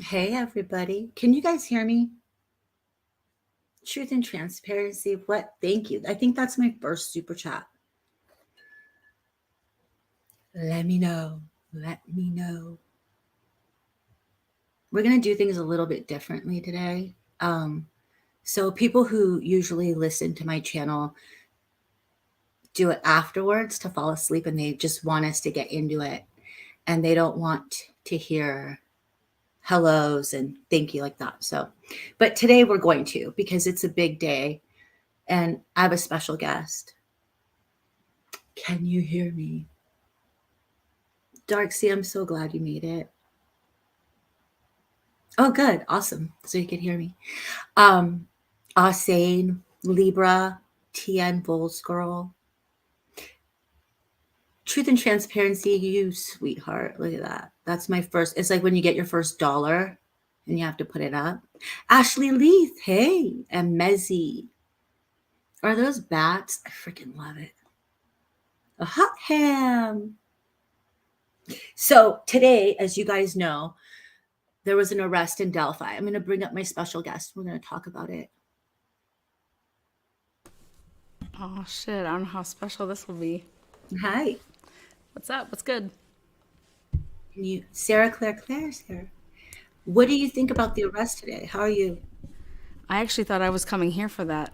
Hey, everybody. Can you guys hear me? Truth and transparency. What? Thank you. I think that's my first super chat. Let me know. Let me know. We're going to do things a little bit differently today. So, people who usually listen to my channel do it afterwards to fall asleep and they just want us to get into it. And they don't want to hear hellos and thank you like that. So, but today we're going to because it's a big day and I have a special guest. Can you hear me? Darksea, I'm so glad you made it. Oh, good. Awesome. So you can hear me. Asane, Libra, TN Bulls Girl. Truth and transparency, you sweetheart. Look at that. That's my first. It's like when you get your first dollar and you have to put it up. Ashley Leith, hey. And Mezzy. Are those bats? I freaking love it. A hot ham. So today, as you guys know, there was an arrest in Delphi. I'm going to bring up my special guest. We're going to talk about it. Oh, shit. I don't know how special this will be. Hi. What's up? What's good? Sarah Claire's here. What do you think about the arrest today? How are you? I actually thought I was coming here for that.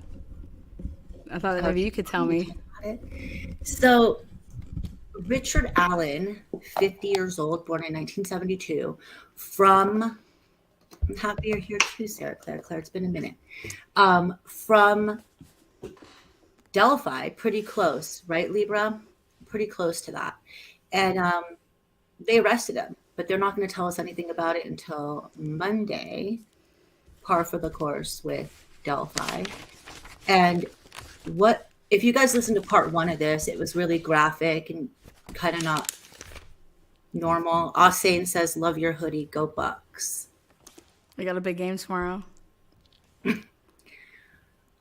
I thought that maybe you could tell me. So, Richard Allen, 50 years old, born in 1972, I'm happy you're here too, Sarah Claire. Claire, it's been a minute. From Delphi, pretty close, right, Libra? Pretty close to that. And they arrested him, but they're not going to tell us anything about it until Monday, par for the course with Delphi. And if you guys listened to part one of this, it was really graphic and kind of not normal. Asane says, love your hoodie, go Bucks. We got a big game tomorrow.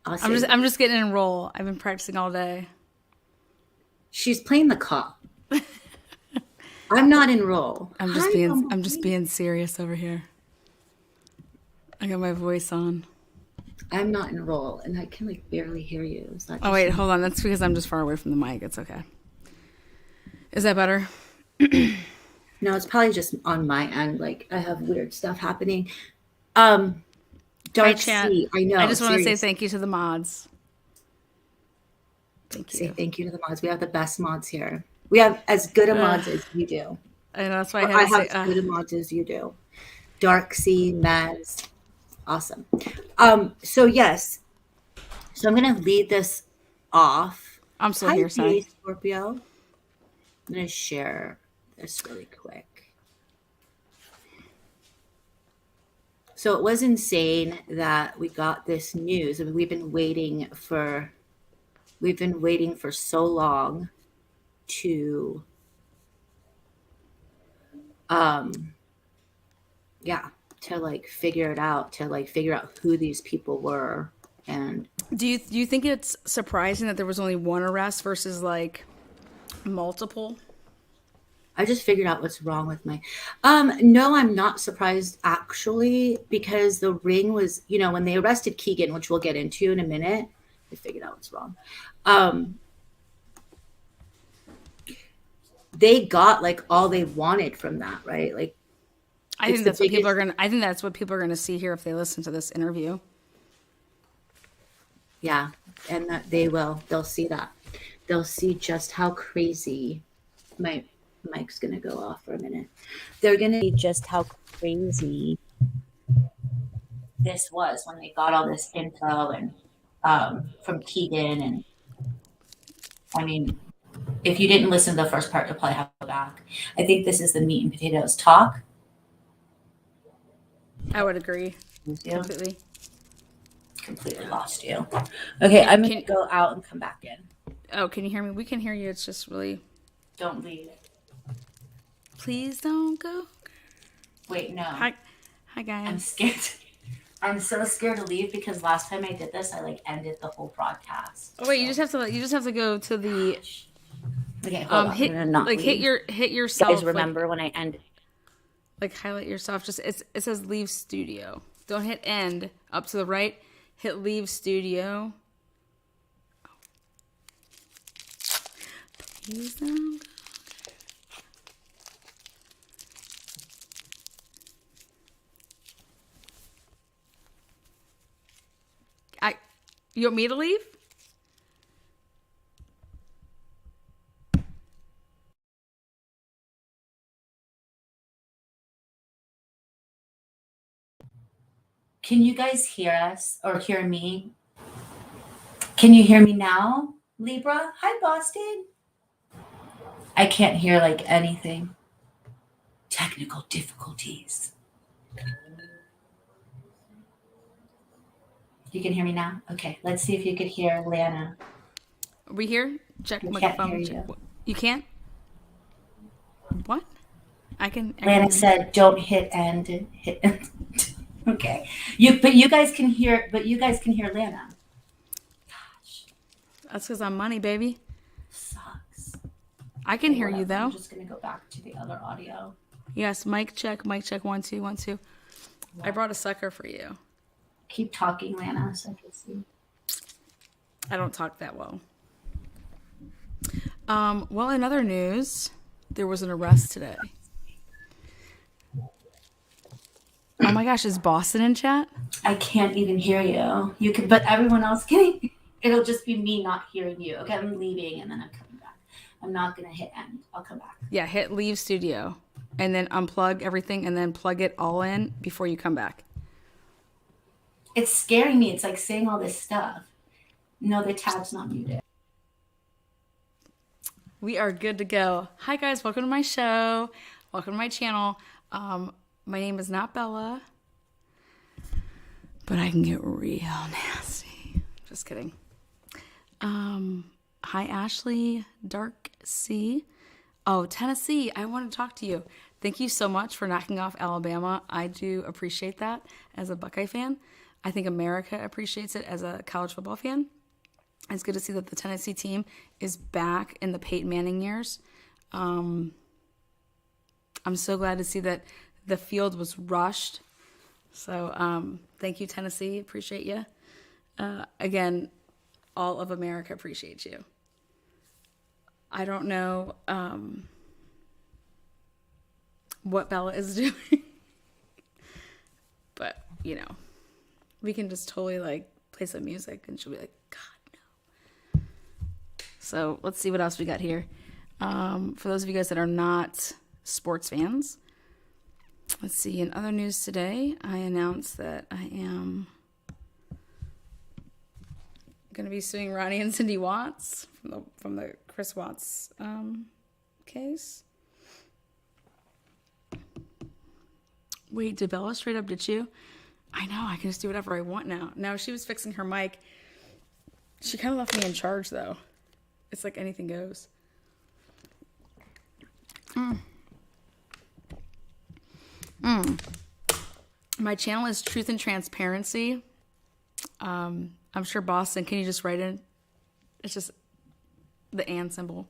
I'm just getting in roll. I've been practicing all day. She's playing the cop. I'm not in roll. I'm just being serious over here. I got my voice on. I'm not in roll, and I can barely hear you. Oh wait, hold on. That's because I'm just far away from the mic. It's okay. Is that better? No, it's probably just on my end. I have weird stuff happening. Hi, chat. I know. I just want to say thank you to the mods. Thank you. Say thank you to the mods. We have the best mods here. We have as good a mods as you do. I know, that's why I have as good a mods as you do. Darksea, Mez. Awesome. So yes. So I'm going to lead this off. I'm still here, sorry. Scorpio. I'm going to share this really quick. So it was insane that we got this news. I mean, we've been waiting for so long to figure it out, to figure out who these people were. And do you think it's surprising that there was only one arrest versus multiple? I just figured out what's wrong with my no, I'm not surprised actually, because the ring was, when they arrested Kegan, which we'll get into in a minute, I figured out what's wrong. They got all they wanted from that, right? I think that's what people are gonna see here if they listen to this interview. Yeah, and that they'll see that. They'll see just how crazy my mic's gonna go off for a minute. They're gonna see just how crazy this was when they got all this info and from Kegan. And I mean, if you didn't listen to the first part, you'll probably have to go back. I think this is the meat and potatoes talk. I would agree. Completely lost you. Okay, I'm going to go out and come back in. Oh, can you hear me? We can hear you. It's just really... Don't leave. Please don't go. Wait, no. Hi guys. I'm scared. I'm so scared to leave because last time I did this, I ended the whole broadcast. Oh wait, you just have to go to the... Okay, hold on. Hit yourself. You guys remember when I ended... like highlight yourself. Just it says leave studio. Don't hit end. Up to the right, hit leave studio. Please don't. You want me to leave? Can you guys hear us or hear me? Can you hear me now, Libra? Hi, Boston. I can't hear like anything. Technical difficulties. You can hear me now? Okay, let's see if you could hear Lana. Are we here? Check I can't microphone. hear Check. you. You can't? What? I can Lana hear said, "Don't hit end." Hit end. Okay. You guys can hear Lana. Gosh, That's because I'm money, baby. sucks. I can Okay, hear you whatever. though. I'm just gonna go back to the other audio. Yes, mic check, 1 2 1 2. I brought a sucker for you. Keep talking, Lana, so I can see. I don't talk that well. Well, in other news, there was an arrest today. Oh my gosh, is Boston in chat? I can't even hear you. You can, but everyone else can. It'll just be me not hearing you. Okay, I'm leaving and then I'm coming back. I'm not gonna hit end. I'll come back. Yeah, hit leave studio and then unplug everything and then plug it all in before you come back. It's scaring me. It's like saying all this stuff. No, the tab's not muted. We are good to go. Hi guys, welcome to my show. Welcome to my channel. My name is not Bella, but I can get real nasty. Just kidding. Hi Ashley, Dark Sea. Oh, Tennessee, I want to talk to you. Thank you so much for knocking off Alabama. I do appreciate that as a Buckeye fan. I think America appreciates it as a college football fan. It's good to see that the Tennessee team is back in the Peyton Manning years. I'm so glad to see that the field was rushed. So thank you, Tennessee. Appreciate you. Again, all of America appreciates you. I don't know what Bella is doing. But, you know, we can just totally like play some music and she'll be like, God, no. So let's see what else we got here. For those of you guys that are not sports fans, let's see. In other news today, I announced that I am going to be suing Ronnie and Cindy Watts from the Chris Watts case. Wait, did Bella straight up ditch you? I know, I can just do whatever I want now. Now she was fixing her mic. She kind of left me in charge though. It's like anything goes. My channel is Truth and Transparency. I'm sure Boston, can you just write in? It's just the and symbol.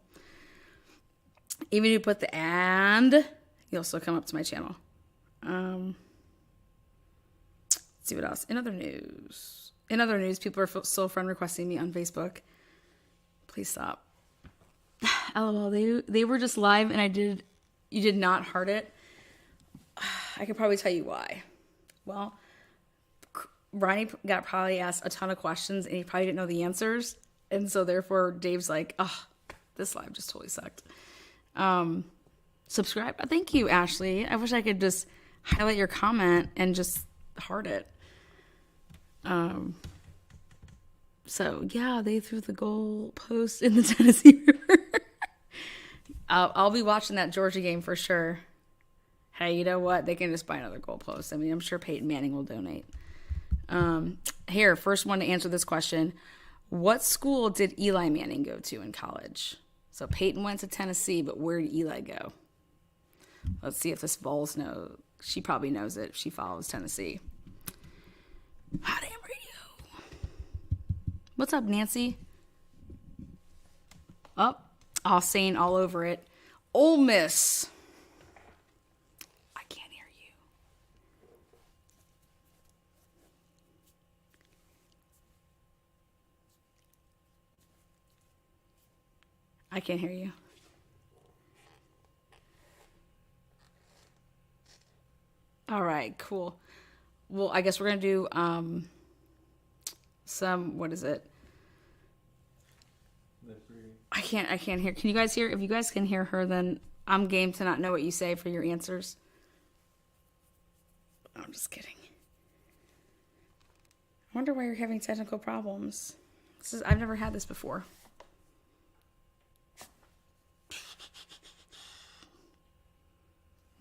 Even if you put the and, you'll still come up to my channel. Let's see what else. In other news, people are still friend requesting me on Facebook. Please stop. LOL, they were just live and you did not heart it. I could probably tell you why. Well, Ronnie got probably asked a ton of questions and he probably didn't know the answers. And so therefore Dave's like, oh, this live just totally sucked. Subscribe. Thank you, Ashley. I wish I could just highlight your comment and just heart it. So yeah, they threw the goal post in the Tennessee River. I'll be watching that Georgia game for sure. Hey, you know what? They can just buy another goal post. I mean, I'm sure Peyton Manning will donate. Here, first one to answer this question. What school did Eli Manning go to in college? So Peyton went to Tennessee, but where did Eli go? Let's see if this Vols knows. She probably knows it. She follows Tennessee. Hot Damn Radio. What's up, Nancy? Saying all over it. Ole Miss. I can't hear I can't hear you. All right, cool. Well, I guess we're gonna do some, what is it? I can't hear. Can you guys hear? If you guys can hear her, then I'm game to not know what you say for your answers. I'm just kidding. I wonder why you're having technical problems. I've never had this before.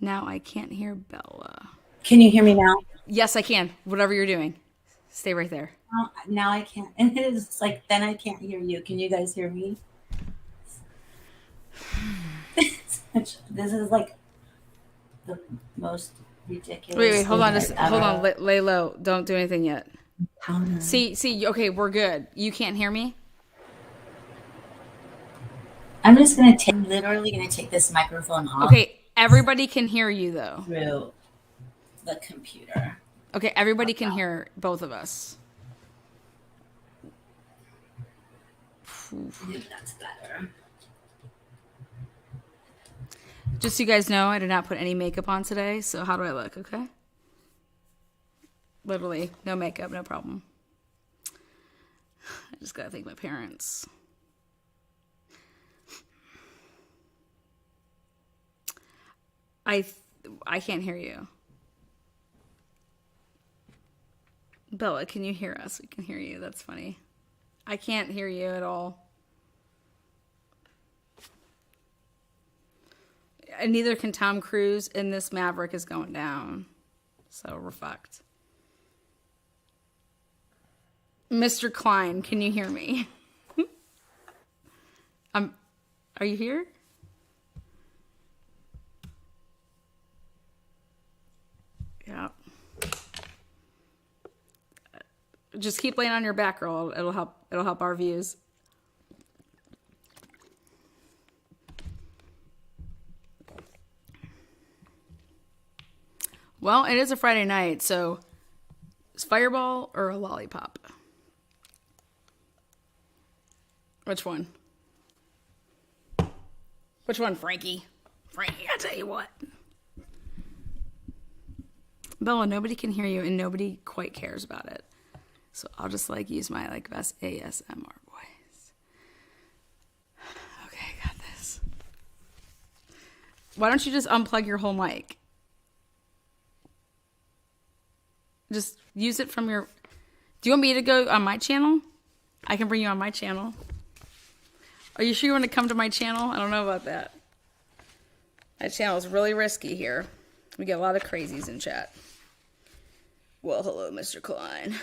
Now I can't hear Bella. Can you hear me now? Yes, I can. Whatever you're doing. Stay right there. Now I can't. And it is like, then I can't hear you. Can you guys hear me? This is like the most ridiculous. Wait, hold on. Hold on. Lay low. Don't do anything yet. See. Okay, we're good. You can't hear me? I'm literally gonna take this microphone off. Okay, everybody can hear you though. Through the computer. Okay, everybody can hear both of us. I think that's better. Just so you guys know, I did not put any makeup on today, so how do I look, okay? Literally, no makeup, no problem. I just gotta thank my parents. I can't hear you. Bella, can you hear us? We can hear you. That's funny. I can't hear you at all. And neither can Tom Cruise, and this Maverick is going down. So we're fucked. Mr. Kline, can you hear me? Are you here? Yeah. Just keep laying on your back, girl. It'll help our views. Well, it is a Friday night, so it's Fireball or a lollipop? Which one? Which one, Frankie? Frankie, I tell you what. Bella, nobody can hear you and nobody quite cares about it. So I'll just use my best ASMR voice. Okay, got this. Why don't you just unplug your whole mic? Just use it from your... Do you want me to go on my channel? I can bring you on my channel. Are you sure you want to come to my channel? I don't know about that. My channel is really risky here. We get a lot of crazies in chat. Well, hello, Mr. Kline.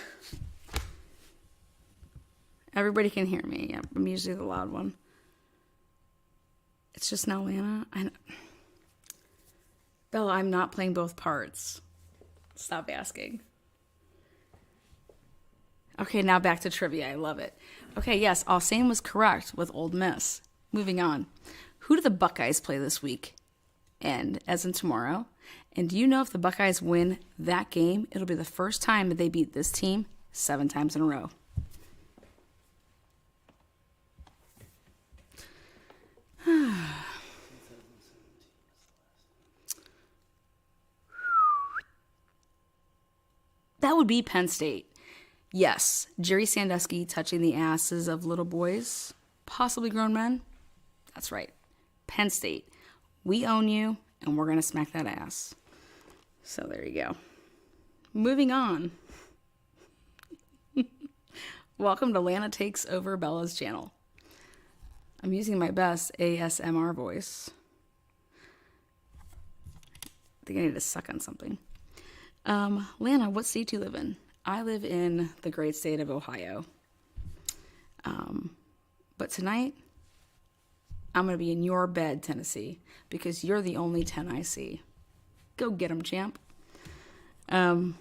Everybody can hear me. I'm usually the loud one. It's just now Lana. Bella, I'm not playing both parts. Stop asking. Okay, now back to trivia. I love it. Okay, yes, Alsane was correct with Ole Miss. Moving on. Who do the Buckeyes play this week? And as in tomorrow. And do you know if the Buckeyes win that game, it'll be the first time that they beat this team 7 times in a row. That would be Penn State. Yes, Jerry Sandusky touching the asses of little boys, possibly grown men. That's right. Penn State. We own you, and we're going to smack that ass. So there you go. Moving on. Welcome to Lana Takes Over Bella's channel. I'm using my best ASMR voice. I think I need to suck on something. Lana, what state do you live in? I live in the great state of Ohio. But tonight, I'm going to be in your bed, Tennessee, because you're the only 10 I see. Go get 'em, champ. So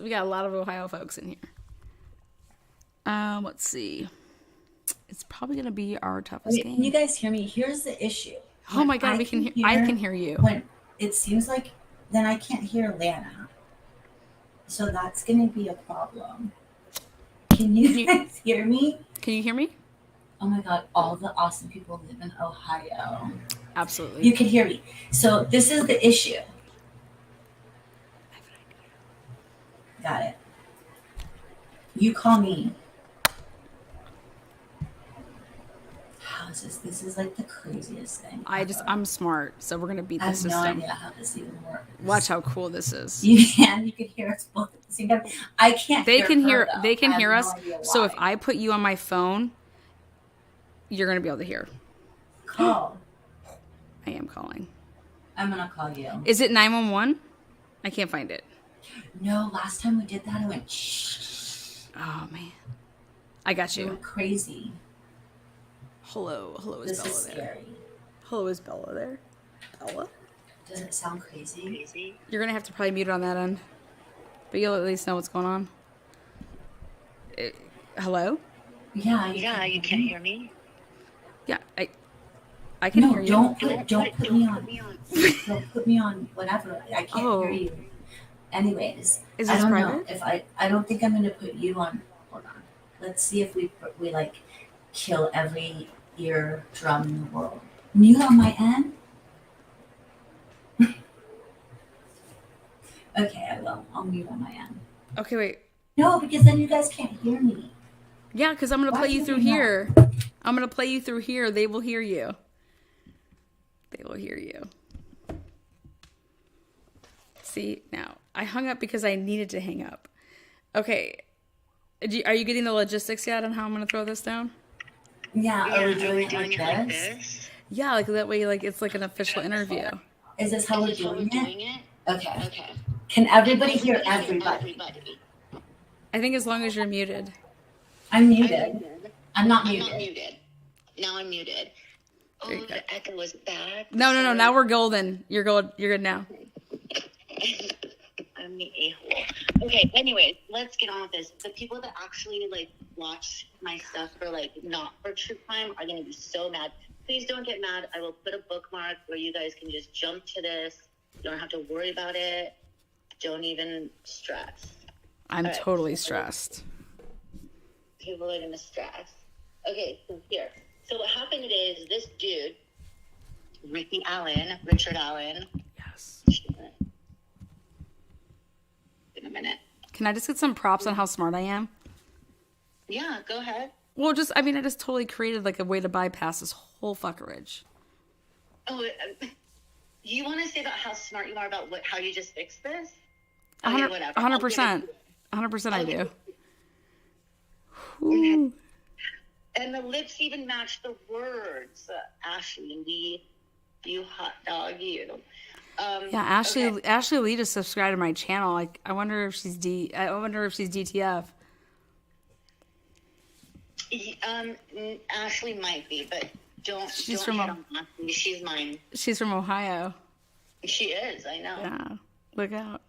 we got a lot of Ohio folks in here. Let's see. It's probably going to be our toughest game. Can you guys hear me? Here's the issue. Oh my God, I can hear you. When it seems like then I can't hear Lana. So that's going to be a problem. Can you guys hear me? Can you hear me? Oh my God, all the awesome people live in Ohio. Absolutely. You can hear me. So this is the issue. Got it. You call me. How is this? This is like the craziest thing. I'm smart, so we're gonna beat I the have no system. idea how this even works. Watch how cool this is. You can hear us both at the same time. I can't They hear can her, hear though. they can I have hear no us. idea So if why. I put you on my phone, you're gonna be able to hear. Call. I am calling. I'm gonna call you. Is it 911? I can't find it. No, last time we did that, I went shh. Oh man. I got You you. went crazy. Hello is This Bella is there? scary. Hello, is Bella there? Bella? Does it sound crazy? You're gonna have to probably mute it on that end, but you'll at least know what's going on. Hello? Yeah, You can't hear me? Yeah, I can hear you. Don't put me on. Don't put me on whatever. I can't hear you. Anyways, Is I this don't private? know if I don't think I'm gonna put you on. Hold on. Let's see if we like kill every eardrum in the world. Mute on my end. Okay, I will. I'll mute on my end. Okay, wait. No, because then you guys can't hear me. Yeah, because I'm gonna Why play you can't through we not? here. I'm gonna play you through here. They will hear you. They will hear you. See, now I hung up because I needed to hang up. Okay, are you getting the logistics yet on how I'm gonna throw this down? Yeah, are we doing it doing like it this? like this? Yeah, like that way, like it's like an official interview. Is this how we're Is this how doing we're it? doing it? Okay. Okay. Can everybody hear everybody? I think as long as you're muted. I'm muted. I'm not I'm muted. not muted. Now I'm muted. Oh, There you go. the echo was bad. No. Sorry. Now we're golden. You're gold. You're good now. I'm the a-hole. Okay, anyways, let's get on with this. The people that actually like watch my stuff for like not for true crime are gonna be so mad. Please don't get mad. I will put a bookmark where you guys can just jump to this. You don't have to worry about it. Don't even stress. I'm All right, totally so- stressed. People are gonna stress. Okay, so here. So what happened is this dude, Richard Allen. Yes. In a minute. Can I just get some props on how smart I am? Yeah, go ahead. Well, I just totally created like a way to bypass this whole fuckerage. Oh, you want to say about how smart you are about how you just fixed this? 100%. 100% I do. Okay. Ooh. And the lips even match the words. Ashley Lee, you hot dog, you. Yeah, Ashley okay. Ashley Lee just subscribed to my channel. Like, I wonder if she's DTF. Ashley might be, but don't hit from on Ashley. She's mine. She's from Ohio. She is, I know. Yeah, look out.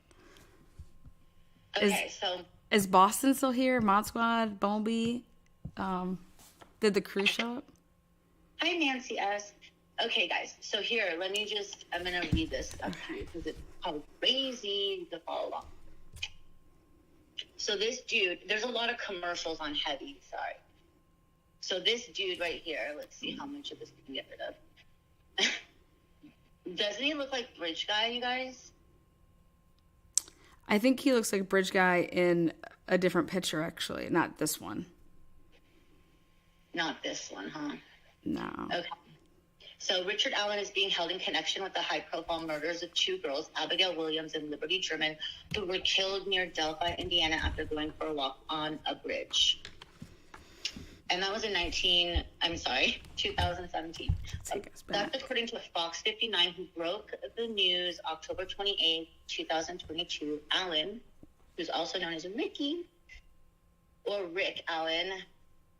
Okay, so Is Boston still here? Mod Squad, Bumblebee. Did the crew show up? hi Nancy S. Okay, guys. So here, I'm gonna read this stuff to you because it's how crazy to follow along. So this dude, there's a lot of commercials on Heavy. Sorry. So this dude right here, let's see how much of this we can get rid of. Doesn't he look like Bridge Guy, you guys? I think he looks like Bridge Guy in a different picture, actually. Not this one. Not this one, huh? No. Okay. So Richard Allen is being held in connection with the high-profile murders of two girls, Abigail Williams and Libby German, who were killed near Delphi, Indiana, after going for a walk on a bridge. And that was in 2017. That's according to Fox 59, who broke the news October 28, 2022. Allen, who's also known as Ricky, or Rick Allen,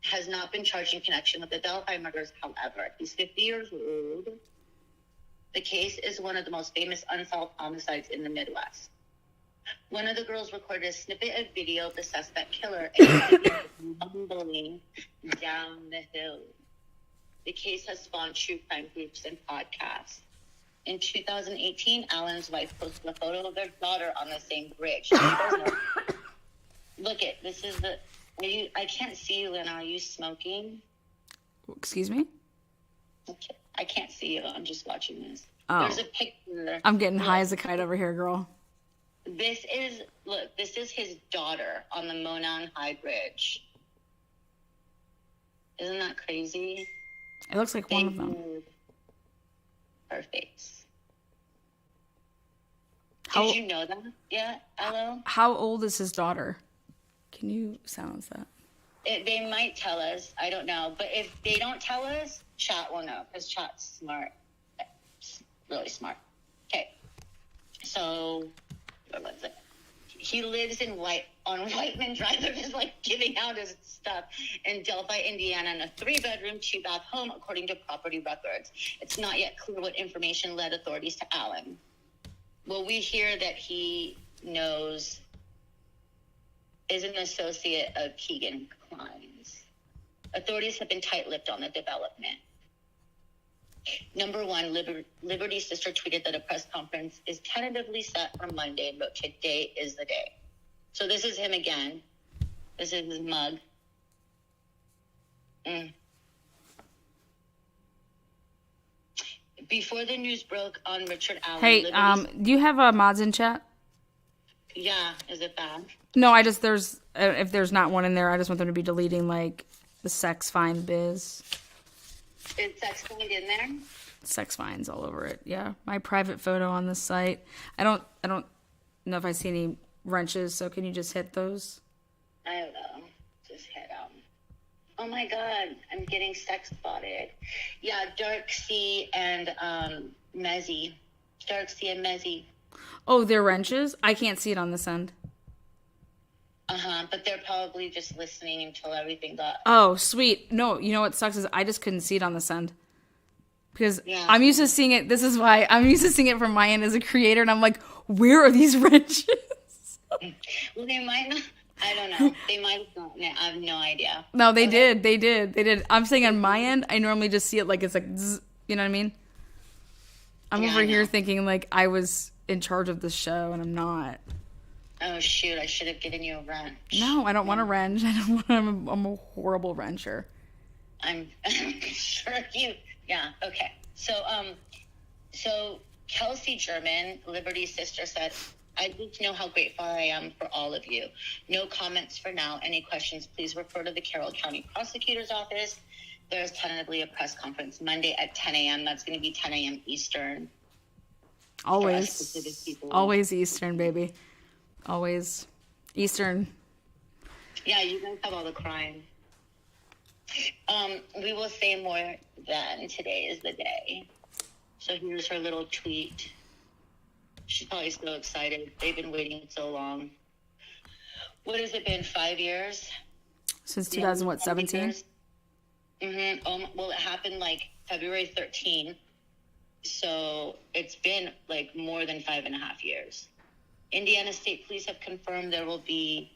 has not been charged in connection with the Delphi murders. However, he's 50 years old. The case is one of the most famous unsolved homicides in the Midwest. One of the girls recorded a snippet of video of the suspect killer and mumbling down the hill. The case has spawned true crime groups and podcasts. In 2018, Allen's wife posted a photo of their daughter on the same bridge. Look it. This is the. I can't see you, Lena. Are you smoking? Excuse me? Okay. I can't see you. I'm just watching this. Oh. There's a picture. I'm getting high as a kite over here, girl. This is his daughter on the Monon High Bridge. Isn't that crazy? It looks like one of them. Her face. How- Did you know that? Yeah, hello? How old is his daughter? Can you silence that? They might tell us. I don't know. But if they don't tell us, chat will know, because chat's smart. It's really smart. Okay. So, where was it? He lives on Whiteman Drive. They're just like giving out his stuff in Delphi, Indiana, in a 3-bedroom, 2-bath home, according to property records. It's not yet clear what information led authorities to Allen. Well, we hear that he is an associate of Kegan Kline's. Authorities have been tight-lipped on the development. Number one, Liberty's sister tweeted that a press conference is tentatively set for Monday and wrote, "Today is the day." So this is him again. This is his mug. Before the news broke on Richard Allen. Hey, do you have mods in chat? Yeah, is it bad? No, if there's not one in there, I just want them to be deleting like the sex find biz. Is sex find in there? Sex finds all over it. Yeah, my private photo on this site. I don't know if I see any wrenches. So can you just hit those? I don't know. Just hit them. Oh my God, I'm getting sex spotted. Yeah, Dark Sea and Mezzy. Dark Sea and Mezzy. Oh, they're wrenches? I can't see it on this end. But they're probably just listening until everything got... Oh, sweet. No, you know what sucks is I just couldn't see it on this end. Because yeah. I'm used to seeing it. This is why I'm used to seeing it from my end as a creator. And I'm like, where are these wrenches? Well, they might not... I don't know. They might not. I have no idea. No, they did. They did. I'm saying on my end, I normally just see it like it's like, zzz, you know what I mean? I'm over here thinking like I was in charge of the show and I'm not. Oh shoot! I should have given you a wrench. No, I don't want a wrench. I'm a horrible wrencher. I'm sure you. Yeah. Okay. So Kelsey German, Liberty's sister, said, "I'd like to know how grateful I am for all of you. No comments for now. Any questions, please refer to the Carroll County Prosecutor's Office. There's tentatively a press conference Monday at 10 a.m. That's going to be 10 a.m. Eastern. Always Eastern, baby. Always Eastern. Yeah, you guys have all the crime. We will say more then. Today is the day." So here's her little tweet. She's probably so excited. They've been waiting so long. What has it been, 5 years? Since 2017? Mm-hmm. Well, it happened like February 13. So it's been like more than 5.5 years. Indiana State Police have confirmed there will be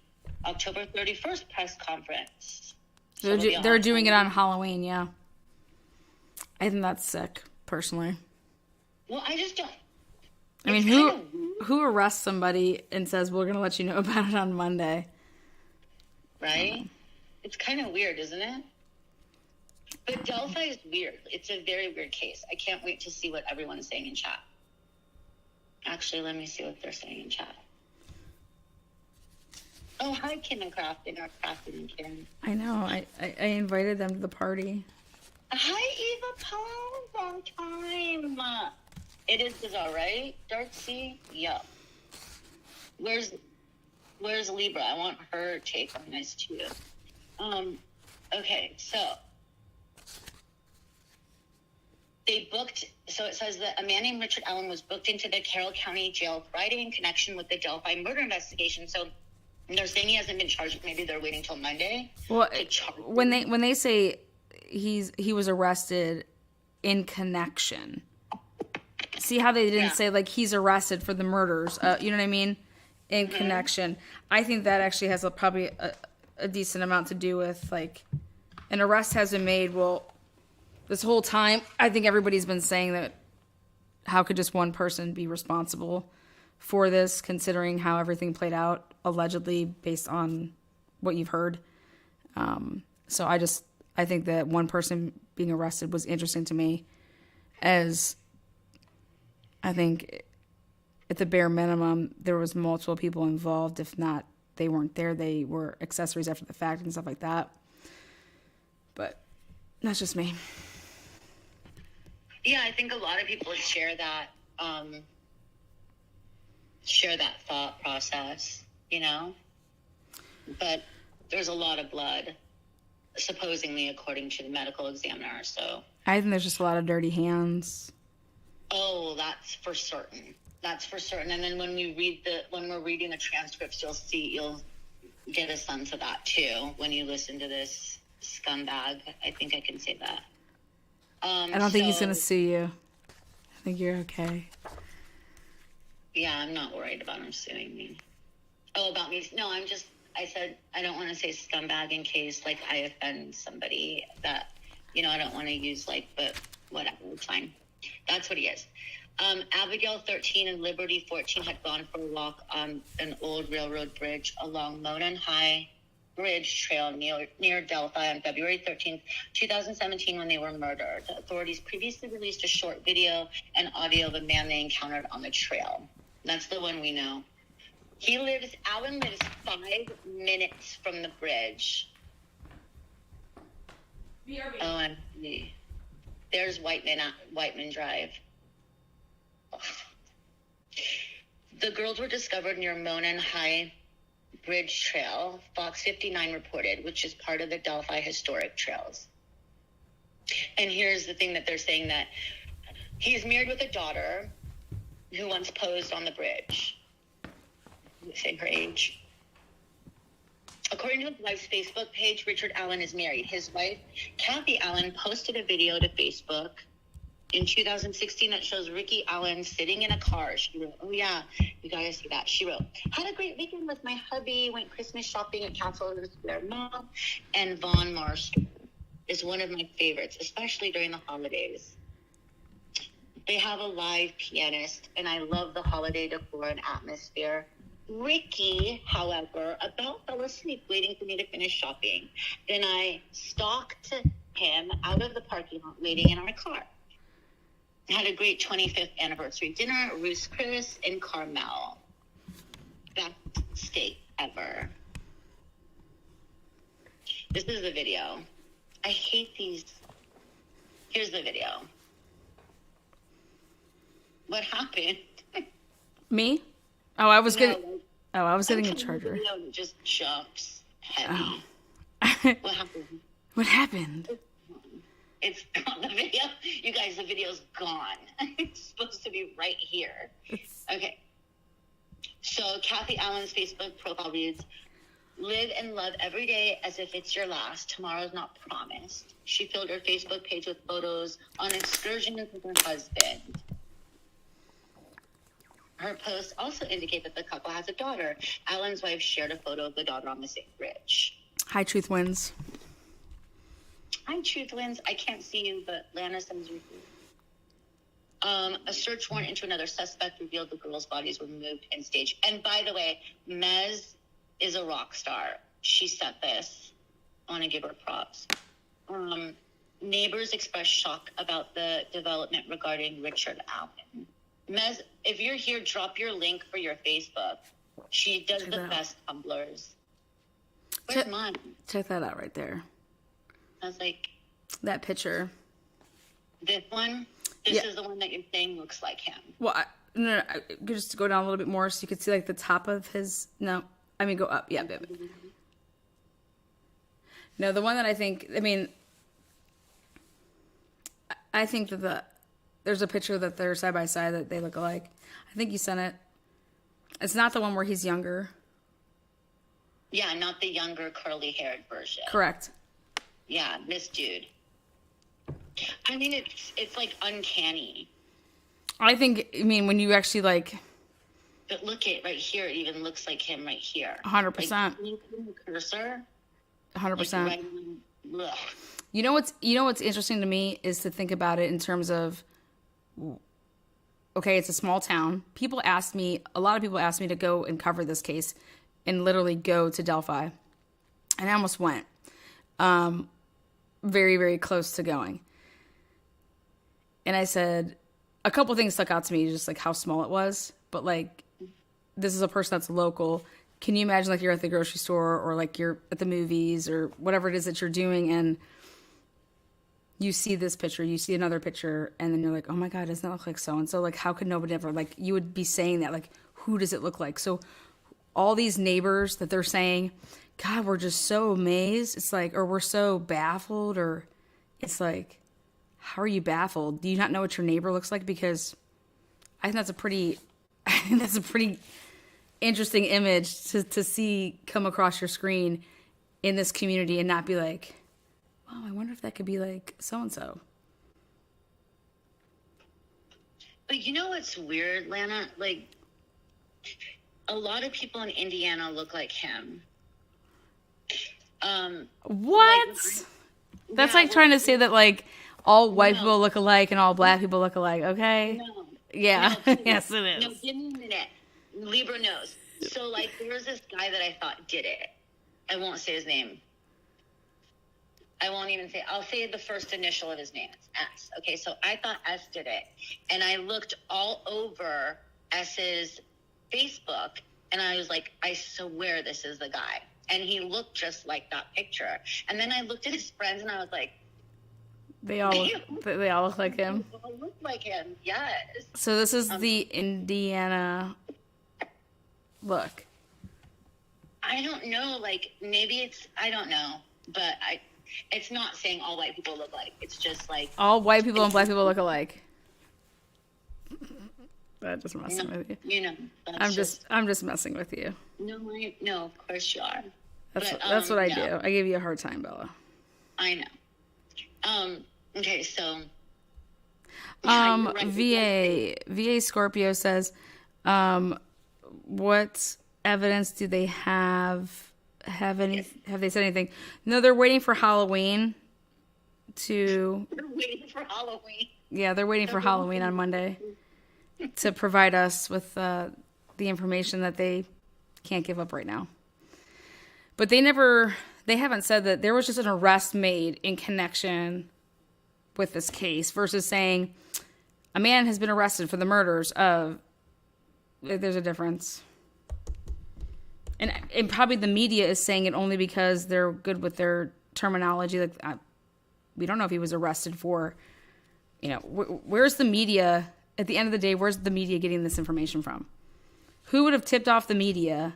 October 31st press conference. So they're doing it on Halloween, yeah. I think that's sick, personally. Well, I just don't. I mean, who arrests somebody and says, we're going to let you know about it on Monday? Right? It's kind of weird, isn't it? But Delphi is weird. It's a very weird case. I can't wait to see what everyone's saying in chat. Actually, let me see what they're saying in chat. Oh, hi, Kim and Crafton, or Crafton and Kim. I know. I invited them to the party. Hi, Eva Paul. Long time. It is bizarre, right? Dark Sea? Yup. Where's Libra? I want her take on this, too. Okay, so... They booked, so it says that a man named Richard Allen was booked into the Carroll County Jail Friday in connection with the Delphi murder investigation. So they're saying he hasn't been charged. Maybe they're waiting till Monday. Well, when they say he was arrested in connection, see how they didn't say like he's arrested for the murders. You know what I mean? In connection, I think that actually has probably a decent amount to do with like an arrest has been made. Well. This whole time, I think everybody's been saying that how could just one person be responsible for this, considering how everything played out, allegedly, based on what you've heard. So I I think that one person being arrested was interesting to me, as I think at the bare minimum, there was multiple people involved. If not, they weren't there. They were accessories after the fact and stuff like that. But that's just me. Yeah, I think a lot of people share that thought process, you know? But there's a lot of blood, supposedly, according to the medical examiner, so... I think there's just a lot of dirty hands. Oh, that's for certain. That's for certain. And then when we're reading the transcripts, you'll get a sense of that too when you listen to this scumbag. I think I can say that. I don't think he's gonna sue you. I think you're okay. Yeah, I'm not worried about him suing me. Oh, about me? No, I said I don't want to say scumbag in case like I offend somebody that, you know, I don't want to use but whatever, it's fine. That's what he is. Abigail, 13, and Liberty, 14, had gone for a walk on an old railroad bridge along Monon High Bridge trail near Delphi on February 13th, 2017, when they were murdered. Authorities previously released a short video and audio of a man they encountered on the trail. That's the one we know. Alan lives 5 minutes from the bridge. BRB. Oh, and there's Whiteman Drive. The girls were discovered near Monon High Bridge Trail, Fox 59 reported, which is part of the Delphi Historic Trails. And here's the thing that they're saying, that he's married with a daughter who once posed on the bridge. Say her age. According to his wife's Facebook page, Richard Allen is married. His wife, Kathy Allen, posted a video to Facebook in 2016 that shows Ricky Allen sitting in a car. She wrote, oh yeah, you gotta see that. She wrote, had a great weekend with my hubby, went Christmas shopping at Castle Square Mall, and Von Marsh is one of my favorites, especially during the holidays. They have a live pianist, and I love the holiday decor and atmosphere. Ricky, however, about fell asleep waiting for me to finish shopping. Then I stalked him out of the parking lot waiting in our car. Had a great 25th anniversary dinner at Ruth's Chris in Carmel. Best steak ever. This is the video. I hate these. Here's the video. What happened? Me? Oh, I was getting a charger. It just jumps heavy. Oh. What happened? What happened? It's gone. The video, you guys, the video's gone. It's supposed to be right here. Okay. So Kathy Allen's Facebook profile reads, live and love every day as if it's your last. Tomorrow's not promised. She filled her Facebook page with photos on excursions with her husband. Her posts also indicate that the couple has a daughter. Allen's wife shared a photo of the daughter on the same bridge. Hi, Truth Wins. Hi, Truth Wins. I can't see you, but Lana sends you. A search warrant into another suspect revealed the girls' bodies were moved and staged. And by the way, Mez is a rock star. She sent this. I want to give her props. Neighbors expressed shock about the development regarding Richard Allen. Mez, if you're here, drop your link for your Facebook. She does the best tumblers. Where's mine? Check that out right there. I was like... That picture. This one? This is the one that you're saying looks like him. Well, no, just go down a little bit more so you could see like the top of his... No, I mean go up. Yeah, baby. No, the one that I think that there's a picture that they're side by side that they look alike. I think you sent it. It's not the one where he's younger. Yeah, not the younger curly-haired version. Correct. Yeah, this dude. I mean, it's like uncanny. When you actually like... But look at right here. It even looks like him right here. 100%. Like, can you see the cursor? 100%. Like, right, You know what's interesting to me is to think about it in terms of, okay, it's a small town. A lot of people asked me to go and cover this case and literally go to Delphi. And I almost went. very, very close to going. And I said, a couple things stuck out to me, just like how small it was. But like, this is a person that's local. Can you imagine like you're at the grocery store or like you're at the movies or whatever it is that you're doing, and you see this picture, you see another picture, and then you're like, oh my God, doesn't that look like so-and-so? Like, how could nobody ever, like, you would be saying that, like, who does it look like? So all these neighbors that they're saying, God, we're just so amazed. It's like, or we're so baffled, or it's like, how are you baffled? Do you not know what your neighbor looks like? Because I think that's a pretty interesting image to see come across your screen in this community and not be like, oh, I wonder if that could be like so-and-so. But you know what's weird, Lana? Like, a lot of people in Indiana look like him. What? That's like trying to say that like all white people look alike and all black people look alike, okay? No. Yeah. No, Yes, it is. No, give me a minute. Libra knows. So, like, there was this guy that I thought did it. I won't say his name. I won't even say, I'll say the first initial of his name. It's S. Okay, so I thought S did it. And I looked all over S's Facebook, and I was like, I swear this is the guy. And he looked just like that picture. And then I looked at his friends, and I was like, They all look like him. They all look like him, yes. So this is the Indiana look. I don't know, like, maybe it's, I don't know. But it's not saying all white people look like. It's just like All white people and black people look alike. That just messing with you. You know, I'm just messing with you. No, of course you are. That's what I do. I give you a hard time, Bella. I know. Okay, so VA Scorpio says, what evidence do they have? Have they said anything? No, they're waiting for Halloween to. They're waiting for Halloween. Yeah, they're waiting for Halloween on Monday to provide us with the information that they can't give up right now. But they haven't said that there was just an arrest made in connection with this case versus saying a man has been arrested for the murders of. There's a difference. And probably the media is saying it only because they're good with their terminology. Like, we don't know if he was arrested for, where's the media? At the end of the day, where's the media getting this information from? Who would have tipped off the media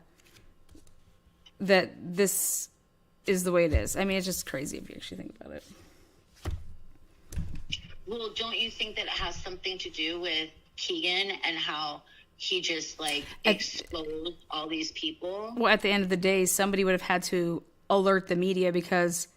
that this is the way it is? I mean, it's just crazy if you actually think about it. Well, don't you think that it has something to do with Kegan and how he just like exposed all these people? Well, at the end of the day, somebody would have had to alert the media because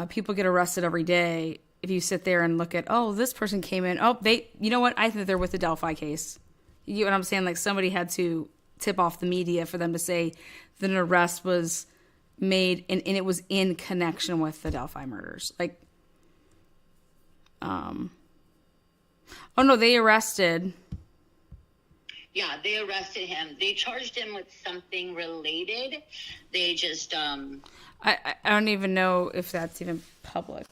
people get arrested every day. If you sit there and look at, oh, this person came in. Oh, you know what? I think they're with the Delphi case. You get what I'm saying? Like, somebody had to tip off the media for them to say that an arrest was made and it was in connection with the Delphi murders. Like, oh no, they arrested. Yeah, they arrested him. They charged him with something related. They just, I don't even know if that's even public.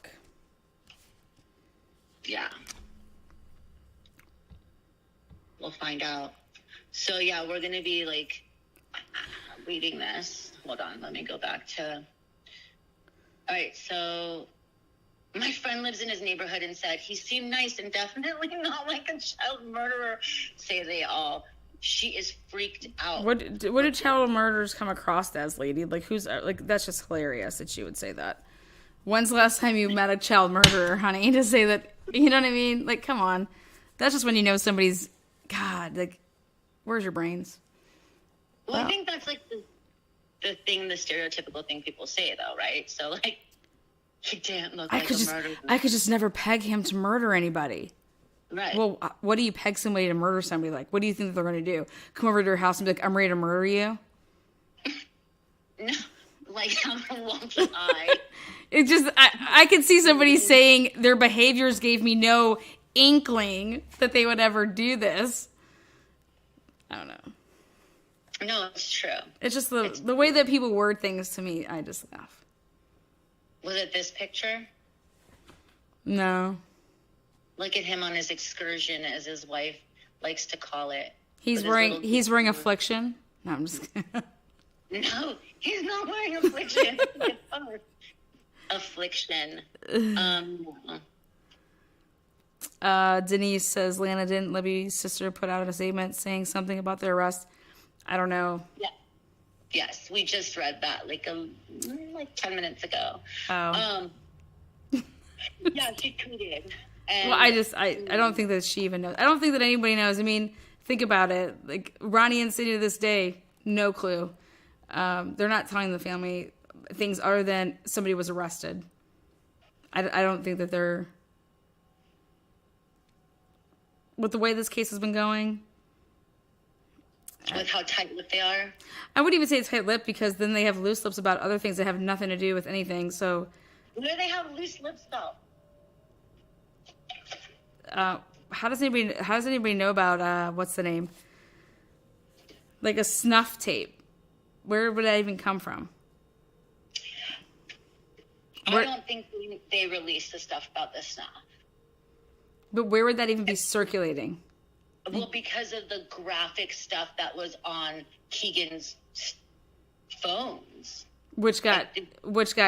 Yeah. We'll find out. So, yeah, we're going to be, like, reading this. Hold on, let me go back to... All right, so my friend lives in his neighborhood and said, he seemed nice and definitely not like a child murderer, say they all. She is freaked out. What do child murderers come across as, lady? Like, that's just hilarious that she would say that. When's the last time you met a child murderer, honey, to say that, you know what I mean? Like, come on. That's just when you know somebody's, God, like, where's your brains? Well, I think that's, like, the stereotypical thing people say, though, right? So, like, he didn't look like a murderer. I could just never peg him to murder anybody. Right. Well, what do you peg somebody to murder somebody like? What do you think they're going to do? Come over to your house and be like, I'm ready to murder you? No, like, I'm a wonky eye. It just, I could see somebody saying their behaviors gave me no inkling that they would ever do this. I don't know. No, it's true. It's just the way that people word things to me, I just laugh. Was it this picture? No. Look at him on his excursion, as his wife likes to call it. He's wearing affliction. No, I'm just kidding. No, he's not wearing affliction. Affliction. Denise says, Lana, didn't Libby's sister put out a statement saying something about their arrest? I don't know. Yeah. Yes, we just read that like 10 minutes ago. Oh. Yeah, she tweeted. And, well, I don't think that she even knows. I don't think that anybody knows. I mean, think about it. Like, Ronnie and Cindy to this day, no clue. They're not telling the family things other than somebody was arrested. I don't think that they're... With the way this case has been going... With how tight-lipped they are? I wouldn't even say tight-lipped, because then they have loose lips about other things that have nothing to do with anything, so... Where do they have loose lips, though? How does anybody know about what's the name? Like a snuff tape. Where would that even come from? I don't think they released the stuff about the snuff. But where would that even be circulating? Well, because of the graphic stuff that was on Kegan's phones. Which got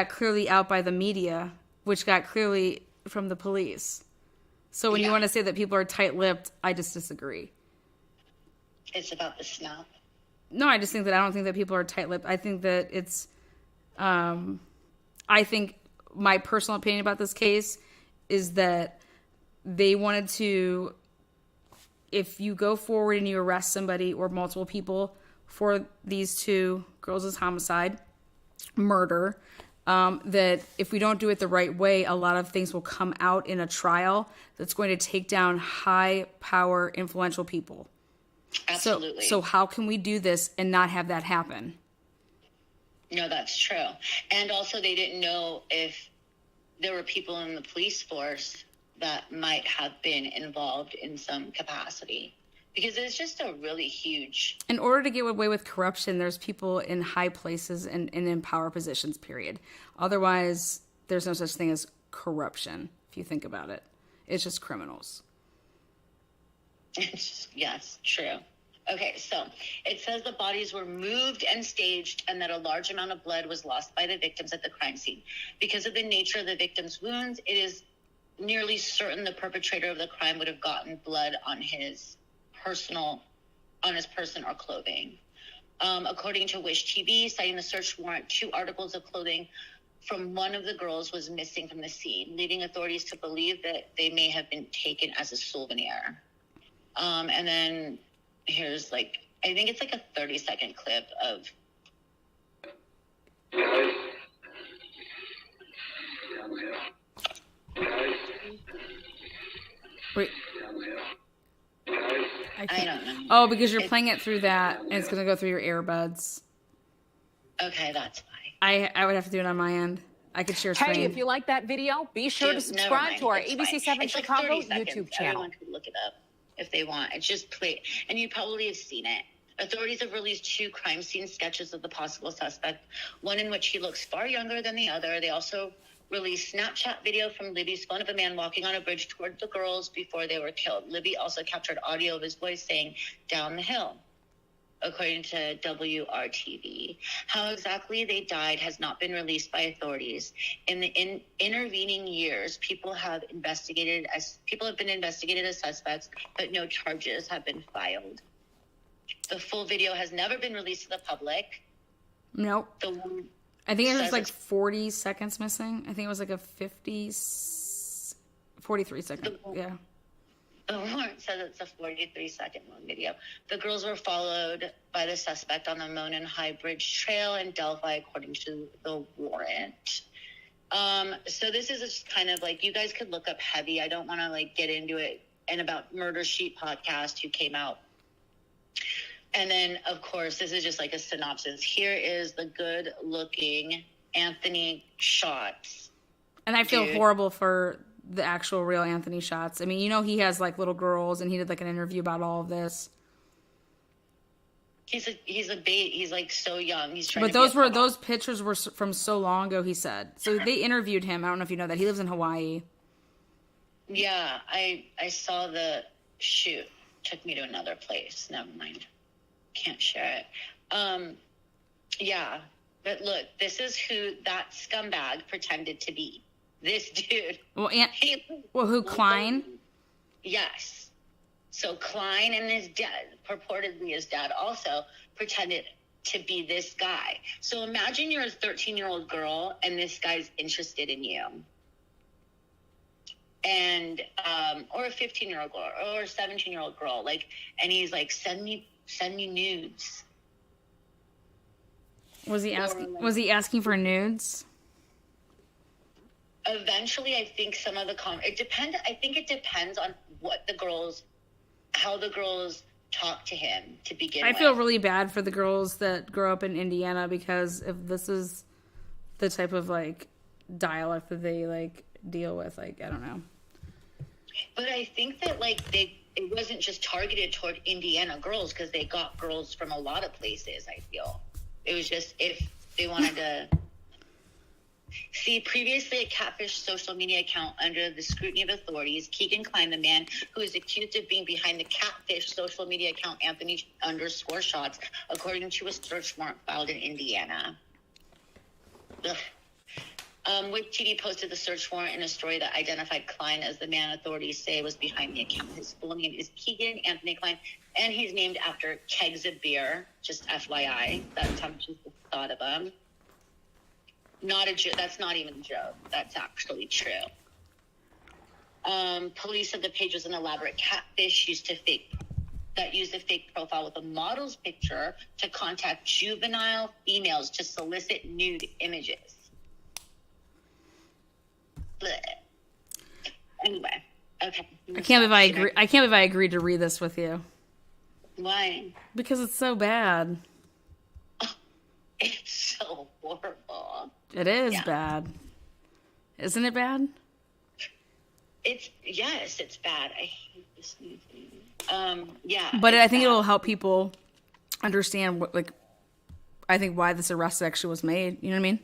clearly out by the media, which got clearly from the police. So when you want to say that people are tight-lipped, I just disagree. It's about the snuff. No, I just think that I don't think that people are tight-lipped. I think that it's... I think my personal opinion about this case is that they wanted to... If you go forward and you arrest somebody or multiple people for these two girls' homicide, murder... that if we don't do it the right way, a lot of things will come out in a trial that's going to take down high-power, influential people. Absolutely. So how can we do this and not have that happen? No, that's true. And also they didn't know if there were people in the police force that might have been involved in some capacity. Because it's just a really huge... In order to get away with corruption, there's people in high places and in power positions, period. Otherwise, there's no such thing as corruption, if you think about it. It's just criminals. Yes, true. Okay, so it says the bodies were moved and staged and that a large amount of blood was lost by the victims at the crime scene. Because of the nature of the victim's wounds, it is nearly certain the perpetrator of the crime would have gotten blood on his person or clothing. According to Wish TV, citing the search warrant, 2 articles of clothing from one of the girls was missing from the scene, leading authorities to believe that they may have been taken as a souvenir. And then here's I think it's a 30-second clip of... Wait. I don't know. Oh, because you're playing it through that, and it's going to go through your earbuds. Okay, that's fine. I would have to do it on my end. I could share screen. Hey, if you like that video, be sure to subscribe to our ABC7 Chicago YouTube channel. Everyone could look it up if they want. It's just play, and you probably have seen it. Authorities have released 2 crime scene sketches of the possible suspect, one in which he looks far younger than the other. They also released Snapchat video from Libby's phone of a man walking on a bridge toward the girls before they were killed. Libby also captured audio of his voice saying, "Down the hill," according to WRTV. How exactly they died has not been released by authorities. In the intervening years, people have been investigated as suspects, but no charges have been filed. The full video has never been released to the public. Nope. The one I think it was 40 seconds missing. I think it was a 43 second. Yeah. The warrant says it's a 43-second long video. The girls were followed by the suspect on the Monon High Bridge trail in Delphi, according to the warrant. So this is just kind of you guys could look up heavy. I don't want to get into it. And about Murder Sheet podcast, who came out. And then, of course, this is just a synopsis. Here is the good-looking Anthony Shots. And I feel horrible for the actual real Anthony Shots. I mean, he has little girls, and he did an interview about all of this. He's like so young. He's trying. But those pictures were from so long ago. He said so. They interviewed him. I don't know if you know that he lives in Hawaii. Yeah, I saw the shoot. Took me to another place. Never mind. Can't share it. Yeah, but look, this is who that scumbag pretended to be. This dude. Well, who, Kline? Yes. So Kline and his dad, purportedly his dad, also pretended to be this guy. So imagine you're a 13-year-old girl and this guy's interested in you. And, or a 15-year-old girl or a 17-year-old girl, like, and he's like, send me nudes. Was he asking for nudes? Eventually, I think some of the I think it depends on how the girls talk to him to begin with. I feel really bad for the girls that grow up in Indiana, because if this is the type of like dialect that they like deal with, like, I don't know. But I think that like it wasn't just targeted toward Indiana girls, because they got girls from a lot of places. I feel it was just if they wanted to. See, previously a catfish social media account under the scrutiny of authorities, Kegan Kline, the man who is accused of being behind the catfish social media account Anthony_shots, according to a search warrant filed in Indiana. With TD posted the search warrant in a story that identified Kline as the man authorities say was behind the account. His full name is Kegan Anthony Kline, and he's named after kegs of beer, just FYI. That's how much is the thought of him. Not a joke. That's not even a joke. That's actually true. Police said the page was an elaborate catfish used a fake profile with a model's picture to contact juvenile females to solicit nude images. Blech. Anyway, okay. I can't believe I agreed to read this with you. Why? Because it's so bad. It's so horrible. It is bad. Isn't it bad? It's bad. I hate this new thing. Yeah. But I think it'll help people understand why this arrest actually was made. You know what I mean?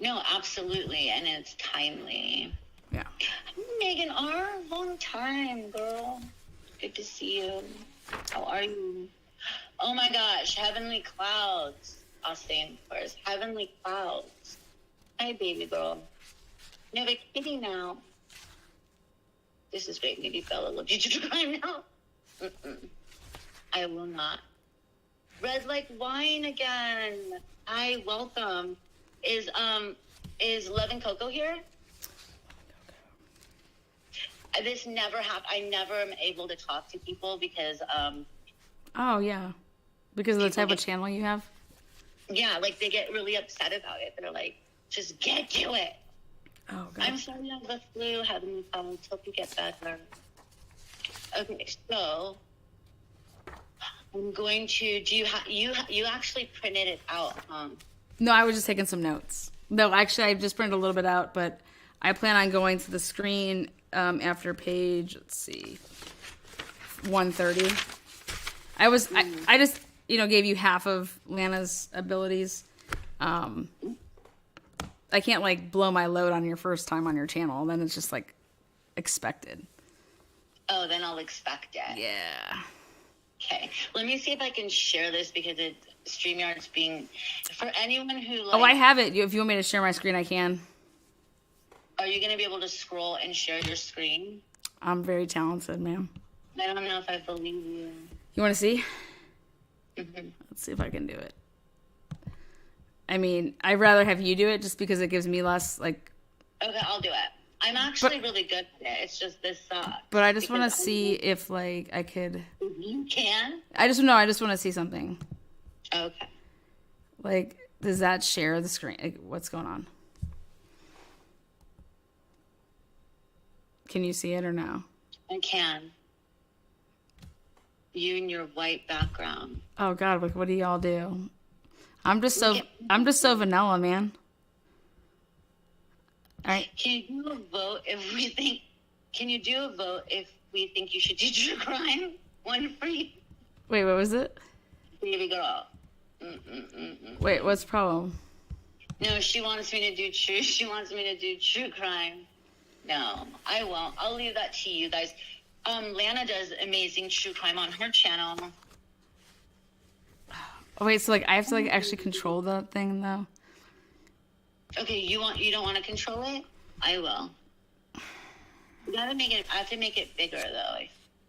No, absolutely. And it's timely. Yeah. Megan R., long time, girl. Good to see you. How are you? Oh my gosh, Heavenly Clouds. I'll stay in first. Heavenly Clouds. Hi, baby girl. You have a kitty now. This is great. Maybe Bella will teach you to cry now. I will not. Red like wine again. Hi, welcome. Is Love and Coco here? This never happened. I never am able to talk to people because oh yeah. Because of the type of channel you have? Yeah, like they get really upset about it. They're like, just get to it. Oh, God. I'm sorry I have the flu, having problems. Hope you get better. Okay, so I'm going to, you actually printed it out, No, I was just taking some notes. No, actually, I just printed a little bit out, but I plan on going to the screen after page, let's see, 130. I just, gave you half of Lana's abilities. I can't, blow my load on your first time on your channel. Then it's just, expected. Oh, then I'll expect it. Yeah. Okay. Let me see if I can share this because StreamYard's being... For anyone who, Oh, I have it. If you want me to share my screen, I can. Are you going to be able to scroll and share your screen? I'm very talented, ma'am. I don't know if I believe you. You want to see? Mm-hmm. Let's see if I can do it. I mean, I'd rather have you do it just because it gives me less, Okay, I'll do it. I'm actually really good at it. It's just this sucks. But I just want to see if, I could... You can? I just want to see something. Okay. Does that share the screen? What's going on? Can you see it or no? I can. You and your white background. Oh God, what do y'all do? I'm just so vanilla, man. All right. Can you do a vote if we think you should do true crime? One for you. Wait, what was it? baby girl. Wait, what's the problem? No, she wants me to do true. She wants me to do true crime. No, I won't. I'll leave that to you guys. Lana does amazing true crime on her channel. Oh, wait, so like I have to like actually control the thing though. Okay, you don't want to control it? I will. You gotta make it. I have to make it bigger though.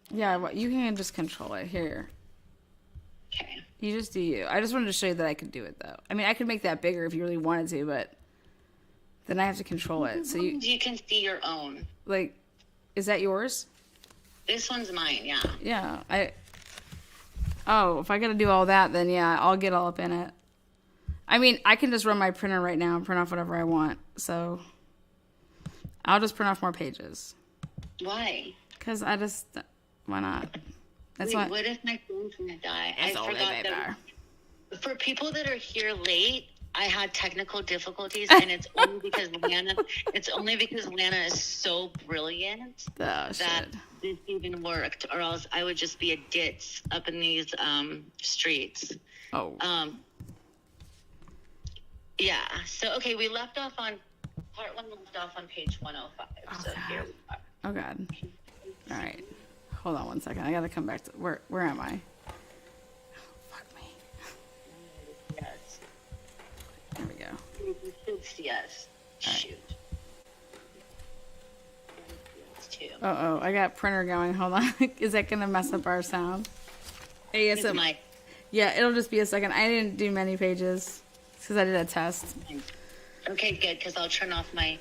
Yeah, well, you can just control it here. Okay. You just do you. I just wanted to show you that I could do it though. I mean, I could make that bigger if you really wanted to, but then I have to control it. So you can see your own. like, is that yours? This one's mine. Yeah. Yeah. Oh, if I gotta do all that, then yeah, I'll get all up in it. I mean, I can just run my printer right now and print off whatever I want. So I'll just print off more pages. Why? Because why not? That's Wait, what if my phone's gonna die? I forgot that. For people that are here late, I had technical difficulties, and it's only because Lana is so brilliant that this even worked, or else I would just be a ditz up in these streets. Oh. Yeah. So okay, we left off on part 1. Left off on page 105. Oh, so God. here we are. Oh God. All right. Hold on one second. I gotta come back to where am I? Fuck me. Yes. There we go. You should see us. Shoot. Oh, I got printer going. Hold on. Is that gonna mess up our sound? ASM. Yeah, it'll just be a second. I didn't do many pages because I did a test. Okay, good. Because I'll turn off my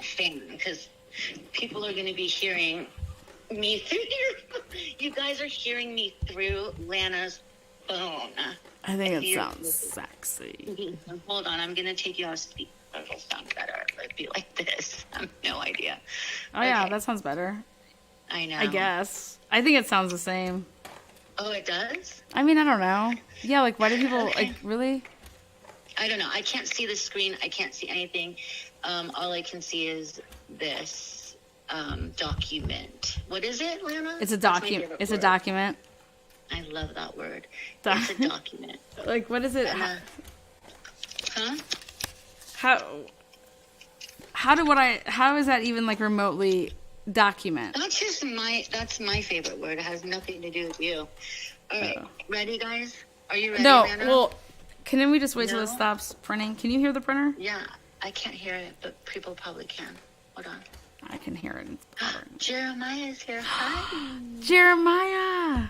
thing because people are going to be hearing me through here. You guys are hearing me through Lana's phone. I think it sounds sexy. Hold on, I'm going to take you off speaker. It'll sound better. It'll be like this. I have no idea. Oh yeah, that sounds better. I know. I guess. I think it sounds the same. Oh, it does? I mean, I don't know. Yeah, like why do people like really? I don't know. I can't see the screen. I can't see anything. All I can see is this document. What is it, Lana? It's a document. It's a document. I love that word. It's a document. Like, what is it? Huh? How is that even like remotely document? That's my favorite word. It has nothing to do with you. All right. Ready, guys? Are you ready, No, Lana? well, can we just wait till it stops printing? Can you hear the printer? Yeah, I can't hear it, but people probably can. Hold on. I can hear it. It's bothering me. Jeremiah's here. Hi. Jeremiah!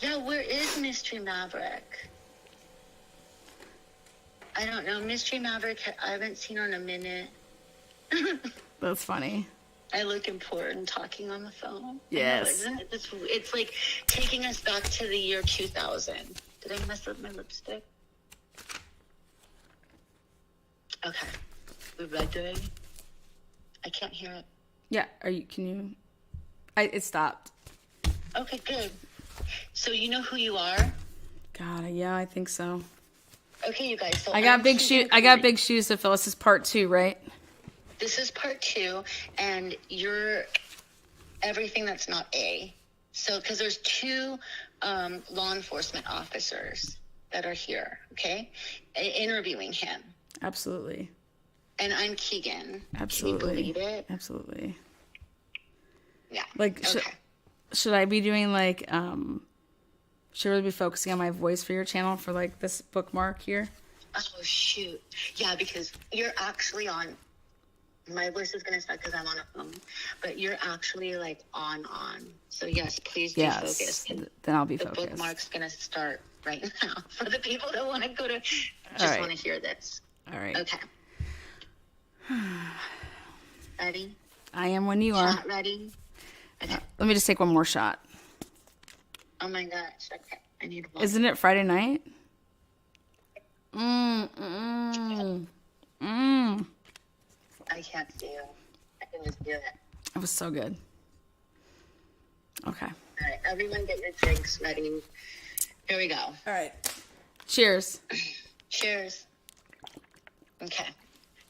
Yeah, where is Mystery Maverick? I don't know. Mystery Maverick, I haven't seen her in a minute. That's funny. I look important talking on the phone. Yes. Know, isn't it? It's like taking us back to the year 2000. Did I mess up my lipstick? Okay. We ready? I can't hear it. Yeah. It stopped. Okay, good. So you know who you are? God, yeah, I think so. Okay, you guys. So I got big shoes to fill. This is part 2, right? This is part 2, and you're everything that's not A. So, because there's 2 law enforcement officers that are here, okay, interviewing him. Absolutely. And I'm Kegan. Absolutely. Can you believe it? Absolutely. Yeah. Like, okay. Should I be doing like, should I really be focusing on my voice for your channel for like this bookmark here? Oh, shoot. Yeah, because you're actually on. My voice is going to start because I'm on a phone, but you're actually like on. So yes, please do focus. Then I'll be focused. The bookmark's going to start right now for the people that want to go to, just want to hear this. All right. Okay. Ready? I am when you are. Not ready? Okay. Let me just take one more shot. Oh my gosh. Okay. I need one. Isn't it Friday night? I can't see you. I can just do it. It was so good. Okay. All right. Everyone get your drinks ready. Here we go. All right. Cheers. Cheers. Okay.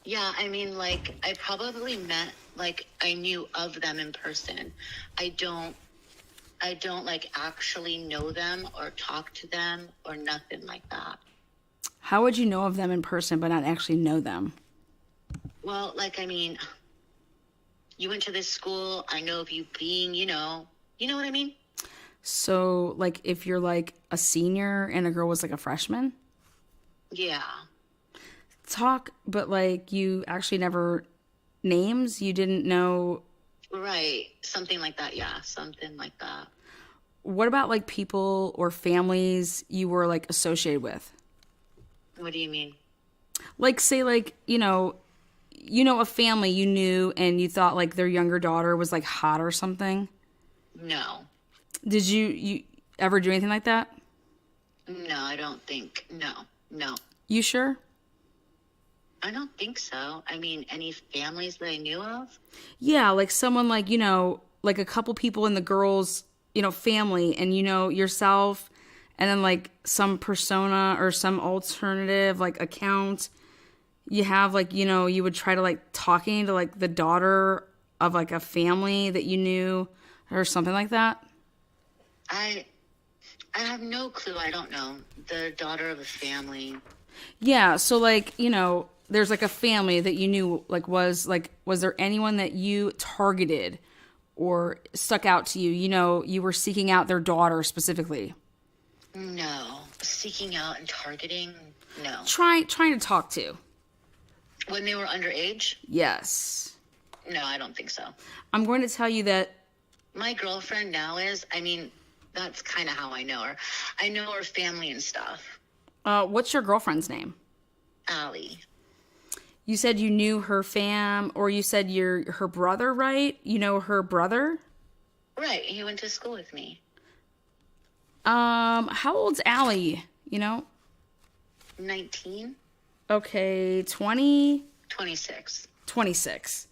Yeah, I mean, like, I probably met, like, I knew of them in person. I don't I don't like actually know them or talk to them or nothing like that. How would you know of them in person but not actually know them? Well, like, I mean, you went to this school. I know of you being, you know what I mean? So, like, if you're, like, a senior and a girl was, like, a freshman? Yeah. But, like, you actually never names? You didn't know? Right. Something like that. Yeah. Something like that. What about, like, people or families you were, like, associated with? What do you mean? Like, say, like, a family you knew and you thought, like, their younger daughter was, like, hot or something? No. Did you ever do anything like that? No, I don't think. No. You sure? I don't think so. I mean, any families that I knew of? Yeah, like someone like, like a couple people in the girls, family and, yourself and then like some persona or some alternative like account. You have like, you would try to like talking to like the daughter of like a family that you knew or something like that. I have no clue. I don't know. The daughter of a family. Yeah. So like, there's like a family that you knew, like was there anyone that you targeted or stuck out to you? You were seeking out their daughter specifically. No. Seeking out and targeting? No. Trying to talk to. When they were underage? Yes. No, I don't think so. I'm going to tell you that my girlfriend now is, I mean, that's kind of how I know her. I know her family and stuff. What's your girlfriend's name? Allie. You said you knew her or you said her brother, right? You know her brother? Right. He went to school with me. How old's Allie? 19. Okay, 20? 26. 26.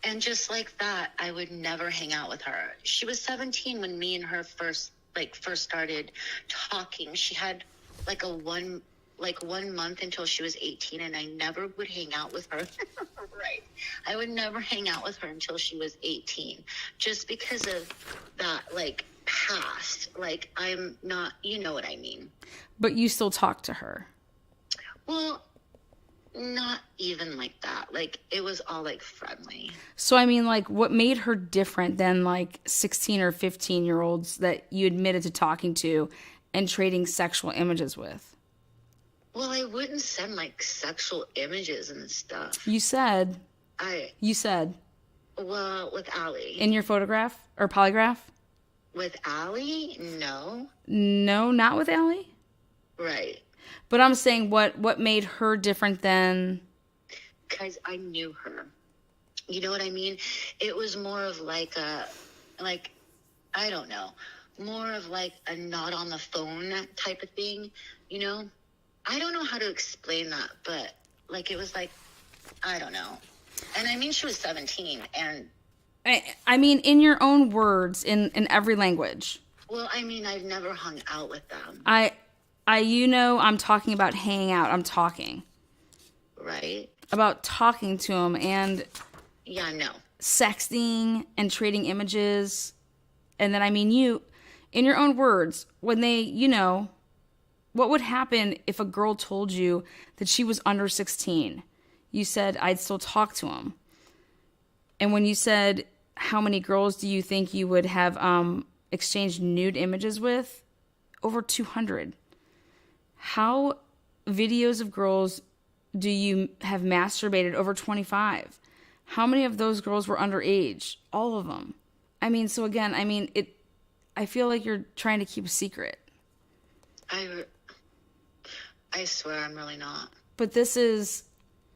And just like that, I would never hang out with her. She was 17 when me and her first started talking. She had like one month until she was 18, and I never would hang out with her. Right. I would never hang out with her until she was 18, just because of that, like, past. Like, I'm not, you know what I mean. But you still talk to her. Well, not even like that. Like, it was all, like, friendly. So, I mean, like, what made her different than, like, 16 or 15-year-olds that you admitted to talking to and trading sexual images with? Well, I wouldn't send, like, sexual images and stuff. You said. Well, with Allie. In your photograph or polygraph? With Allie? No. No, not with Allie? Right. But I'm saying what made her different than... Because I knew her. You know what I mean? It was more of like I don't know, more of like a not on the phone type of thing, I don't know how to explain that, but like it was like, I don't know. And I mean, she was 17 and... I mean, in your own words, in every language. Well, I mean, I've never hung out with them. I'm talking about hanging out. I'm talking. Right. About talking to them and... Yeah, no. Sexting and trading images. And then, I mean, you, in your own words, when they, what would happen if a girl told you that she was under 16? You said, I'd still talk to him. And when you said, how many girls do you think you would have exchanged nude images with? Over 200. How videos of girls do you have masturbated? Over 25. How many of those girls were underage? All of them. I mean, so again, I feel like you're trying to keep a secret. I swear I'm really not. But this is...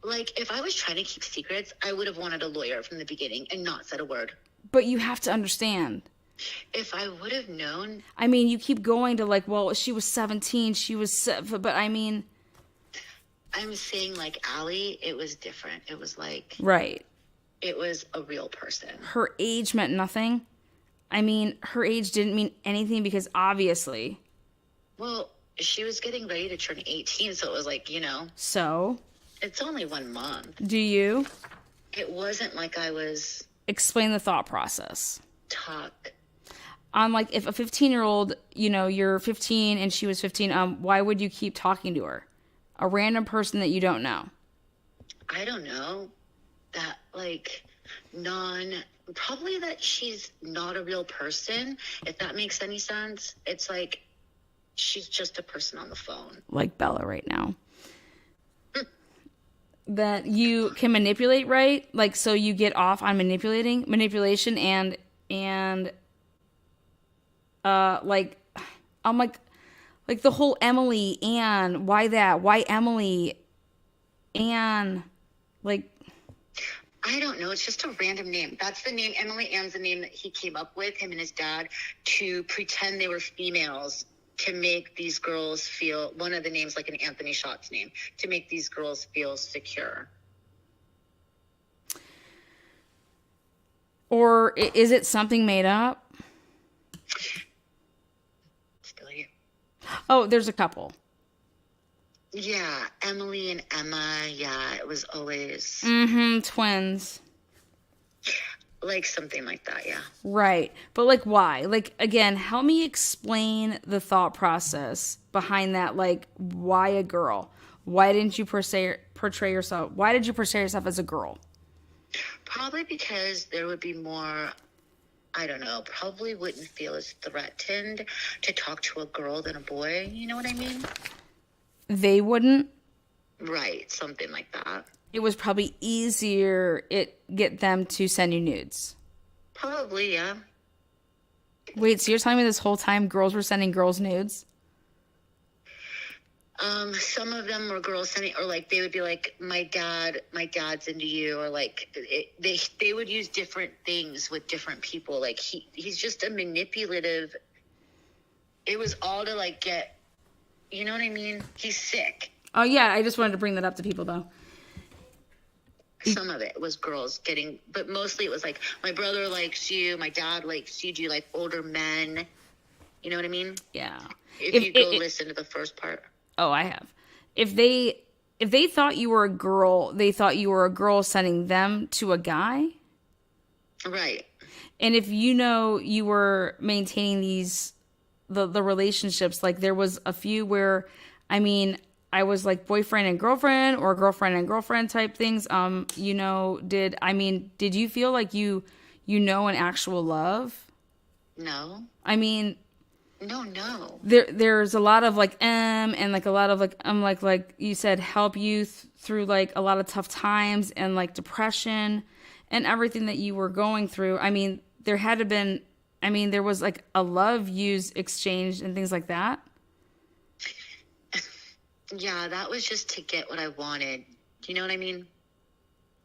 Like, if I was trying to keep secrets, I would have wanted a lawyer from the beginning and not said a word. But you have to understand. If I would have known... I mean, you keep going to like, well, she was 17, but I mean... I'm saying like Allie, it was different. It was like... Right. It was a real person. Her age meant nothing. I mean, her age didn't mean anything because obviously... Well, she was getting ready to turn 18, so it was like, So? It's only 1 month. Do you? It wasn't like I was... Explain the thought process. on like if a 15-year-old, you know, you're 15 and she was 15, why would you keep talking to her? A random person that you don't know. I don't know. That like probably that she's not a real person, if that makes any sense. It's like she's just a person on the phone. Like Bella right now. That you can manipulate, right? Like, so you get off on manipulation and like, I'm like the whole Emily, Anne, why that? Why Emily, Anne, like. I don't know. It's just a random name. That's the name. Emily Ann's the name that he came up with, him and his dad, to pretend they were females to make these girls feel, one of the names like an Anthony Shots name, to make these girls feel secure. Or is it something made up? Still here. Oh, there's a couple. Yeah, Emily and Emma. Yeah, it was always... twins. Like something like that, yeah. Right. But like why? Like, again, help me explain the thought process behind that. Like, why a girl? Why didn't you portray yourself? Why did you portray yourself as a girl? Probably because there would be more, I don't know, probably wouldn't feel as threatened to talk to a girl than a boy. You know what I mean? They wouldn't? Right, something like that. It was probably easier get them to send you nudes. Probably, yeah. Wait, so you're telling me this whole time girls were sending girls nudes? Some of them were girls sending, or like they would be like, my dad's into you, or like they would use different things with different people. Like he's just a manipulative. It was all to like get, you know what I mean? He's sick. Oh yeah, I just wanted to bring that up to people though. Some of it was girls getting, but mostly it was like, my brother likes you, my dad likes you, do you like older men? You know what I mean? Yeah. If you go listen to the first part. Oh, I have. If they thought you were a girl, they thought you were a girl sending them to a guy? Right. And if you know you were maintaining the relationships, like there was a few where, I mean, I was like boyfriend and girlfriend or girlfriend and girlfriend type things. You know, did you feel like you know an actual love? No. I mean, no. There's a lot of like and like a lot of like like you said, help you through like a lot of tough times and like depression and everything that you were going through. I mean, there was like a love use exchange and things like that. Yeah, that was just to get what I wanted. Do you know what I mean?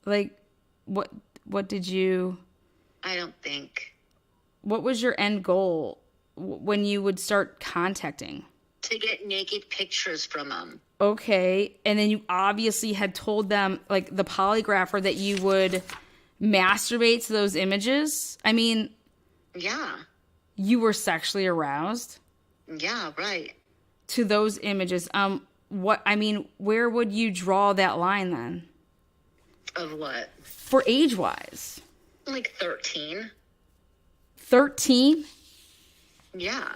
Like, what did you... I don't think. What was your end goal when you would start contacting? To get naked pictures from them. Okay, and then you obviously had told them, like, the polygrapher that you would masturbate to those images? I mean... Yeah. You were sexually aroused? Yeah, right. To those images. Where would you draw that line then? Of what? For age-wise. Like 13. 13? Yeah.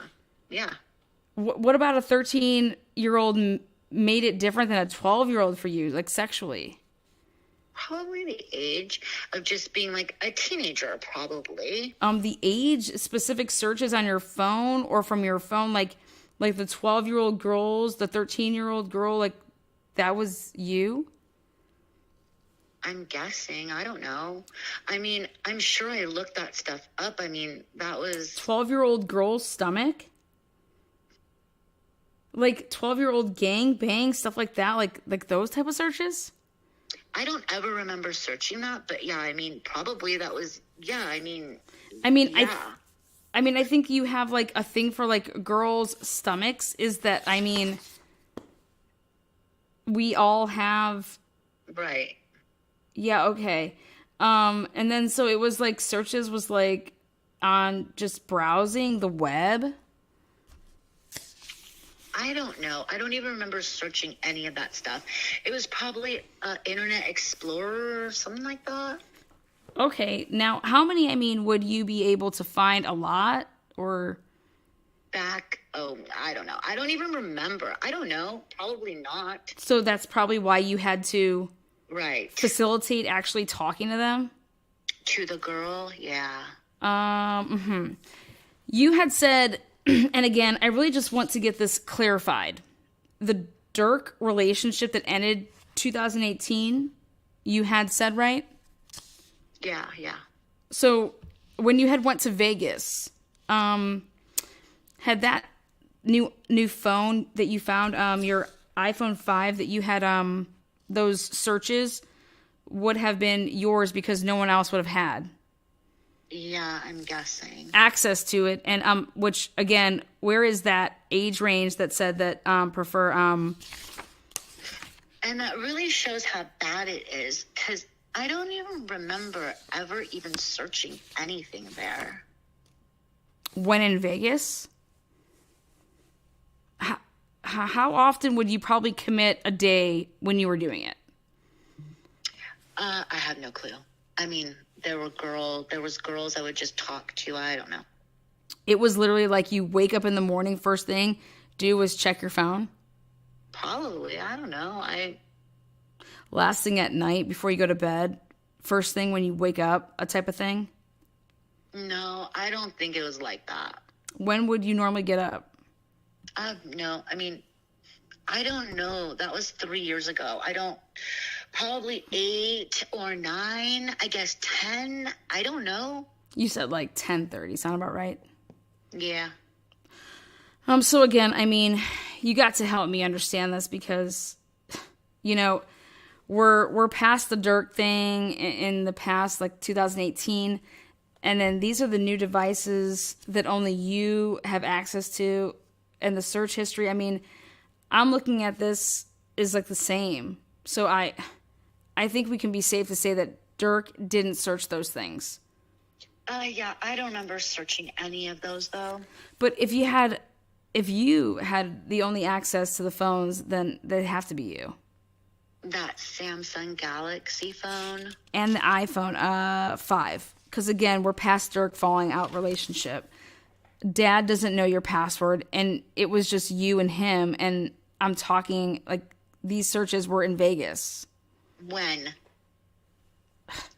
What about a 13-year-old made it different than a 12-year-old for you, like sexually? Probably the age of just being like a teenager, probably. The age, specific searches on your phone or from your phone, like the 12-year-old girls, the 13-year-old girl, like, that was you? I'm guessing. I don't know. I mean, I'm sure I looked that stuff up. I mean, that was... 12-year-old girl's stomach? Like, 12-year-old gang bang, stuff like that? Like those type of searches? I don't ever remember searching that, but yeah, I mean, probably that was... Yeah, I mean... Yeah. I think you have, like, a thing for, like, girls' stomachs is that, I mean, we all have... Right. Yeah, okay. And then, so it was, like, searches was, like, on just browsing the web? I don't know. I don't even remember searching any of that stuff. It was probably Internet Explorer or something like that. Okay, now how many, would you be able to find? A lot? or I don't know. I don't even remember. I don't know. Probably not. So that's probably why you had to facilitate actually talking to them? To the girl, yeah. You had said, and again, I really just want to get this clarified. The Dirk relationship that ended 2018, you had said, right? Yeah. So when you had went to Vegas, had that new phone that you found, your iPhone 5 that you had, those searches would have been yours because no one else would have had. Yeah, I'm guessing. Access to it. And, which again, where is that age range that said that, prefer, And that really shows how bad it is, because I don't even remember ever even searching anything there. when in Vegas? How often would you probably commit a day when you were doing it? I have no clue. I mean, there was girls I would just talk to. I don't know. It was literally like you wake up in the morning, first thing do was check your phone? Probably. I don't know. Last thing at night before you go to bed? First thing when you wake up, a type of thing? No, I don't think it was like that. When would you normally get up? No, I mean, I don't know. That was 3 years ago. Probably 8 or 9, I guess 10. I don't know. You said like 10:30. Sound about right? Yeah. So again, I mean, you got to help me understand this because, you know, we're past the Dirk thing in the past, like 2018. And then these are the new devices that only you have access to, and the search history. I mean, I'm looking at this is like the same. So I think we can be safe to say that Dirk didn't search those things. Yeah, I don't remember searching any of those though. But if you had the only access to the phones, then they'd have to be you. That Samsung Galaxy phone. And the iPhone 5. Because again, we're past Dirk falling out relationship. Dad doesn't know your password, and it was just you and him, and I'm talking, like, these searches were in Vegas. When?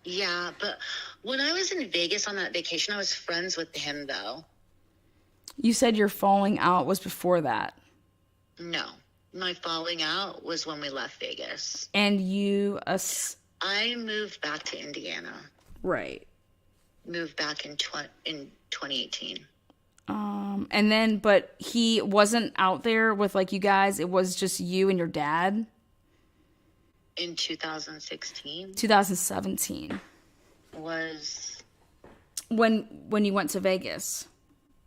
Yeah, but when I was in Vegas on that vacation, I was friends with him, though. You said your falling out was before that. No. My falling out was when we left Vegas. And you... I moved back to Indiana. Right. Moved back in 2018. And then, but he wasn't out there with, like, you guys. It was just you and your dad? In 2016. 2017. Was... When you went to Vegas.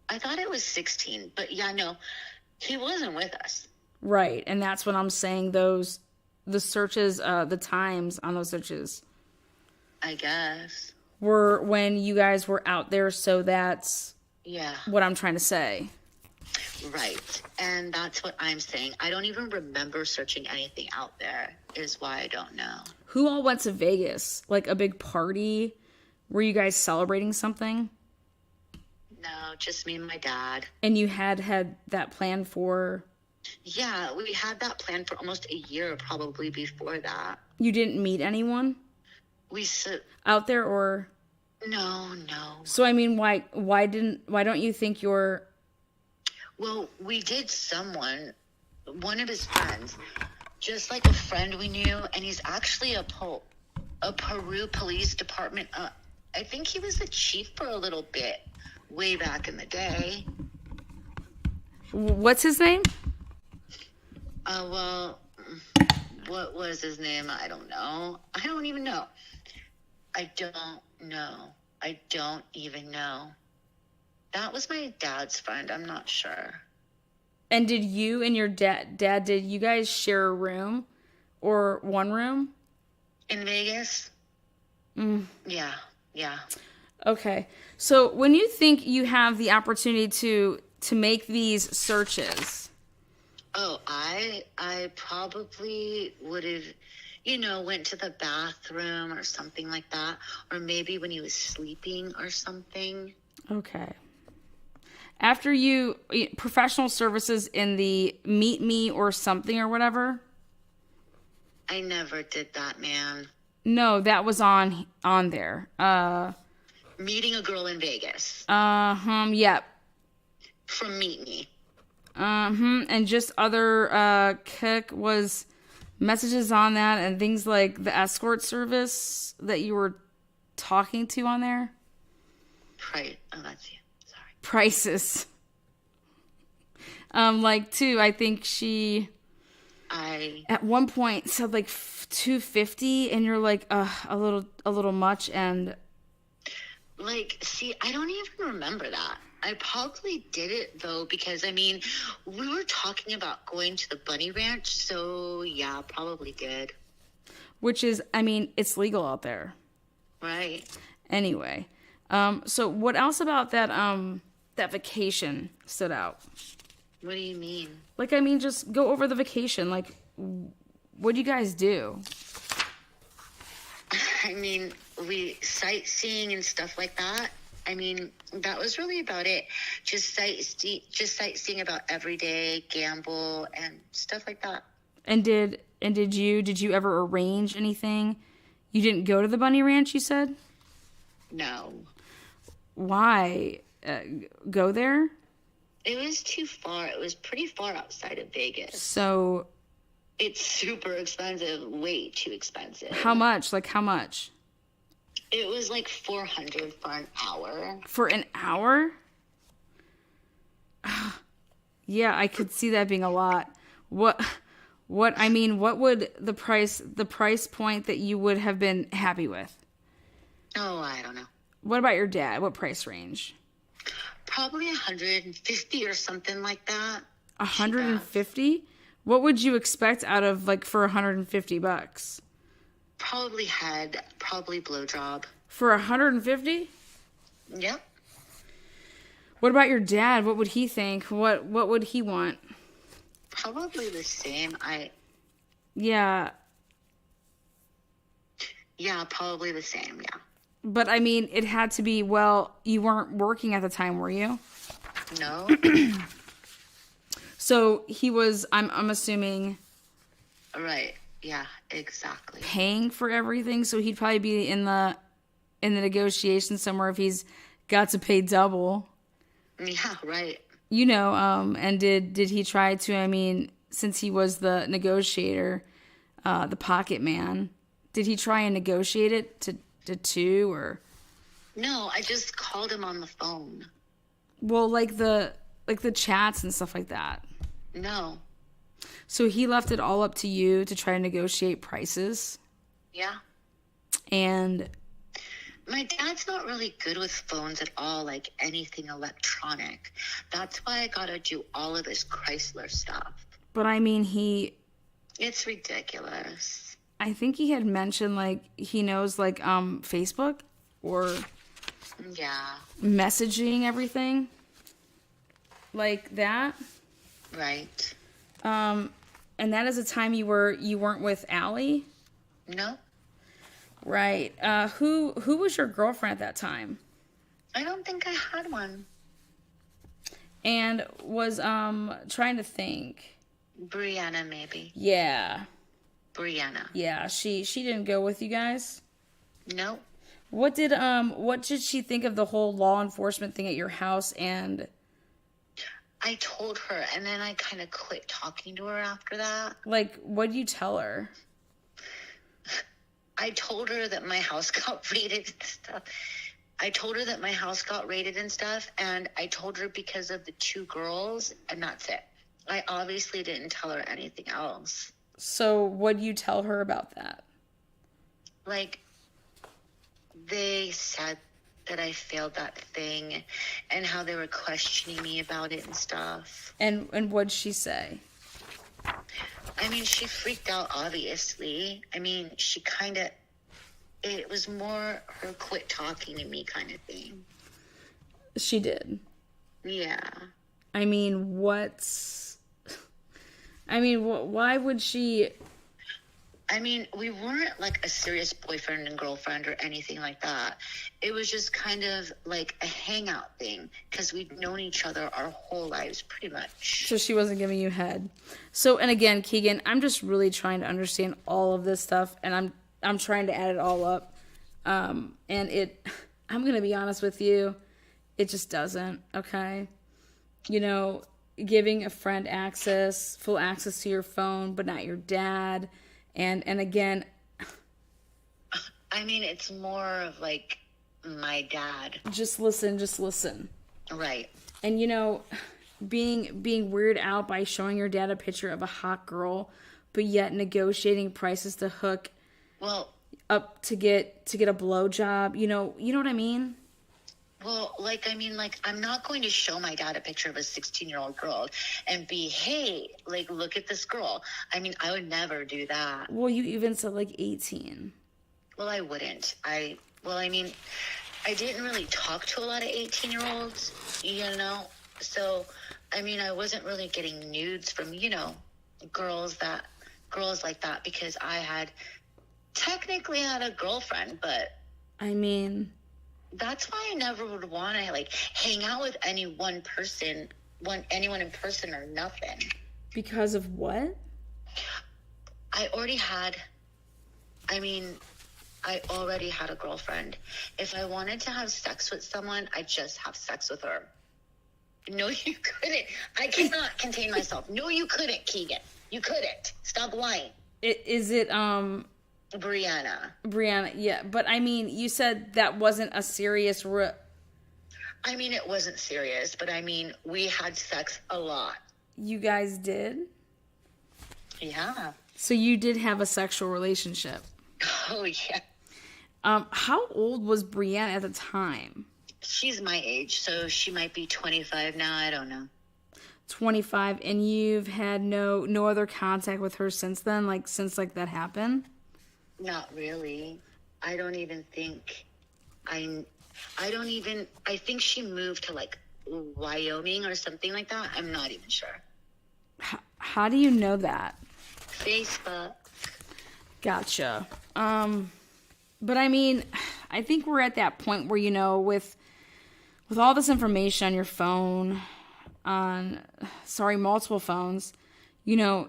I thought it was 16, but yeah, no, he wasn't with us. Right, and that's what I'm saying, the searches, the times on those searches. I guess. Were when you guys were out there, so that's what I'm trying to say. Right, and that's what I'm saying. I don't even remember searching anything out there, is why I don't know. Who all went to Vegas? Like a big party? Were you guys celebrating something? No, just me and my dad. And you had that plan for... Yeah, we had that plan for almost a year probably before that. You didn't meet anyone? Out there, or... No. So, I mean, why don't you think you're... Well, we did one of his friends, just like a friend we knew, and he's actually a Peru Police Department. I think he was the chief for a little bit, way back in the day. What's his name? Well, what was his name? I don't know. I don't even know. I don't even know. That was my dad's friend. I'm not sure. And did you and your dad, did you guys share a room or one room? In Vegas? Yeah. Okay. So when you think you have the opportunity to make these searches... Oh, I probably would have, went to the bathroom or something like that. Or maybe when he was sleeping or something. Okay. After you professional services in the Meet Me or something or whatever. I never did that, man. No, that was on there. Meeting a girl in Vegas. Yep. From Meet Me. And just other kick was messages on that and things like the escort service that you were talking to on there. Right. Oh, that's you. Sorry. Prices. Like too, I think she at one point said like $250 and you're like a little much. And like, see, I don't even remember that. I probably did it though, because I mean, we were talking about going to the bunny ranch, so yeah, probably did. Which is, I mean, it's legal out there. Right. Anyway, so what else about that vacation stood out? What do you mean? Like, I mean, just go over the vacation. Like, what do you guys do? I mean, we sightseeing and stuff like that. I mean, that was really about it. Just sightseeing about everyday gamble and stuff like that. And did you ever arrange anything? You didn't go to the bunny ranch, you said? No. Why? Go there? It was too far. It was pretty far outside of Vegas. So it's super expensive, way too expensive. How much? Like how much? It was like $400 for an hour. For an hour? Yeah, I could see that being a lot. What I mean, what would the price point that you would have been happy with? Oh, I don't know. What about your dad? What price range? Probably 150 or something like that. 150? What would you expect out of like for $150? Probably blowjob. For 150? Yep. What about your dad? What would he think? What would he want? Probably the same. Yeah. Yeah, probably the same, yeah. But I mean, it had to be, well, you weren't working at the time, were you? No. So he was, I'm assuming. Right. Yeah, exactly. Paying for everything, so he'd probably be in the negotiation somewhere if he's got to pay double. Yeah, right. You know, and did he try to, I mean, since he was the negotiator, the pocket man, did he try and negotiate it to two or? No, I just called him on the phone. Well, like the chats and stuff like that. No. So he left it all up to you to try to negotiate prices? Yeah. And my dad's not really good with phones at all, like anything electronic. That's why I gotta do all of this Chrysler stuff. But I mean, it's ridiculous. I think he had mentioned like he knows like Facebook or messaging everything like that. Right. And that is a time you weren't with Allie? No. Right. Who was your girlfriend at that time? I don't think I had one. And was trying to think. Brianna, maybe. Yeah. Brianna. Yeah, she didn't go with you guys? No. What did she think of the whole law enforcement thing at your house? And I told her, and then I kind of quit talking to her after that. Like, what did you tell her? I told her that my house got raided and stuff. And I told her because of the two girls, and that's it. I obviously didn't tell her anything else. So what do you tell her about that? Like, they said that I failed that thing and how they were questioning me about it and stuff. And what'd she say? I mean, she freaked out, obviously. I mean, it was more her quit talking to me kind of thing. She did? Yeah. I mean, why would she? I mean, we weren't like a serious boyfriend and girlfriend or anything like that. It was just kind of like a hangout thing because we'd known each other our whole lives pretty much. So she wasn't giving you head. So, and again, Kegan, I'm just really trying to understand all of this stuff, and I'm trying to add it all up. I'm going to be honest with you, it just doesn't, okay? You know, giving a friend full access to your phone, but not your dad. And again, I mean, it's more of like my dad. Just listen. Right. And you know, being weirded out by showing your dad a picture of a hot girl, but yet negotiating prices to hook up to get a blowjob. You know what I mean? Well, I'm not going to show my dad a picture of a 16-year-old girl and be, hey, like, look at this girl. I mean, I would never do that. Well, you even said like 18. Well, I wouldn't. I didn't really talk to a lot of 18-year-olds, you know? So, I mean, I wasn't really getting nudes from, you know, girls like that because I had technically had a girlfriend, but... I mean... That's why I never would want to like hang out with anyone in person or nothing. Because of what? I already had a girlfriend. If I wanted to have sex with someone, I'd just have sex with her. No, you couldn't. I cannot contain myself. No, you couldn't, Kegan. You couldn't. Stop lying. Is it Brianna, yeah. But I mean, you said that wasn't a serious... I mean, it wasn't serious, but I mean, we had sex a lot. You guys did? Yeah. So you did have a sexual relationship? Oh, yeah. How old was Brianna at the time? She's my age, so she might be 25 now. I don't know. 25, and you've had no other contact with her since then? Like, since, like, that happened? Not really. I think she moved to like Wyoming or something like that. I'm not even sure. How do you know that? Facebook. Gotcha. But I mean, I think we're at that point where, you know, with all this information on your phone, multiple phones, you know,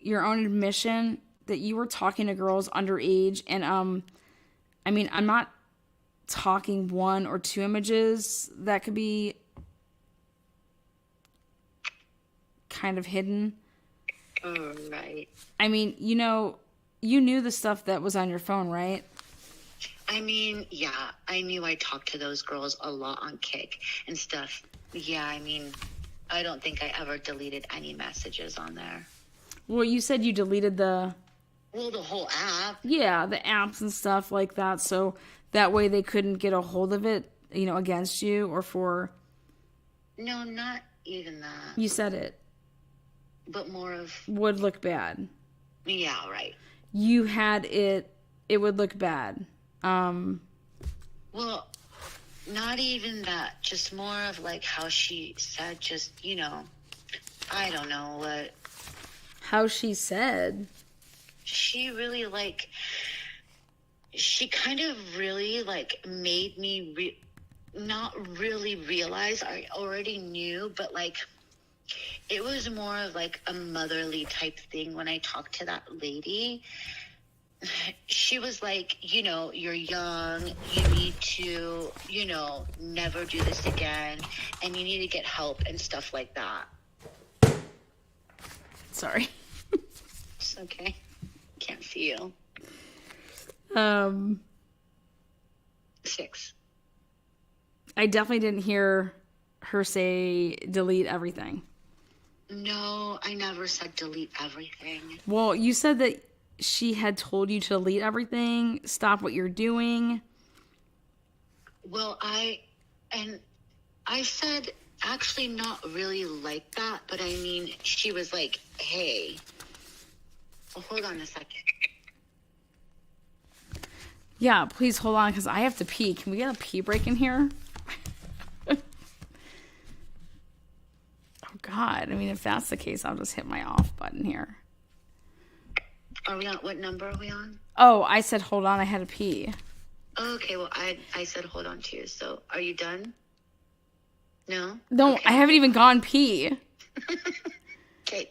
your own admission that you were talking to girls underage, and I mean, I'm not talking 1 or 2 images that could be kind of hidden. Oh, right. I mean, you know, you knew the stuff that was on your phone, right? I mean, yeah, I knew I talked to those girls a lot on Kik and stuff. Yeah, I mean, I don't think I ever deleted any messages on there. Well, you said you deleted the whole app. Yeah, the apps and stuff like that, so that way they couldn't get a hold of it, you know, against you or for... No, not even that. You said it. But more of... Would look bad. Yeah, right. You had it would look bad. Well, not even that. Just more of like how she said, just, you know, I don't know what... How she said... She really, like, she kind of really, like, made me not really realize I already knew, but, like, it was more of, like, a motherly type thing when I talked to that lady. She was like, you know, you're young, you need to, you know, never do this again, and you need to get help and stuff like that. Sorry. It's okay. Can't see you. 6. I definitely didn't hear her say delete everything. No, I never said delete everything. Well, you said that she had told you to delete everything, stop what you're doing. Well, I said actually not really like that, but I mean, she was like, hey, hold on a second. Yeah, please hold on, because I have to pee. Can we get a pee break in here? Oh, God. I mean, if that's the case, I'll just hit my off button here. Are we on? What number are we on? Oh, I said hold on. I had to pee. Oh, okay. Well, I said hold on too. So, are you done? No. No, Okay. I haven't even gone pee. Okay.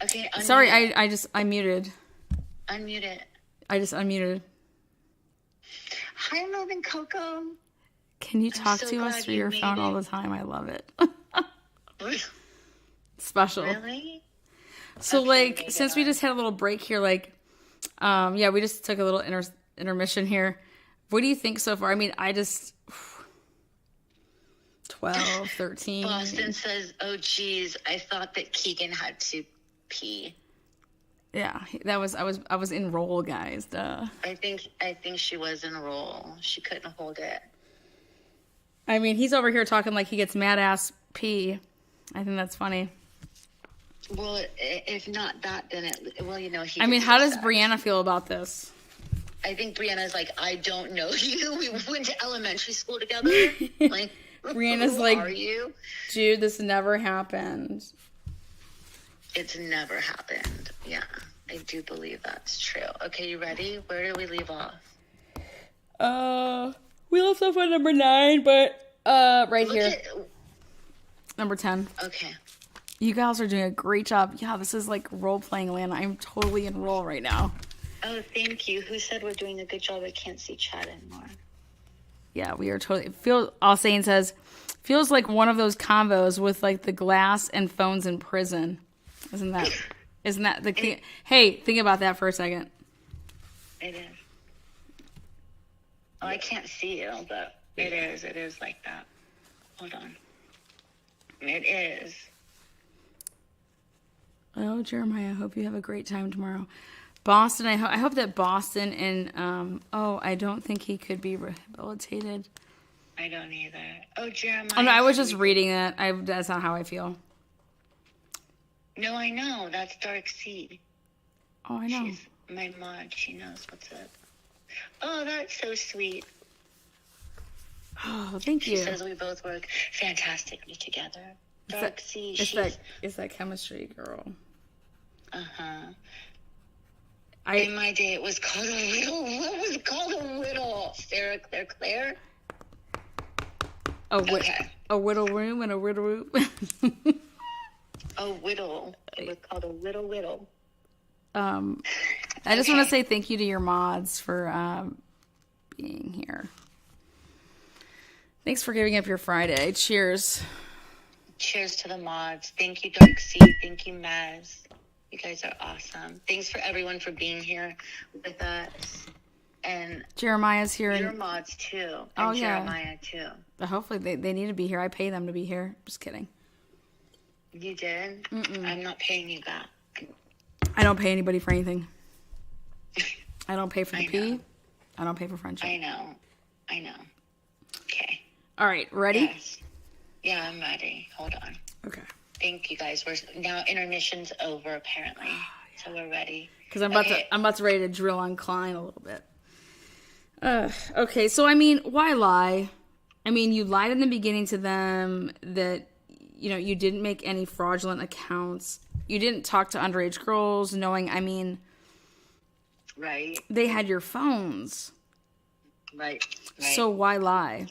Okay. Sorry, I muted. Unmute it. I just unmuted. Hi, Melvin Coco. Can you talk so to us glad through you your made phone all it. the time? I love it. Special. Really? So, Okay, like, Megan. since we just had a little break here, like, yeah, we just took a little intermission here. What do you think so far? I mean, I just 12, 13. Boston says, "Oh, geez, I thought that Kegan had to pee." Yeah, that was I was in roll, guys. Duh. I think she was in a roll. She couldn't hold it. I mean, he's over here talking like he gets mad ass pee. I think that's funny. Well, if not that, then he. I mean, gets how does upset. Brianna feel about this? I think Brianna's like, I don't know you. We went to elementary school together. Like, Brianna's who like, are you? Dude, this never happened. It's never happened. Yeah, I do believe that's true. Okay, you ready? Where did we leave off? We left off at number 9, but right Look here, at- number 10. Okay. You guys are doing a great job. Yeah, this is like role playing land. I'm totally in role right now. Oh, thank you. Who said we're doing a good job? I can't see chat anymore. Yeah, we are totally. All Sane says, feels like one of those combos with like the glass and phones in prison. Isn't that the thing? Hey, think about that for a second. It is. Oh, I can't see you, but it is. It is like that. Hold on. It is. Oh, Jeremiah, I hope you have a great time tomorrow. Boston, I hope that Boston and I don't think he could be rehabilitated. I don't either. Oh, Jeremiah. Oh no, I was just reading that. That's not how I feel. No, I know. That's Dark Sea. Oh, I know. She's my mod. She knows what's up. Oh, that's so sweet. Oh, thank you. She says we both work fantastically together. Dark Sea. It's that chemistry, girl. Uh-huh. In In my day, it was called a riddle. What was it called a riddle? Sarah Claire? Okay. A whittle room and a riddle room. A whittle. It was called a whittle. I just want to say thank you to your mods for being here. Thanks for giving up your Friday. Cheers. Cheers to the mods. Thank you, Dark Sea. Thank you, Maz. You guys are awesome. Thanks for everyone for being here with us. And Jeremiah's here. your mods, too. And Oh, yeah. Jeremiah, too. Hopefully they need to be here. I pay them to be here. Just kidding. You did? I'm not paying you back. I don't pay anybody for anything. I don't pay for the I pee. know. I don't pay for friendship. I know. Okay. All right, ready? Yes. Yeah, I'm ready. Hold on. Okay. Thank you, guys. We're now intermission's over, apparently. So we're ready. Because I'm about to ready to drill on Kline a little bit. Okay, so I mean, why lie? I mean, you lied in the beginning to them that you didn't make any fraudulent accounts. You didn't talk to underage girls, knowing. I mean, Right. They had your phones. Right. So why lie?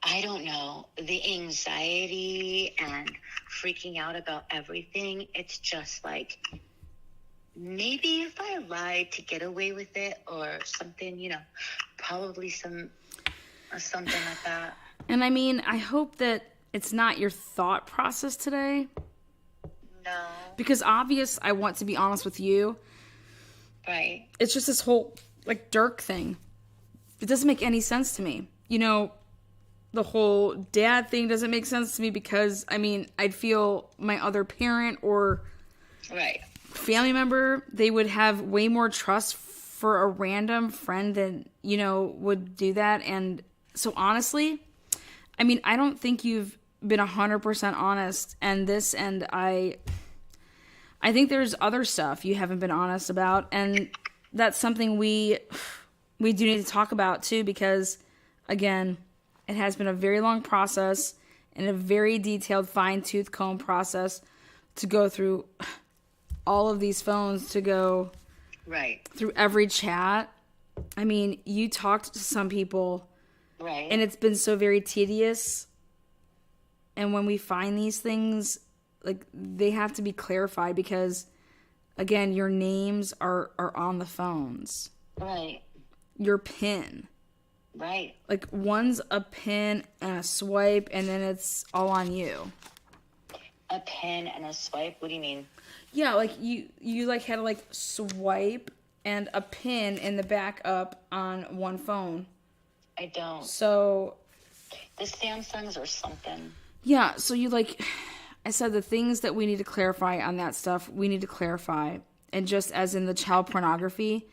I don't know. The anxiety and freaking out about everything. It's just like, maybe if I lied to get away with it or something, probably something like that. And I mean, I hope that it's not your thought process today. No. Because I want to be honest with you. Right. It's just this whole, like, Dirk thing. It doesn't make any sense to me. The whole dad thing doesn't make sense to me because, I mean, I'd feel my other parent or family member, they would have way more trust for a random friend than, would do that. And so honestly, I mean, I don't think you've been 100% honest and I think there's other stuff you haven't been honest about. And that's something we do need to talk about too, because again, it has been a very long process and a very detailed fine-tooth comb process to go through all of these phones, to go through every chat. I mean, you talked to some people, and it's been so very tedious. And when we find these things, like, they have to be clarified because, again, your names are on the phones. Right. Your PIN. Right. Like, one's a PIN and a swipe, and then it's all on you. A PIN and a swipe? What do you mean? Yeah, like, you like, had to, like, swipe and a PIN in the backup on one phone. I don't. So... the Samsungs or something. Yeah, so I said the things that we need to clarify on that stuff, we need to clarify. And just as in the child pornography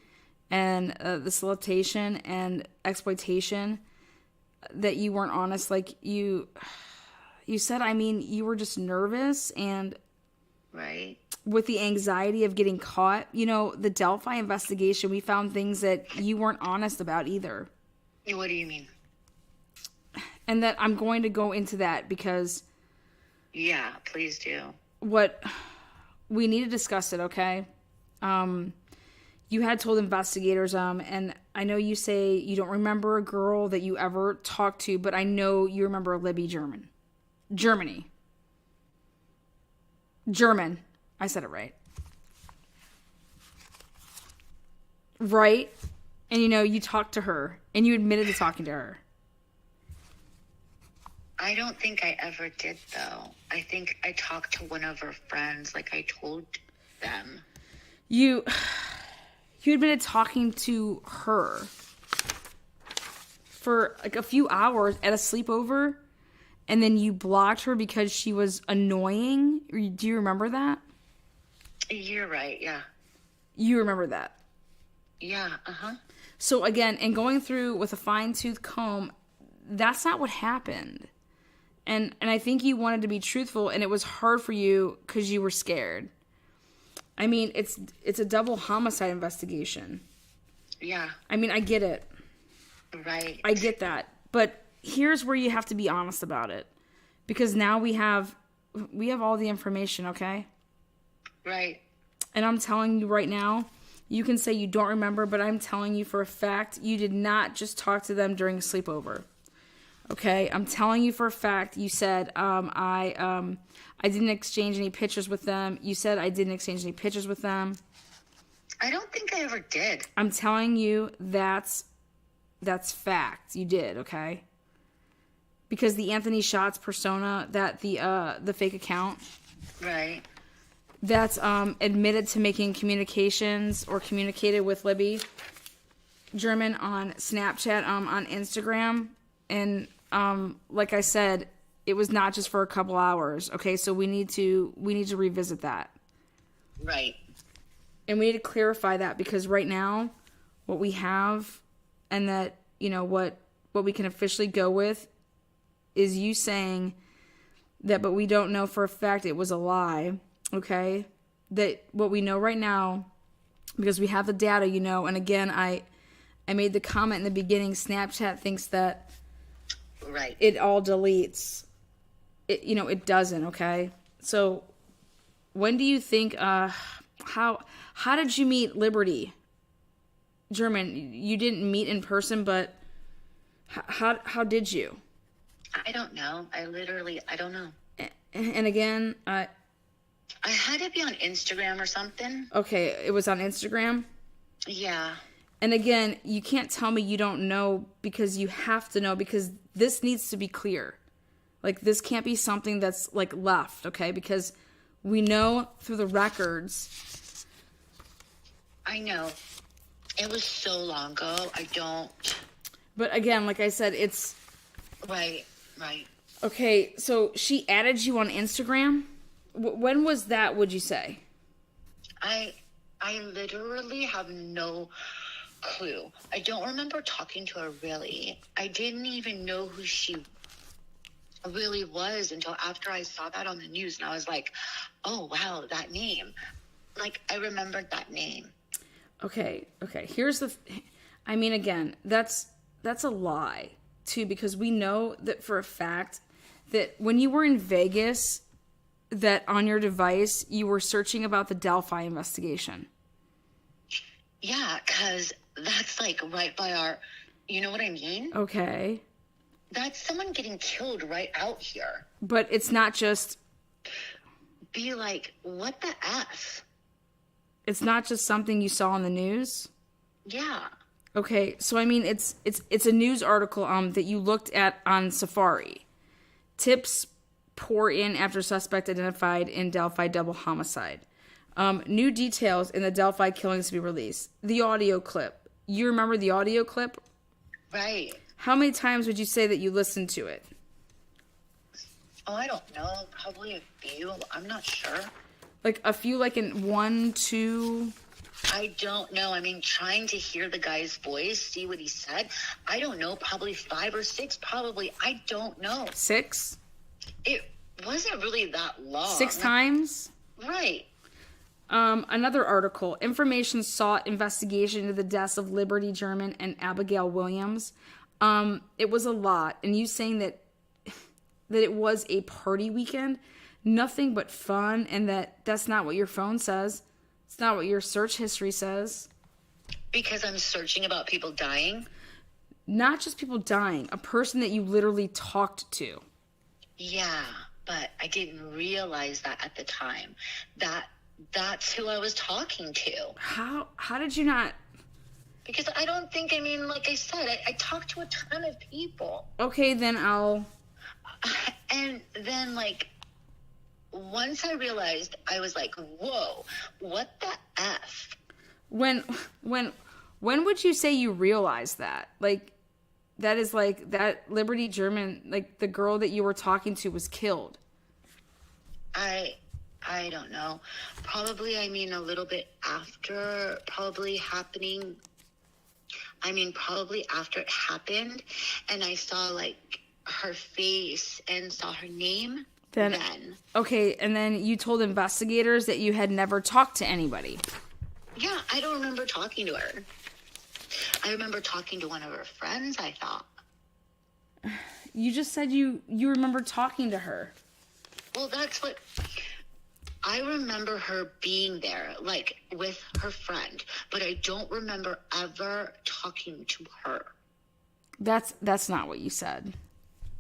and the solicitation and exploitation, that you weren't honest. Like, you said, I mean, you were just nervous and with the anxiety of getting caught. The Delphi investigation, we found things that you weren't honest about either. What do you mean? And that I'm going to go into that because... yeah, please do. We need to discuss it, okay? You had told investigators, and I know you say you don't remember a girl that you ever talked to, but I know you remember Libby German. German. I said it right. Right? And you talked to her, and you admitted to talking to her. I don't think I ever did, though. I think I talked to one of her friends, like I told them. You admitted talking to her for like a few hours at a sleepover, and then you blocked her because she was annoying. Do you remember that? You're right, yeah. You remember that? Yeah, uh-huh. So again, and going through with a fine-tooth comb, that's not what happened. And I think you wanted to be truthful, and it was hard for you because you were scared. I mean, it's a double homicide investigation. Yeah. I mean, I get it. Right. I get that. But here's where you have to be honest about it. Because now we have all the information, okay? Right. And I'm telling you right now, you can say you don't remember, but I'm telling you for a fact, you did not just talk to them during a sleepover. Okay, I'm telling you for a fact, you said, I didn't exchange any pictures with them. You said I didn't exchange any pictures with them. I don't think I ever did. I'm telling you that's fact. You did, okay? Because the Anthony Schatz persona, that the fake account. Right. That's admitted to making communications or communicated with Libby German on Snapchat, on Instagram. And like I said, it was not just for a couple hours. Okay, so we need to revisit that. Right. And we need to clarify that because right now, what we have, and that what we can officially go with, is you saying that, but we don't know for a fact it was a lie. Okay, that what we know right now, because we have the data, and again, I made the comment in the beginning. Snapchat thinks that. Right. It all deletes. It doesn't, okay? So when do you think how did you meet Liberty German? You didn't meet in person, but how did you? I don't know. I don't know. And again, I had to be on Instagram or something. Okay, it was on Instagram? Yeah. And again, you can't tell me you don't know, because you have to know, because this needs to be clear. Like, this can't be something that's, like, left, okay? Because we know through the records. I know. It was so long ago. I don't. But again, like I said, it's... Right. Okay, so she added you on Instagram? When was that, would you say? I literally have no clue. I don't remember talking to her, really. I didn't even know who she really was until after I saw that on the news, and I was like, oh wow, that name. Like, I remembered that name. Okay. Here's I mean, again, that's a lie too, because we know that for a fact that when you were in Vegas, that on your device you were searching about the Delphi investigation. Yeah, because that's like right by our, you know what I mean? Okay. That's someone getting killed right out here. But it's not just... Be like, what the F? It's not just something you saw on the news? Yeah. Okay, so I mean, it's a news article that you looked at on Safari. Tips pour in after suspect identified in Delphi double homicide. New details in the Delphi killings to be released. The audio clip. You remember the audio clip? Right. How many times would you say that you listened to it? Oh, I don't know. Probably a few. I'm not sure. Like a few, like in 1, 2... I don't know. I mean, trying to hear the guy's voice, see what he said. I don't know. Probably 5 or 6. Probably. I don't know. 6? It wasn't really that long. 6 times? Right. Another article. Information sought investigation into the deaths of Libby German and Abigail Williams. It was a lot. And you saying that it was a party weekend, nothing but fun, and that's not what your phone says. It's not what your search history says. Because I'm searching about people dying? Not just people dying. A person that you literally talked to. Yeah, but I didn't realize that at the time. That's who I was talking to. How did you not... Because I don't think, I mean, like I said, I talked to a ton of people. Okay, then I'll... And then, like, once I realized, I was like, whoa, what the F? When would you say you realized that? Like, that is like, that Libby German, like, the girl that you were talking to was killed. I don't know. Probably, I mean, a little bit after probably happening. I mean, probably after it happened, and I saw, like, her face and saw her name. Then. Okay, and then you told investigators that you had never talked to anybody. Yeah, I don't remember talking to her. I remember talking to one of her friends, I thought. You just said you remember talking to her. Well, that's what... I remember her being there, like, with her friend, but I don't remember ever talking to her. That's not what you said.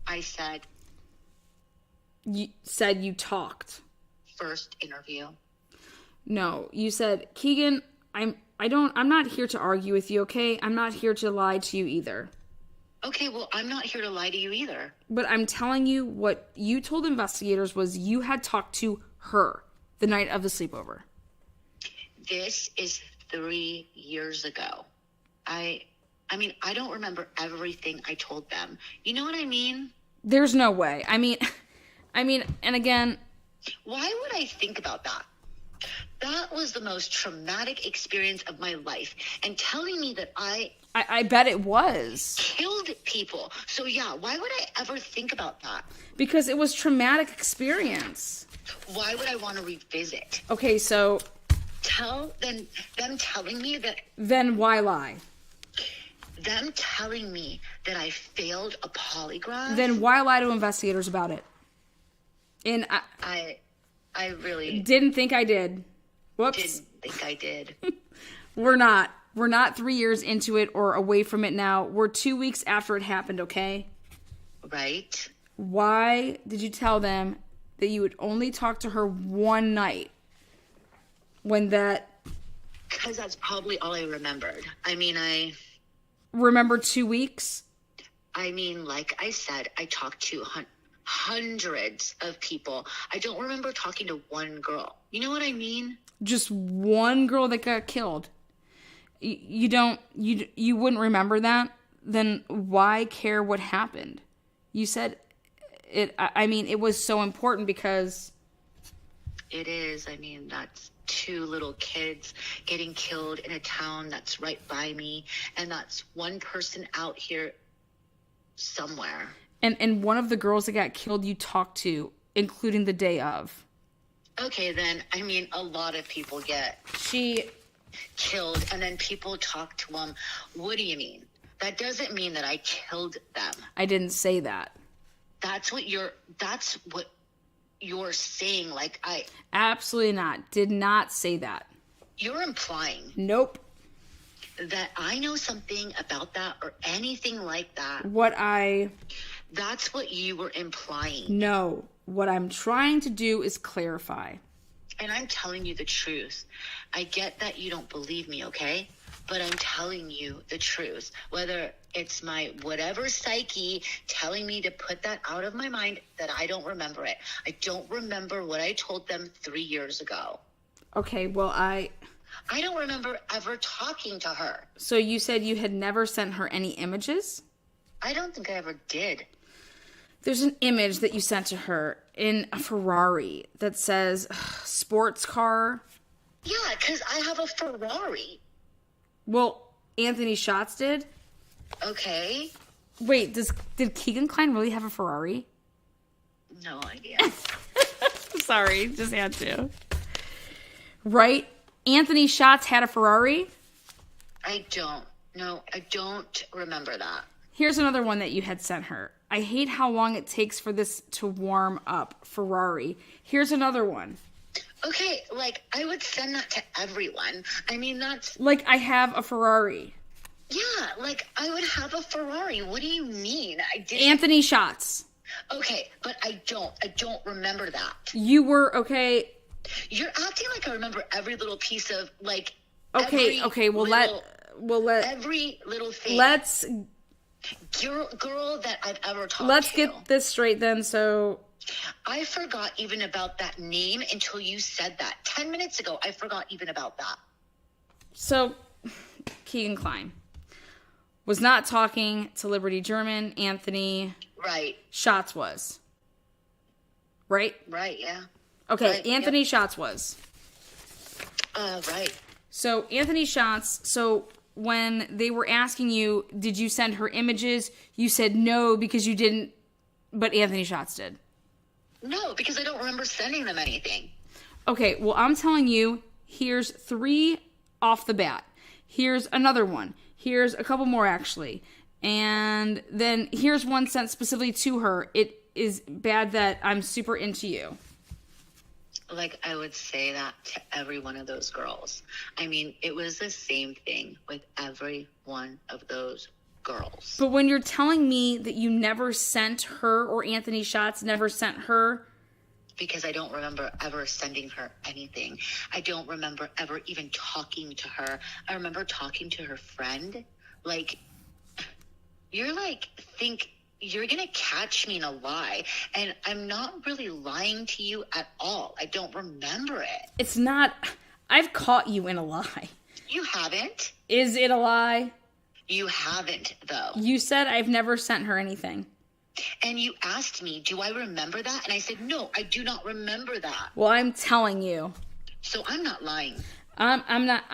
I said... You said you talked. First interview. No, you said, Kegan, I'm not here to argue with you, okay? I'm not here to lie to you either. Okay, well, I'm not here to lie to you either. But I'm telling you, what you told investigators was you had talked to her the night of the sleepover. This is 3 years ago. I mean, I don't remember everything I told them. You know what I mean? There's no way. I mean, and again... Why would I think about that? That was the most traumatic experience of my life. And telling me that I bet it was. Killed people. So yeah, why would I ever think about that? Because it was traumatic experience. Why would I want to revisit? Okay, so... Them telling me that... Then why lie? Them telling me that I failed a polygraph? Then why lie to investigators about it? And I really... Didn't think I did. Whoops. think I did. We're not. We're not 3 years into it or away from it now. We're 2 weeks after it happened, okay? Right. Why did you tell them that you would only talk to her one night when that... Because that's probably all I remembered. I mean, I Remember 2 weeks? Like I said, I talked to hundreds of people. I don't remember talking to one girl. You know what I mean? Just one girl that got killed. You wouldn't remember that? Then why care what happened? You said it. I mean, it was so important because it is. I mean, that's 2 little kids getting killed in a town that's right by me, and that's one person out here somewhere. And one of the girls that got killed you talked to, including the day of. Okay, then, I mean, a lot of people get killed, and then people talk to them. What do you mean? That doesn't mean that I killed them. I didn't say that. That's what you're saying. Like, Absolutely not. Did not say that. You're implying. Nope. That I know something about that or anything like that. That's what you were implying. No. What I'm trying to do is clarify. And I'm telling you the truth. I get that you don't believe me, okay? But I'm telling you the truth. Whether it's my whatever psyche telling me to put that out of my mind, that I don't remember it. I don't remember what I told them 3 years ago. Okay, well, I don't remember ever talking to her. So you said you had never sent her any images? I don't think I ever did. There's an image that you sent to her in a Ferrari that says sports car. Yeah, because I have a Ferrari. Well, Anthony Schatz did. Okay. Wait, did Kegan Kline really have a Ferrari? No idea. Sorry, just had to. Right? Anthony Schatz had a Ferrari? I don't remember that. Here's another one that you had sent her. I hate how long it takes for this to warm up. Ferrari. Here's another one. Okay, like, I would send that to everyone. I mean, that's... Like, I have a Ferrari. Yeah, like, I would have a Ferrari. What do you mean? I didn't... Anthony Schatz. Okay, but I don't remember that. You were, okay... You're acting like I remember every little piece of, like... Okay, we'll let... Every little thing. Let's... Girl that I've ever talked to. Let's get this straight then, so... I forgot even about that name until you said that. 10 minutes ago, I forgot even about that. So, Kegan Kline was not talking to Libby German. Anthony Right. Schatz was. Right? Right, yeah. Okay, Right, Anthony yep. Schatz was. Right. So, Anthony Schatz, so when they were asking you, did you send her images? You said no because you didn't, but Anthony Schatz did. No, because I don't remember sending them anything. Okay, well, I'm telling you, here's 3 off the bat. Here's another one. Here's a couple more, actually. And then here's one sent specifically to her. It is bad that I'm super into you. Like, I would say that to every one of those girls. I mean, it was the same thing with every one of those girls. But when you're telling me that you never sent her, or Anthony Schatz never sent her... Because I don't remember ever sending her anything. I don't remember ever even talking to her. I remember talking to her friend. Like, you're like, think you're going to catch me in a lie. And I'm not really lying to you at all. I don't remember it. It's not... I've caught you in a lie. You haven't. Is it a lie? You haven't, though. You said I've never sent her anything. And you asked me, do I remember that? And I said, no, I do not remember that. Well, I'm telling you. So I'm not lying. I'm not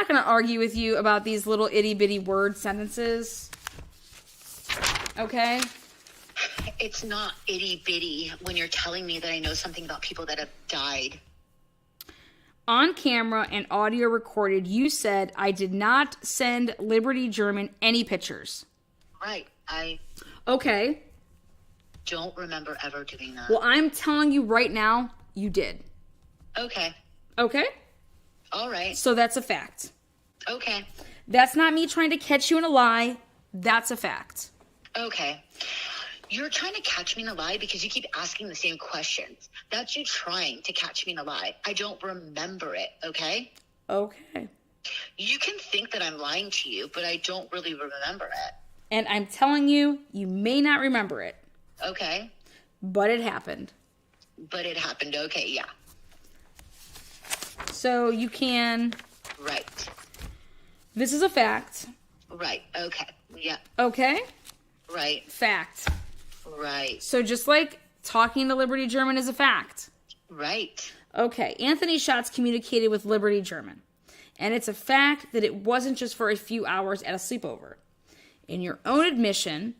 going to argue with you about these little itty-bitty word sentences. Okay? It's not itty-bitty when you're telling me that I know something about people that have died. On camera and audio recorded, you said I did not send Libby German any pictures. Right. I Okay. don't remember ever doing that. Well, I'm telling you right now, you did. Okay. Okay? All right. So that's a fact. Okay. That's not me trying to catch you in a lie. That's a fact. Okay. You're trying to catch me in a lie because you keep asking the same questions. That's you trying to catch me in a lie. I don't remember it, okay? Okay. You can think that I'm lying to you, but I don't really remember it. And I'm telling you, you may not remember it. Okay. But it happened. But it happened. Okay, yeah. So you can... Right. This is a fact. Right. Okay. Yeah. Okay? Right. Fact. Right. So just like talking to Libby German is a fact. Right. Okay. Anthony Schatz communicated with Libby German. And it's a fact that it wasn't just for a few hours at a sleepover. In your own admission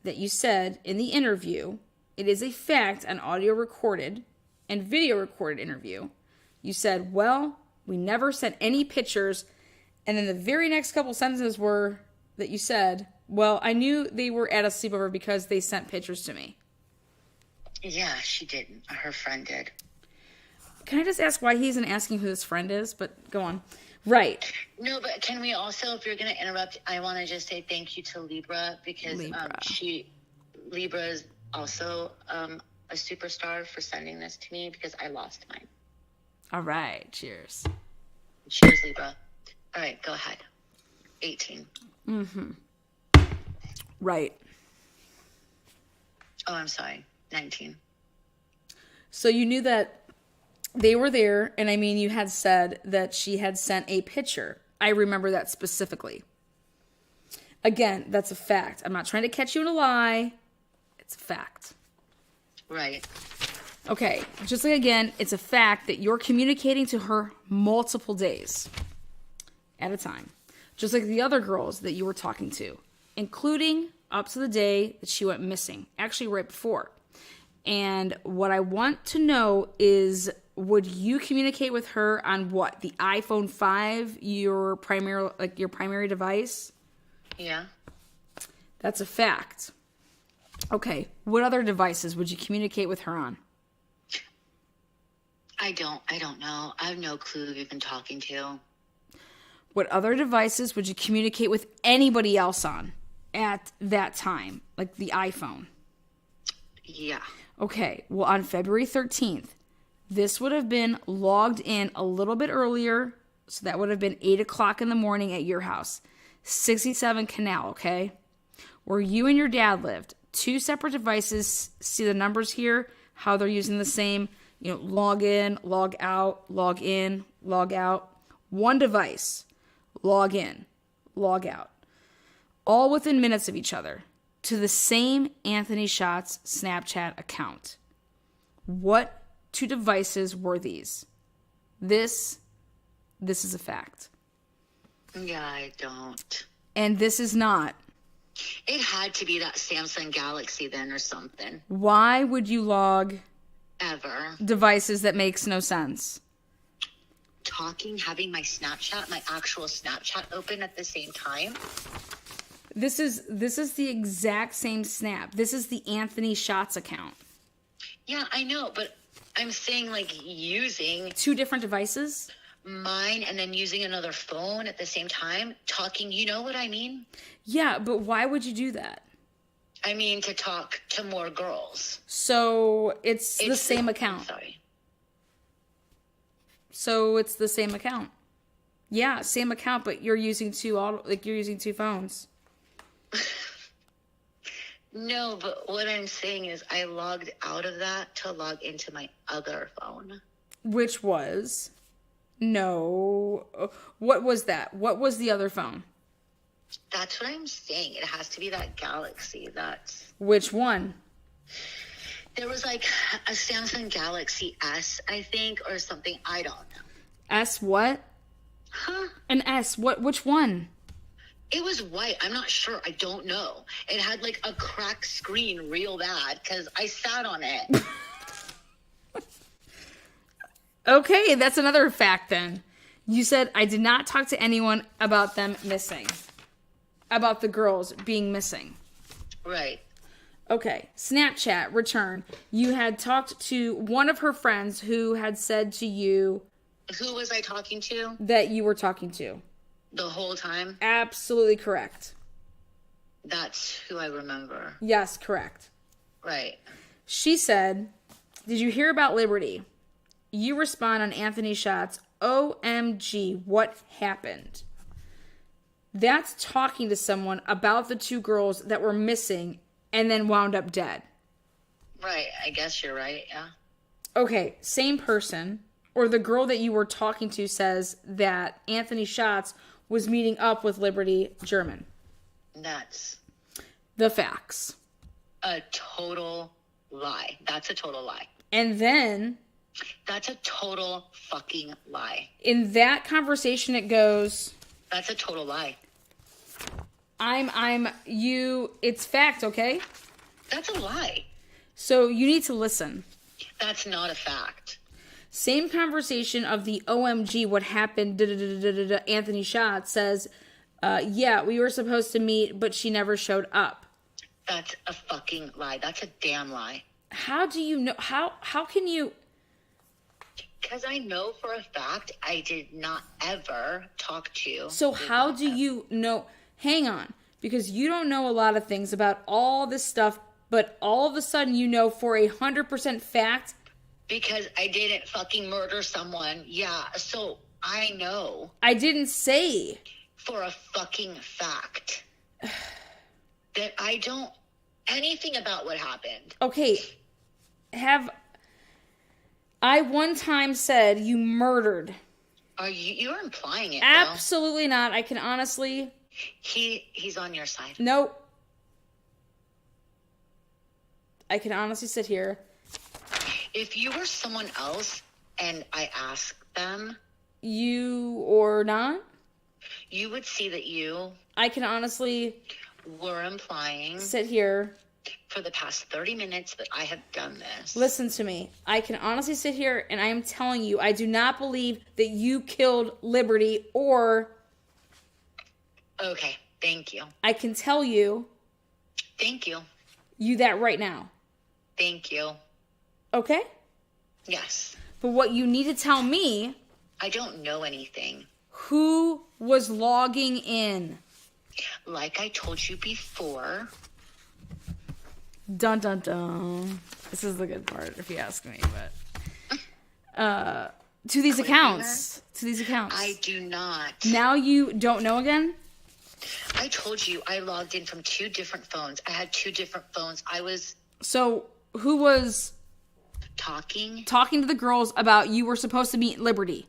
that you said in the interview, it is a fact, an audio recorded and video recorded interview. You said, well, we never sent any pictures. And then the very next couple sentences were that you said, well, I knew they were at a sleepover because they sent pictures to me. Yeah, she didn't. Her friend did. Can I just ask why he isn't asking who his friend is? But go on. Right. No, but can we also, if you're going to interrupt, I want to just say thank you to Libra because Libra is also a superstar for sending this to me because I lost mine. All right. Cheers. Cheers, Libra. All right, go ahead. 18. Mm-hmm. Right. Oh, I'm sorry. 19. So you knew that they were there, and I mean, you had said that she had sent a picture. I remember that specifically. Again, that's a fact. I'm not trying to catch you in a lie. It's a fact. Right. Okay, just like again, it's a fact that you're communicating to her multiple days at a time. Just like the other girls that you were talking to, including up to the day that she went missing. Actually, right before. And what I want to know is, would you communicate with her on what? The iPhone 5, your primary device? Yeah. That's a fact. Okay. What other devices would you communicate with her on? I don't know. I have no clue who you've been talking to. What other devices would you communicate with anybody else on at that time? Like the iPhone? Yeah. Okay. Well, on February 13th, this would have been logged in a little bit earlier. So that would have been 8 o'clock in the morning at your house. 67 Canal, okay? Where you and your dad lived. 2 separate devices. See the numbers here? How they're using the same, log in, log out, log in, log out. 1 device. Log in, log out. All within minutes of each other. To the same Anthony Schatz Snapchat account. What 2 devices were these? This is a fact. Yeah, I don't. And this is not. It had to be that Samsung Galaxy then or something. Why would you log Ever. devices that makes no sense? Having my actual Snapchat open at the same time. This is the exact same snap. This is the Anthony Schatz account. Yeah, I know, but I'm saying using 2 different devices? Mine and then using another phone at the same time, talking, you know what I mean? Yeah, but why would you do that? I mean, to talk to more girls. So it's the same account. Sorry. So it's the same account. Yeah, same account, but you're using 2 phones. No, but what I'm saying is I logged out of that to log into my other phone. Which was? No. What was that? What was the other phone? That's what I'm saying. It has to be that Galaxy. Which one? There was a Samsung Galaxy S, I think, or something. I don't know. S what? Huh? An S. Which one? It was white. I'm not sure. I don't know. It had a cracked screen real bad because I sat on it. Okay, that's another fact then. You said, I did not talk to anyone about them missing. About the girls being missing. Right. Okay, Snapchat, return. You had talked to one of her friends who had said to you... Who was I talking to? That you were talking to. The whole time? Absolutely correct. That's who I remember. Yes, correct. Right. She said, did you hear about Liberty? You respond on Anthony Shots, OMG, what happened? That's talking to someone about the two girls that were missing and then wound up dead. Right. I guess you're right. Yeah. Okay, same person, or the girl that you were talking to says that Anthony Shots was meeting up with Libby German. That's the facts. A total lie. That's a total lie. And then that's a total fucking lie. In that conversation it goes, that's a total lie. It's fact, okay? That's a lie. So you need to listen. That's not a fact. Same conversation of the OMG, what happened, Anthony Schott says, yeah, we were supposed to meet, but she never showed up. That's a fucking lie. That's a damn lie. How do you know? How can you? Because I know for a fact I did not ever talk to. So how do you know? Hang on. Because you don't know a lot of things about all this stuff, but all of a sudden you know for 100% fact. Because I didn't fucking murder someone. Yeah, so I know. I didn't say. For a fucking fact. That I don't anything about what happened. Okay. I one time said you murdered. Are you're implying it? Absolutely not. I can honestly. He's on your side. Nope. I can honestly sit here. If you were someone else and I asked them, you or not, you would see that you. I can honestly. Were implying. Sit here. For the past 30 minutes that I have done this. Listen to me. I can honestly sit here and I am telling you, I do not believe that you killed Liberty or... Okay, thank you. I can tell you... Thank you. You that right now. Thank you. Okay? Yes. But what you need to tell me... I don't know anything. Who was logging in? Like I told you before... Dun dun dun. This is the good part, if you ask me. But to these accounts, I do not. Now you don't know again. I told you I logged in from 2 different phones. I had 2 different phones. So who was talking to the girls about you were supposed to meet Liberty?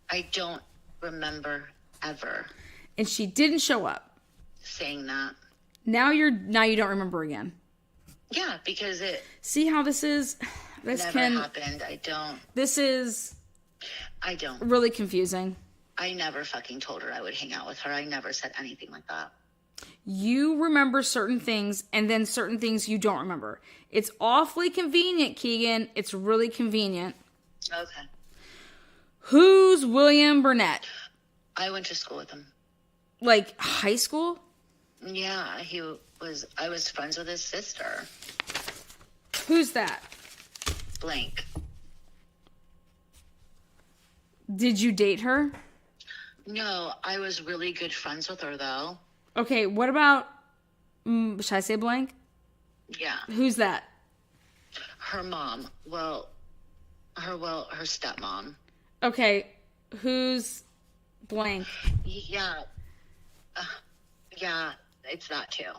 I don't remember ever. And she didn't show up. Saying that. Now you don't remember again. Yeah, because it... See how this is? This never happened. I don't... This is... I don't. Really confusing. I never fucking told her I would hang out with her. I never said anything like that. You remember certain things, and then certain things you don't remember. It's awfully convenient, Kegan. It's really convenient. Okay. Who's William Burnett? I went to school with him. Like high school? Yeah, I was friends with his sister. Who's that? Blank. Did you date her? No, I was really good friends with her, though. Okay, what about... should I say blank? Yeah. Who's that? Her mom. Her stepmom. Okay, who's blank? Yeah. Yeah, it's that, too.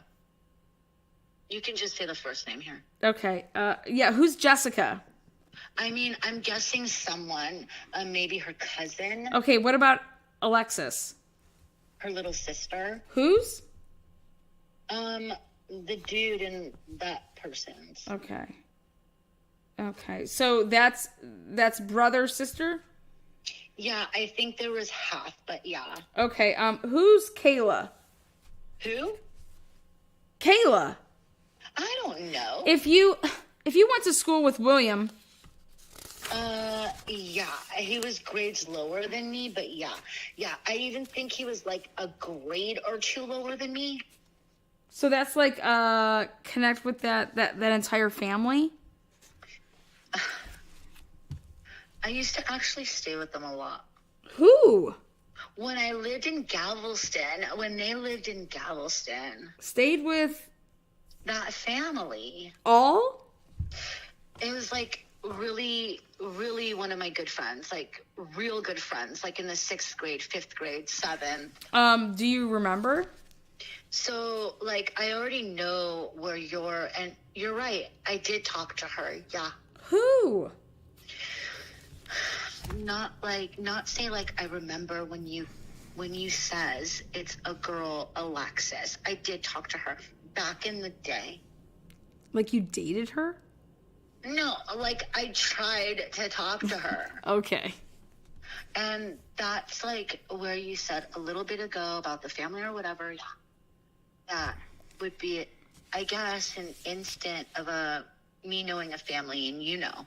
You can just say the first name here. Okay, yeah, who's Jessica? I mean, I'm guessing someone, maybe her cousin. Okay, what about Alexis? Her little sister. Whose? The dude and that person's. Okay, so that's brother, sister? Yeah, I think there was half, but yeah. Okay, who's Kayla? Who? Kayla. I don't know. If you went to school with William... Yeah, he was grades lower than me, but yeah. Yeah, I even think he was like a grade or 2 lower than me. So that's like, connect with that entire family? I used to actually stay with them a lot. Who? When I lived in Galveston, when they lived in Galveston. Stayed with? That family. All? It was like really, really one of my good friends, like real good friends, like in the 6th grade, 5th grade, 7th. Do you remember? So, like, I already know where and you're right. I did talk to her. Yeah. Who? Not say like I remember when you says it's a girl, Alexis. I did talk to her back in the day. Like you dated her? No, like I tried to talk to her. Okay. And that's like where you said a little bit ago about the family or whatever. Yeah. That would be, I guess, an instant of me knowing a family and you know.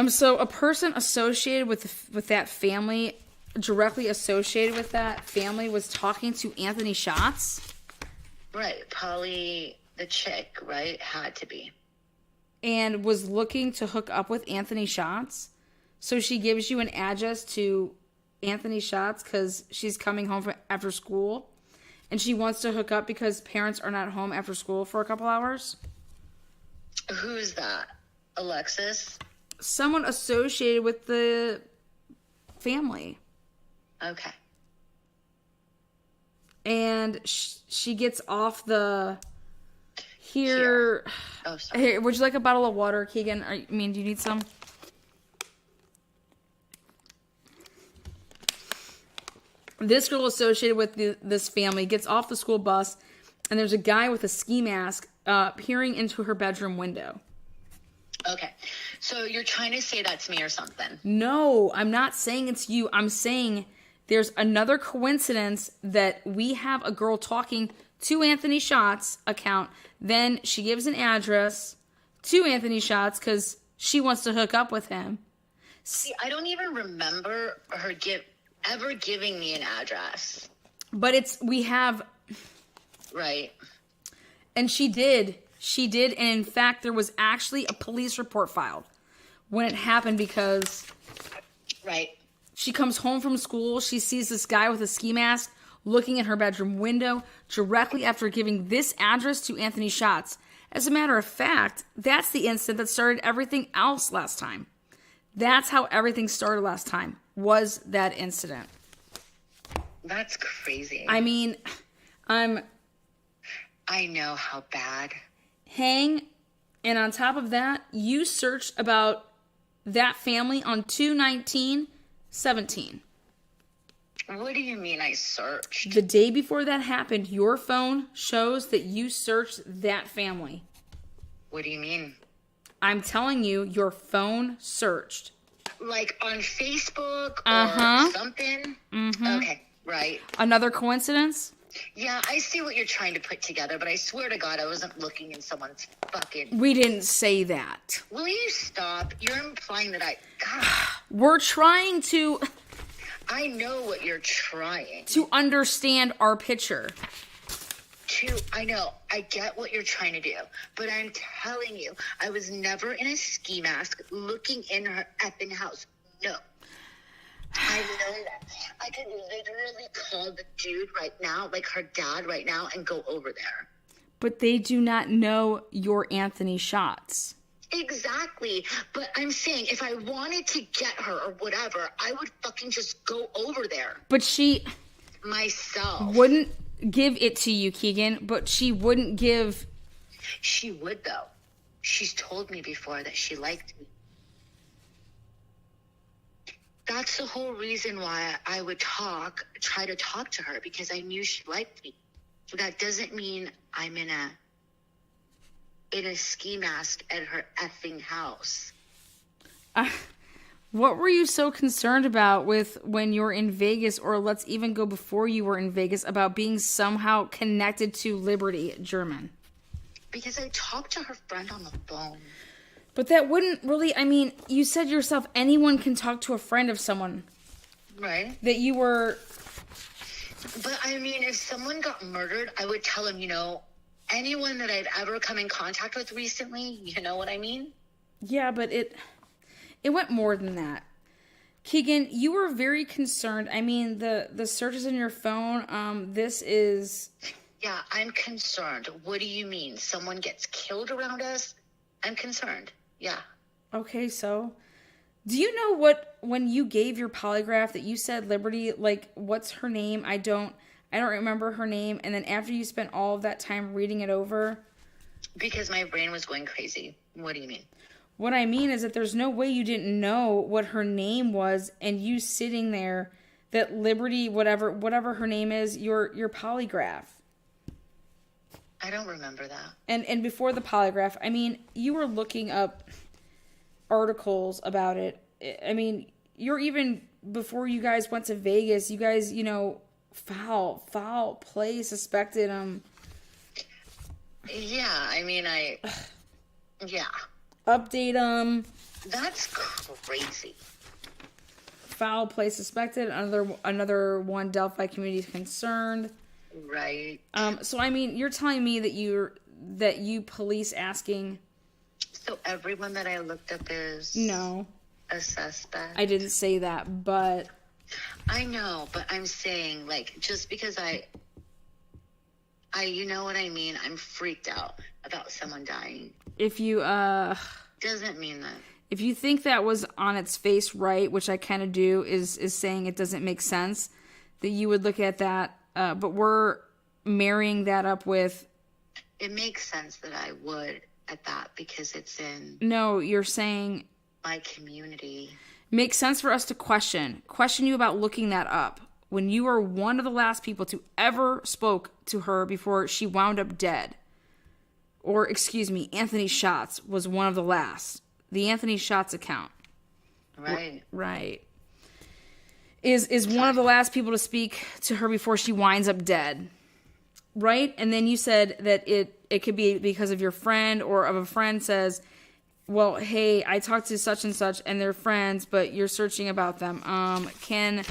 So a person associated with that family, directly associated with that family, was talking to Anthony Schatz? Right. Probably the chick, right? Had to be. And was looking to hook up with Anthony Schatz? So she gives you an address to Anthony Schatz because she's coming home after school? And she wants to hook up because parents are not home after school for a couple hours? Who's that? Alexis? Someone associated with the family. Okay. And she gets off the... Here. Oh, sorry. Here, would you like a bottle of water, Kegan? Do you need some? This girl associated with this family gets off the school bus, and there's a guy with a ski mask peering into her bedroom window. Okay. So you're trying to say that's me or something? No, I'm not saying it's you. I'm saying there's another coincidence that we have a girl talking to Anthony Schatz account. Then she gives an address to Anthony Schatz because she wants to hook up with him. See, I don't even remember her ever giving me an address. But we have... Right. And she did. She did. And in fact, there was actually a police report filed when it happened because... Right. She comes home from school. She sees this guy with a ski mask looking at her bedroom window directly after giving this address to Anthony Schatz. As a matter of fact, that's the incident that started everything else last time. That's how everything started last time, was that incident. That's crazy. I mean, I know how bad. And on top of that, you searched about that family on 2/19/17. What do you mean I searched? The day before that happened, your phone shows that you searched that family. What do you mean? I'm telling you, your phone searched. Like on Facebook or something? Mm-hmm. Okay, right. Another coincidence? Yeah, I see what you're trying to put together, but I swear to God, I wasn't looking in someone's fucking... We didn't say that. Will you stop? You're implying that God. We're trying to... I know what you're trying. To understand our picture. I know. I get what you're trying to do. But I'm telling you, I was never in a ski mask looking in her effing house. No. I know that. I could literally call the dude right now, like her dad right now, and go over there. But they do not know your Anthony Schatz. Exactly. But I'm saying if I wanted to get her or whatever, I would fucking just go over there. But she... Myself. Wouldn't give it to you, Kegan, but she wouldn't give... She would, though. She's told me before that she liked me. That's the whole reason why I would try to talk to her, because I knew she liked me. But that doesn't mean I'm in a ski mask at her effing house. What were you so concerned about with when you were in Vegas, or let's even go before you were in Vegas, about being somehow connected to Libby German? Because I talked to her friend on the phone. But that wouldn't really, you said yourself, anyone can talk to a friend of someone. Right. That you were... But if someone got murdered, I would tell him, anyone that I've ever come in contact with recently, you know what I mean? Yeah, but it It went more than that. Kegan, you were very concerned. I mean, the searches in your phone, this is... Yeah, I'm concerned. What do you mean? Someone gets killed around us? I'm concerned. Yeah. Okay, so... Do you know what, when you gave your polygraph that you said Liberty, like, what's her name? I don't remember her name. And then after you spent all of that time reading it over... Because my brain was going crazy. What do you mean? What I mean is that there's no way you didn't know what her name was, and you sitting there, that Liberty, whatever her name is, your polygraph. I don't remember that. And before the polygraph, I mean, you were looking up articles about it. I mean, you're even, before you guys went to Vegas, you guys, you know, foul play suspected Yeah, I mean, yeah. Update them. That's crazy. Foul play suspected. Another one. Delphi community is concerned. Right. So I mean, you're telling me that you police asking. So everyone that I looked up is no a suspect. I didn't say that, but I know, but I'm saying, like, just because I you know what I mean? I'm freaked out about someone dying. If you doesn't mean that. If you think that was on its face right, which I kind of do, is saying it doesn't make sense, that you would look at that. But we're marrying that up with. It makes sense that I would at that because it's in. No, you're saying. My community. Makes sense for us to question you about looking that up when you were one of the last people to ever spoke to her before she wound up dead. Or, excuse me, Anthony Schatz was one of the last. The Anthony Schatz account. Right. Right. Is one of the last people to speak to her before she winds up dead. Right? And then you said that it could be because of your friend or of a friend says, well, hey, I talked to such and such and they're friends, but you're searching about them. Can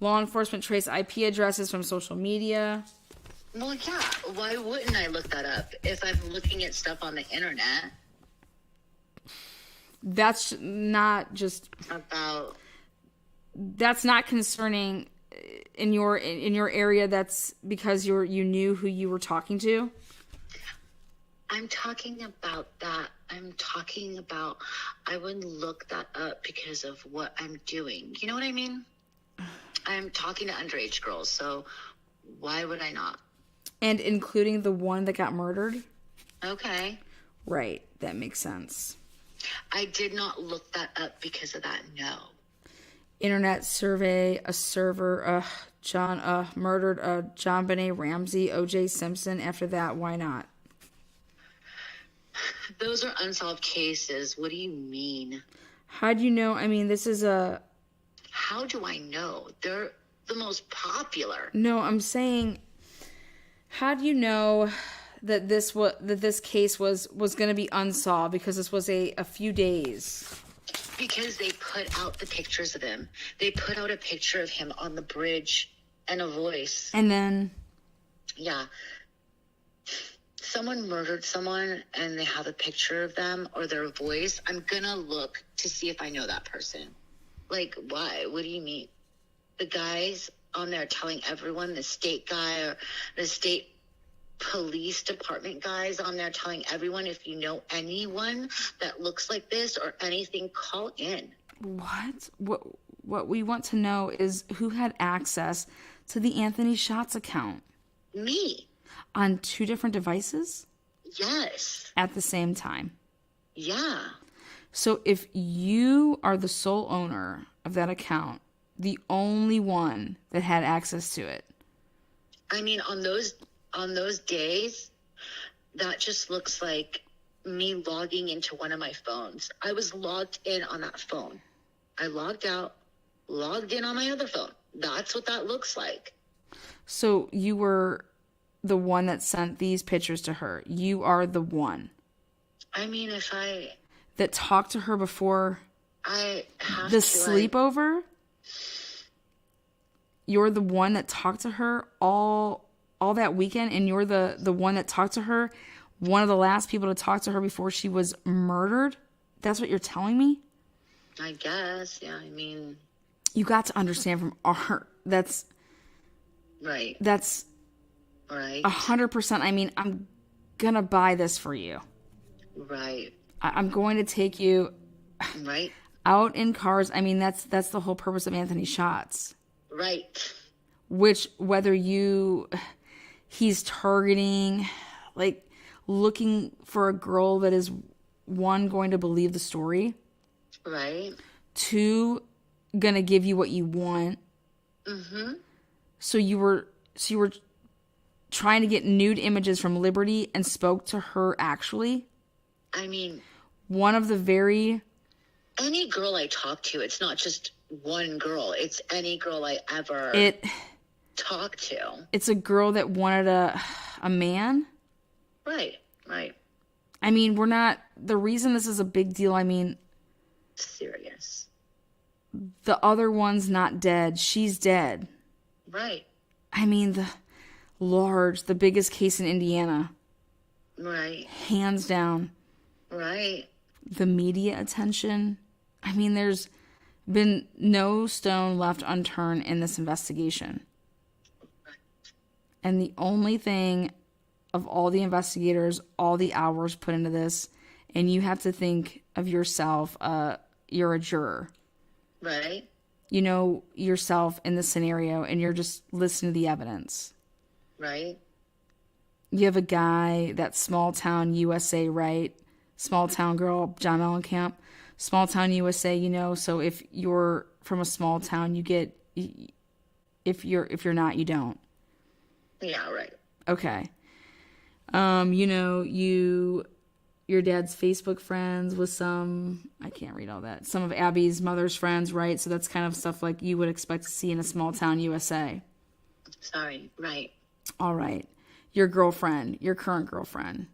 law enforcement trace IP addresses from social media? Well, yeah. Why wouldn't I look that up if I'm looking at stuff on the internet? That's not just about. That's not concerning in your area. That's because you knew who you were talking to. I'm talking about that. I'm talking about I wouldn't look that up because of what I'm doing. You know what I mean? I'm talking to underage girls, so why would I not? And including the one that got murdered? Okay. Right. That makes sense. I did not look that up because of that, no. Internet survey, a server, murdered John Benet Ramsey, O.J. Simpson. After that, why not? Those are unsolved cases. What do you mean? How do you know? I mean, this is a... How do I know? They're the most popular. No, I'm saying... How do you know that this case was going to be unsolved? Because this was a few days. Because they put out the pictures of him. They put out a picture of him on the bridge and a voice. And then... Yeah. Someone murdered someone and they have a picture of them or their voice. I'm going to look to see if I know that person. Like, why? What do you mean? The guys on there telling everyone, the state guy or the state police department guys on there telling everyone, if you know anyone that looks like this or anything, call in. What we want to know is who had access to the Anthony Schatz account. Me. On 2 different devices? Yes. At the same time? Yeah. So if you are the sole owner of that account, the only one that had access to it. I mean, on those days, that just looks like me logging into one of my phones. I was logged in on that phone. I logged out, logged in on my other phone. That's what that looks like. So you were the one that sent these pictures to her. You are the one. I mean, that talked to her before I have the to, sleepover? You're the one that talked to her all that weekend, and you're the one that talked to her, one of the last people to talk to her before she was murdered? That's what you're telling me? I guess, yeah, I mean. You got to understand from our, that's Right. 100%. I mean, I'm going to buy this for you. Right. I'm going to take you Right. out in cars. I mean, that's the whole purpose of Anthony Shots. Right. Which, whether he's targeting, like, looking for a girl that is, one, going to believe the story. Right. Two, gonna give you what you want. Mm-hmm. So you were trying to get nude images from Liberty and spoke to her actually? I mean, one of the very... Any girl I talk to, it's not just one girl. It's any girl I ever talk to. It's a girl that wanted a man? Right, right. I mean, we're not... The reason this is a big deal, I mean... Serious. The other one's not dead. She's dead. Right. I mean, the biggest case in Indiana. Right. Hands down. Right. The media attention. I mean, there's been no stone left unturned in this investigation. Right. And the only thing of all the investigators, all the hours put into this, and you have to think of yourself, you're a juror. Right. You know yourself in the scenario, and you're just listening to the evidence. Right. You have a guy, that small town USA, right? Small town girl, John Mellencamp. Small town USA, you know, so if you're from a small town, you get, if you're not, you don't. Yeah, right. Okay. You know, your dad's Facebook friends with some, I can't read all that, some of Abby's mother's friends, right? So that's kind of stuff like you would expect to see in a small town USA. Sorry, right. All right. Your girlfriend, your current girlfriend,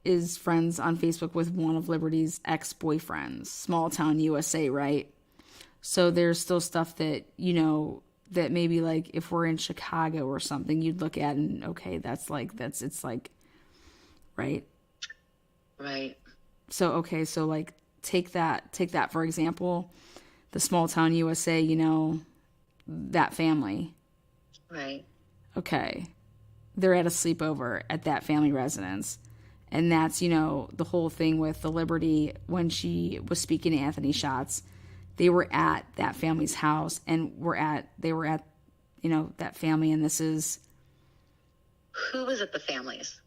is friends on Facebook with one of Liberty's ex-boyfriends. Small town USA, right? So there's still stuff that, you know, that maybe like if we're in Chicago or something, you'd look at and, okay, it's like, right? Right. So, okay, so like take that for example, the small town USA, you know, that family. Right. Okay. They're at a sleepover at that family residence. And that's, you know, the whole thing with the Liberty when she was speaking to Anthony Shots. They were at that family's house and they were at, you know, that family. And this is... Who was at the families?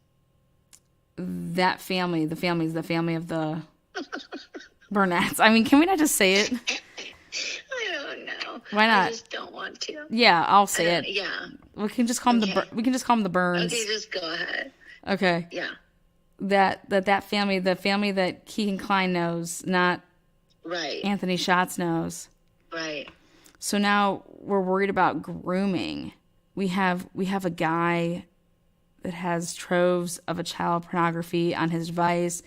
That family, the family of the Burnett's. I mean, can we not just say it? I don't know. Why not? I just don't want to. Yeah, I'll say it. Yeah. We can just call them the Burns. Okay, just go ahead. Okay. Yeah. That family, the family that Kegan Kline knows, not right. Anthony Shots knows. Right. So now we're worried about grooming. We have a guy that has troves of a child pornography on his device.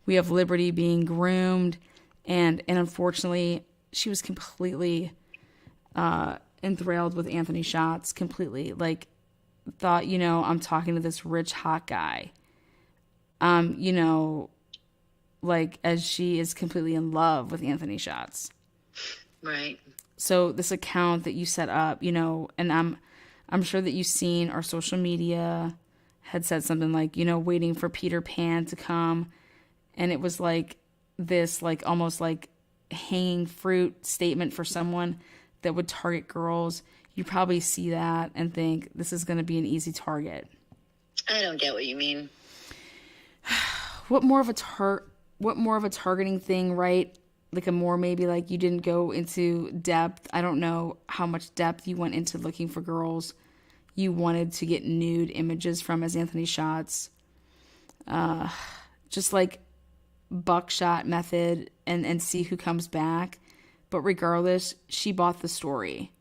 We have Liberty being groomed, and unfortunately, she was completely enthralled with Anthony Shots. Completely, like, thought, you know, I'm talking to this rich hot guy. You know, like, as she is completely in love with Anthony Shots. Right. So this account that you set up, you know, and I'm sure that you've seen our social media had said something like, you know, waiting for Peter Pan to come. And it was like this, like, almost like hanging fruit statement for someone that would target girls. You probably see that and think this is going to be an easy target. I don't get what you mean. What more of a targeting thing, right? Like a more maybe like you didn't go into depth. I don't know how much depth you went into looking for girls you wanted to get nude images from as Anthony Shots. Just like buckshot method and see who comes back. But regardless, she bought the story.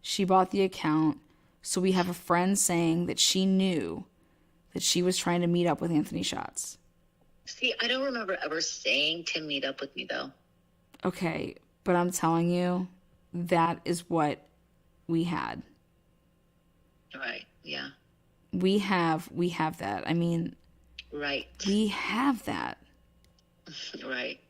She bought the account. So we have a friend saying that she knew that she was trying to meet up with Anthony Shots. See, I don't remember ever saying to meet up with me, though. Okay, but I'm telling you, that is what we had. Right, yeah. We have that. I mean... Right. We have that. Right.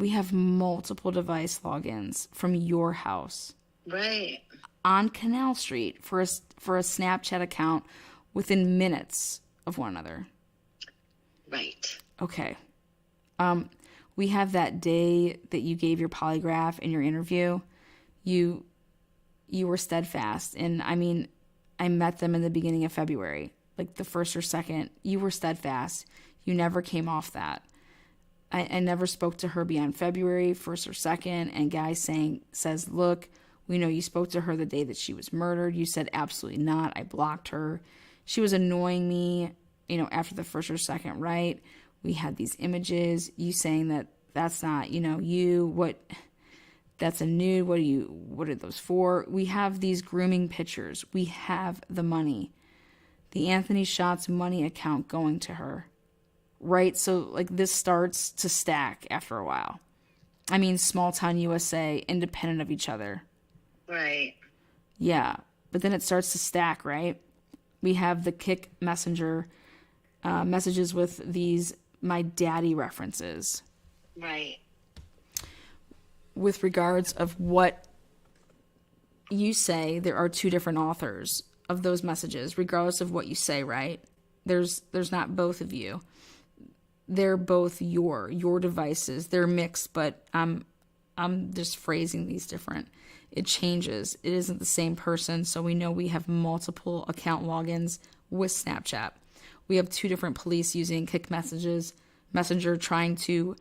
We have multiple device logins from your house. Right. On Canal Street for a Snapchat account within minutes of one another. Right. Okay. We have that day that you gave your polygraph in your interview. You were steadfast. And I mean, I met them in the beginning of February, like the 1st or 2nd. You were steadfast. You never came off that. I never spoke to her beyond February 1st or 2nd. And Guy says, look, we know you spoke to her the day that she was murdered. You said absolutely not. I blocked her. She was annoying me, after the 1st or 2nd, right? We had these images. You saying that that's not, you. What? That's a nude. What are those for? We have these grooming pictures. We have the money. The Anthony Shots money account going to her. Right? So, like, this starts to stack after a while. I mean, small town USA, independent of each other. Right. Yeah. But then it starts to stack, right? We have the Kik Messenger messages with these my daddy references. Right. With regards of what you say, there are 2 different authors of those messages, regardless of what you say, right? There's not both of you. They're both your devices. They're mixed, but I'm just phrasing these different. It changes. It isn't the same person, so we know we have multiple account logins with Snapchat. We have 2 different police using Kik Messenger trying to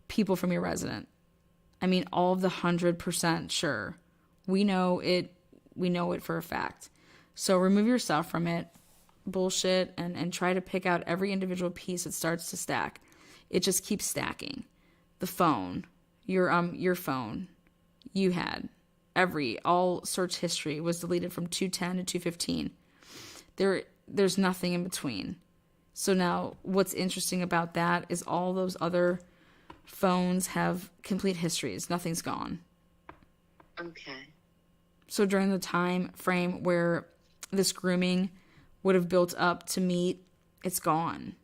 people from your resident. I mean, all of the 100% sure. We know it for a fact. So remove yourself from it, bullshit, and try to pick out every individual piece that starts to stack. It just keeps stacking. The phone, your phone, you had all search history was deleted from 210 to 215. There's nothing in between. So now what's interesting about that is all those other phones have complete histories. Nothing's gone. Okay. So during the time frame where this grooming would have built up to meet, it's gone.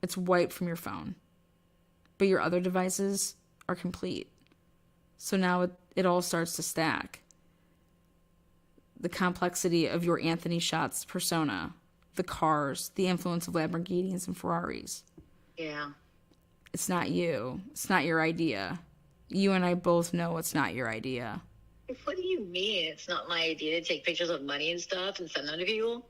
It's wiped from your phone. But your other devices are complete. So now it all starts to stack. The complexity of your Anthony Shots persona, the cars, the influence of Lamborghinis and Ferraris. Yeah. It's not you. It's not your idea. You and I both know it's not your idea. What do you mean? It's not my idea to take pictures of money and stuff and send them to people?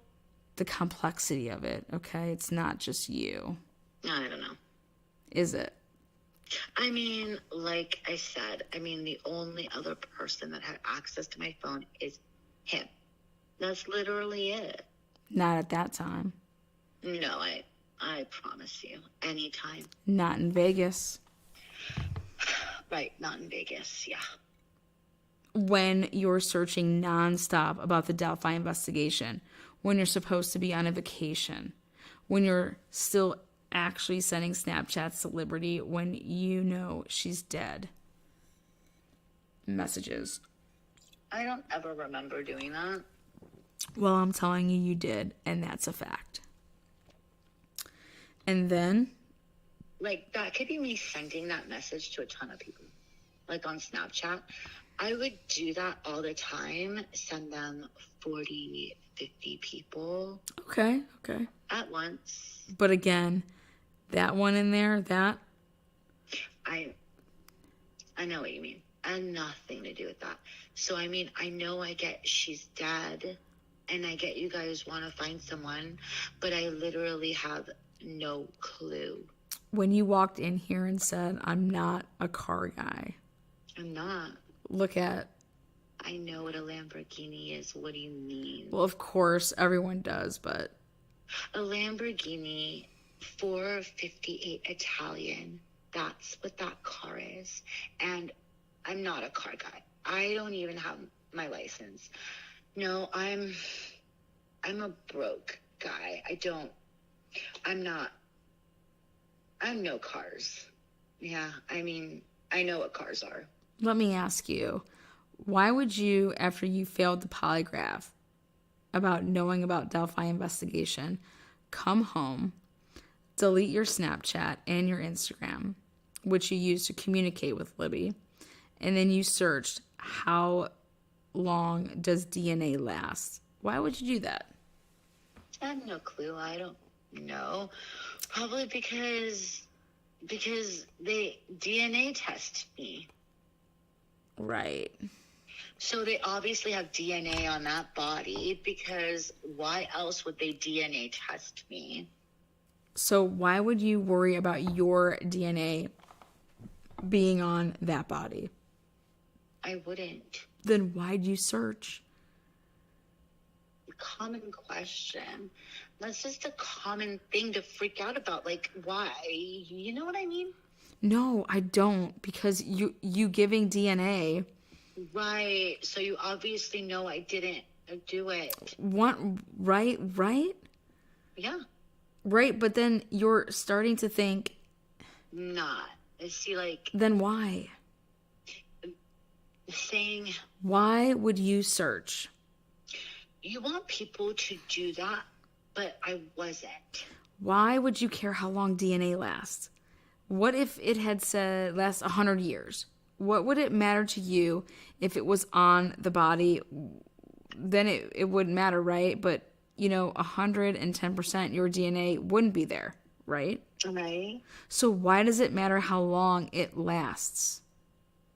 The complexity of it, okay? It's not just you. I don't know. Is it? I mean, like I said, the only other person that had access to my phone is him. That's literally it. Not at that time. No, I promise you. Anytime. Not in Vegas. Right, not in Vegas, yeah. When you're searching nonstop about the Delphi investigation, when you're supposed to be on a vacation, when you're still actually sending Snapchats to Liberty when you know she's dead. Messages. I don't ever remember doing that. Well, I'm telling you, you did, and that's a fact. And then? Like, that could be me sending that message to a ton of people. Like, on Snapchat. I would do that all the time. Send them 40, 50 people. Okay. At once. But again, that one in there, that? I know what you mean. And nothing to do with that. So, I know I get she's dead. And I get you guys want to find someone. But I literally have no clue. When you walked in here and said, I'm not a car guy. I'm not. Look at. I know what a Lamborghini is. What do you mean? Well, of course, everyone does, but. A Lamborghini 458 Italian. That's what that car is. And I'm not a car guy. I don't even have my license. No, I'm a broke guy. I'm no cars. Yeah, I know what cars are. Let me ask you, why would you, after you failed the polygraph about knowing about Delphi investigation, come home, delete your Snapchat and your Instagram, which you used to communicate with Libby. And then you searched, how long does DNA last? Why would you do that? I have no clue. I don't know. Probably because they DNA test me. Right. So they obviously have DNA on that body, because why else would they DNA test me? So why would you worry about your DNA being on that body? I wouldn't. Then why'd you search? Common question. That's just a common thing to freak out about. Like, why? You know what I mean? No, I don't, because you giving DNA. Right. So you obviously know I didn't do it. What? Right? Yeah. Right, but then you're starting to think. Not. I see, like. Then why? Saying. Why would you search? You want people to do that, but I wasn't. Why would you care how long DNA lasts? What if it had said lasts 100 years? What would it matter to you if it was on the body? Then it wouldn't matter, right? But, 110% your DNA wouldn't be there, right? Right. So why does it matter how long it lasts?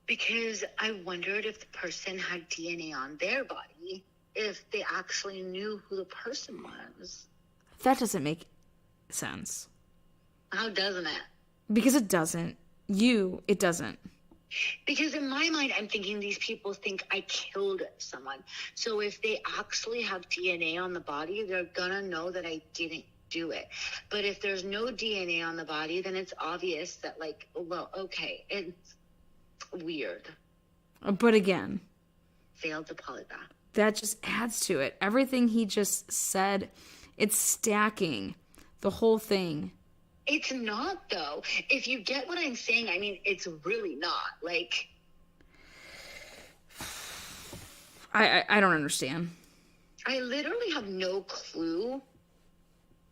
Because I wondered if the person had DNA on their body, if they actually knew who the person was. That doesn't make sense. How doesn't it? Because it doesn't. It doesn't. Because in my mind, I'm thinking these people think I killed someone. So if they actually have DNA on the body, they're gonna know that I didn't do it. But if there's no DNA on the body, then it's obvious that, like, well, okay, it's weird. But again, Failed the polygraph. that just adds to it. Everything he just said, it's stacking the whole thing. It's not, though. If you get what I'm saying, I mean, it's really not. Like, I don't understand. I literally have no clue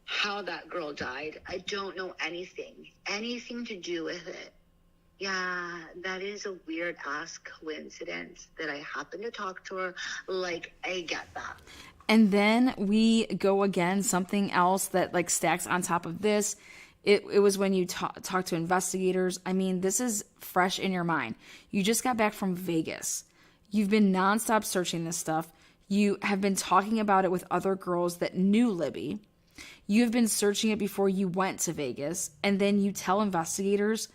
how that girl died. I don't know anything to do with it. Yeah, that is a weird ass coincidence that I happened to talk to her. Like, I get that. And then we go again, something else that like stacks on top of this. It was when you talk to investigators. I mean, this is fresh in your mind. You just got back from Vegas. You've been nonstop searching this stuff. You have been talking about it with other girls that knew Libby. You've been searching it before you went to Vegas. And then you tell investigators,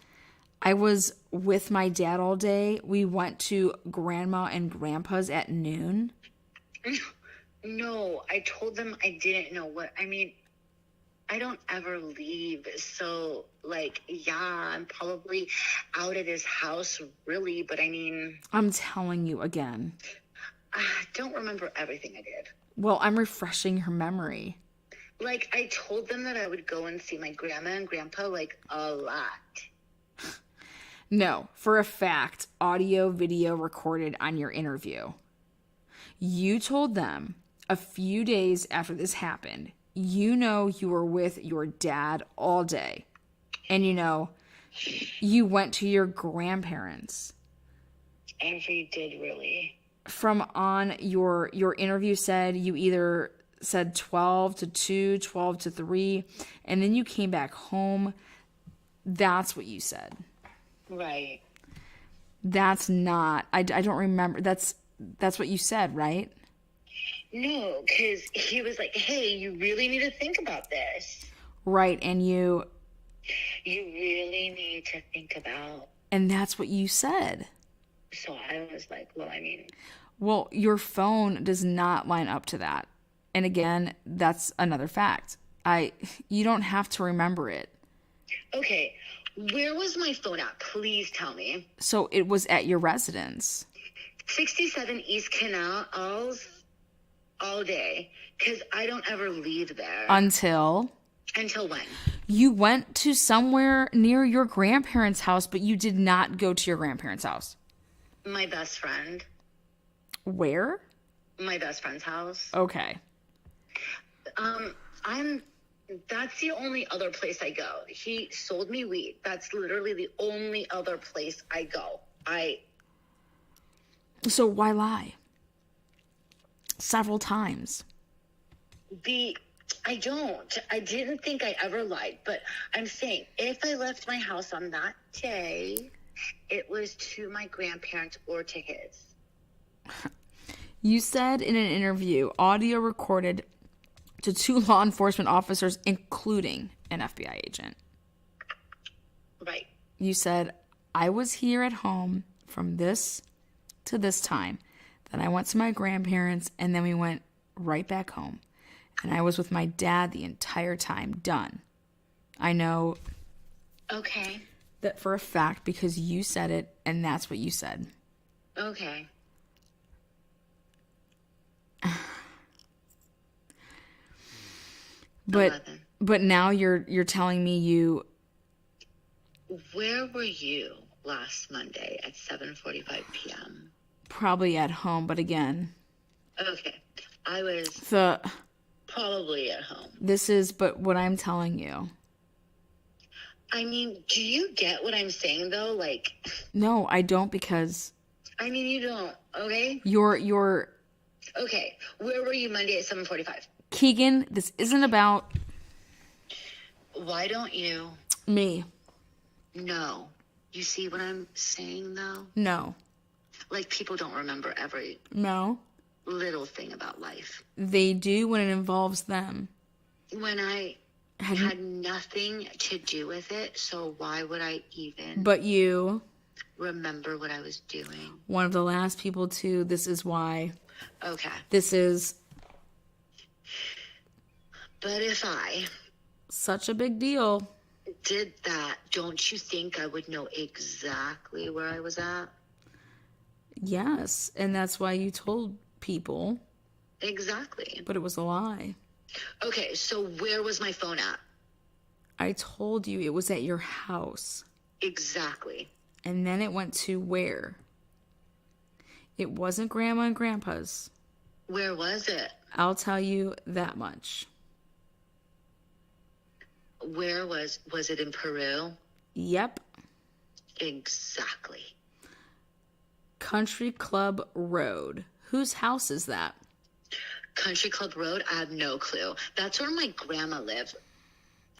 I was with my dad all day. We went to grandma and grandpa's at noon. No, I told them I didn't know what. I mean, I don't ever leave. So, like, yeah, I'm probably out at his house, really. But I mean, I'm telling you again. I don't remember everything I did. Well, I'm refreshing your memory. Like, I told them that I would go and see my grandma and grandpa, like, a lot. No, for a fact, audio, video recorded on your interview. You told them a few days after this happened, you were with your dad all day. And you went to your grandparents. Every did, really. From on your interview said you either said 12 to 2, 12 to 3, and then you came back home. That's what you said. Right. That's not, I don't remember. That's what you said, right? No, because he was like, hey, you really need to think about this. Right, and you really need to think about. And that's what you said. So I was like, well, your phone does not line up to that. And again, that's another fact. You don't have to remember it. Okay, where was my phone at? Please tell me. So it was at your residence. 67 East Canals all day, because I don't ever leave there. Until when? You went to somewhere near your grandparents' house, but you did not go to your grandparents' house. My best friend. Where? My best friend's house. Okay. I'm That's the only other place I go. He sold me weed. That's literally the only other place I go. So why lie? Several times. I didn't think I ever lied, but I'm saying if I left my house on that day, it was to my grandparents or to his. You said in an interview, audio recorded to 2 law enforcement officers, including an FBI agent. Right. You said, I was here at home from this to this time. Then I went to my grandparents, and then we went right back home. And I was with my dad the entire time. Done. I know Okay. that for a fact because you said it, and that's what you said. Okay. But now you're telling me you. Where were you last Monday at 7:45 p.m.? Probably at home, but again. Okay. I was probably at home. But what I'm telling you. I mean, do you get what I'm saying though? Like. No, I don't because. I mean, you don't. Okay. You're. Okay. Where were you Monday at 7:45? Kegan, this isn't about. Why don't you? Me. No. You see what I'm saying though? No. Like people don't remember every No. little thing about life. They do when it involves them. When I had nothing to do with it, so why would I even But you remember what I was doing? One of the last people to. This is why. Okay. This is But if I such a big deal. did that, don't you think I would know exactly where I was at? Yes, and that's why you told people. Exactly. But it was a lie. Okay, so where was my phone at? I told you it was at your house. Exactly. And then it went to where? It wasn't Grandma and Grandpa's. Where was it? I'll tell you that much. Where was it in Peru? Yep. Exactly. Country Club Road. Whose house is that? Country Club Road? I have no clue. That's where my grandma lived.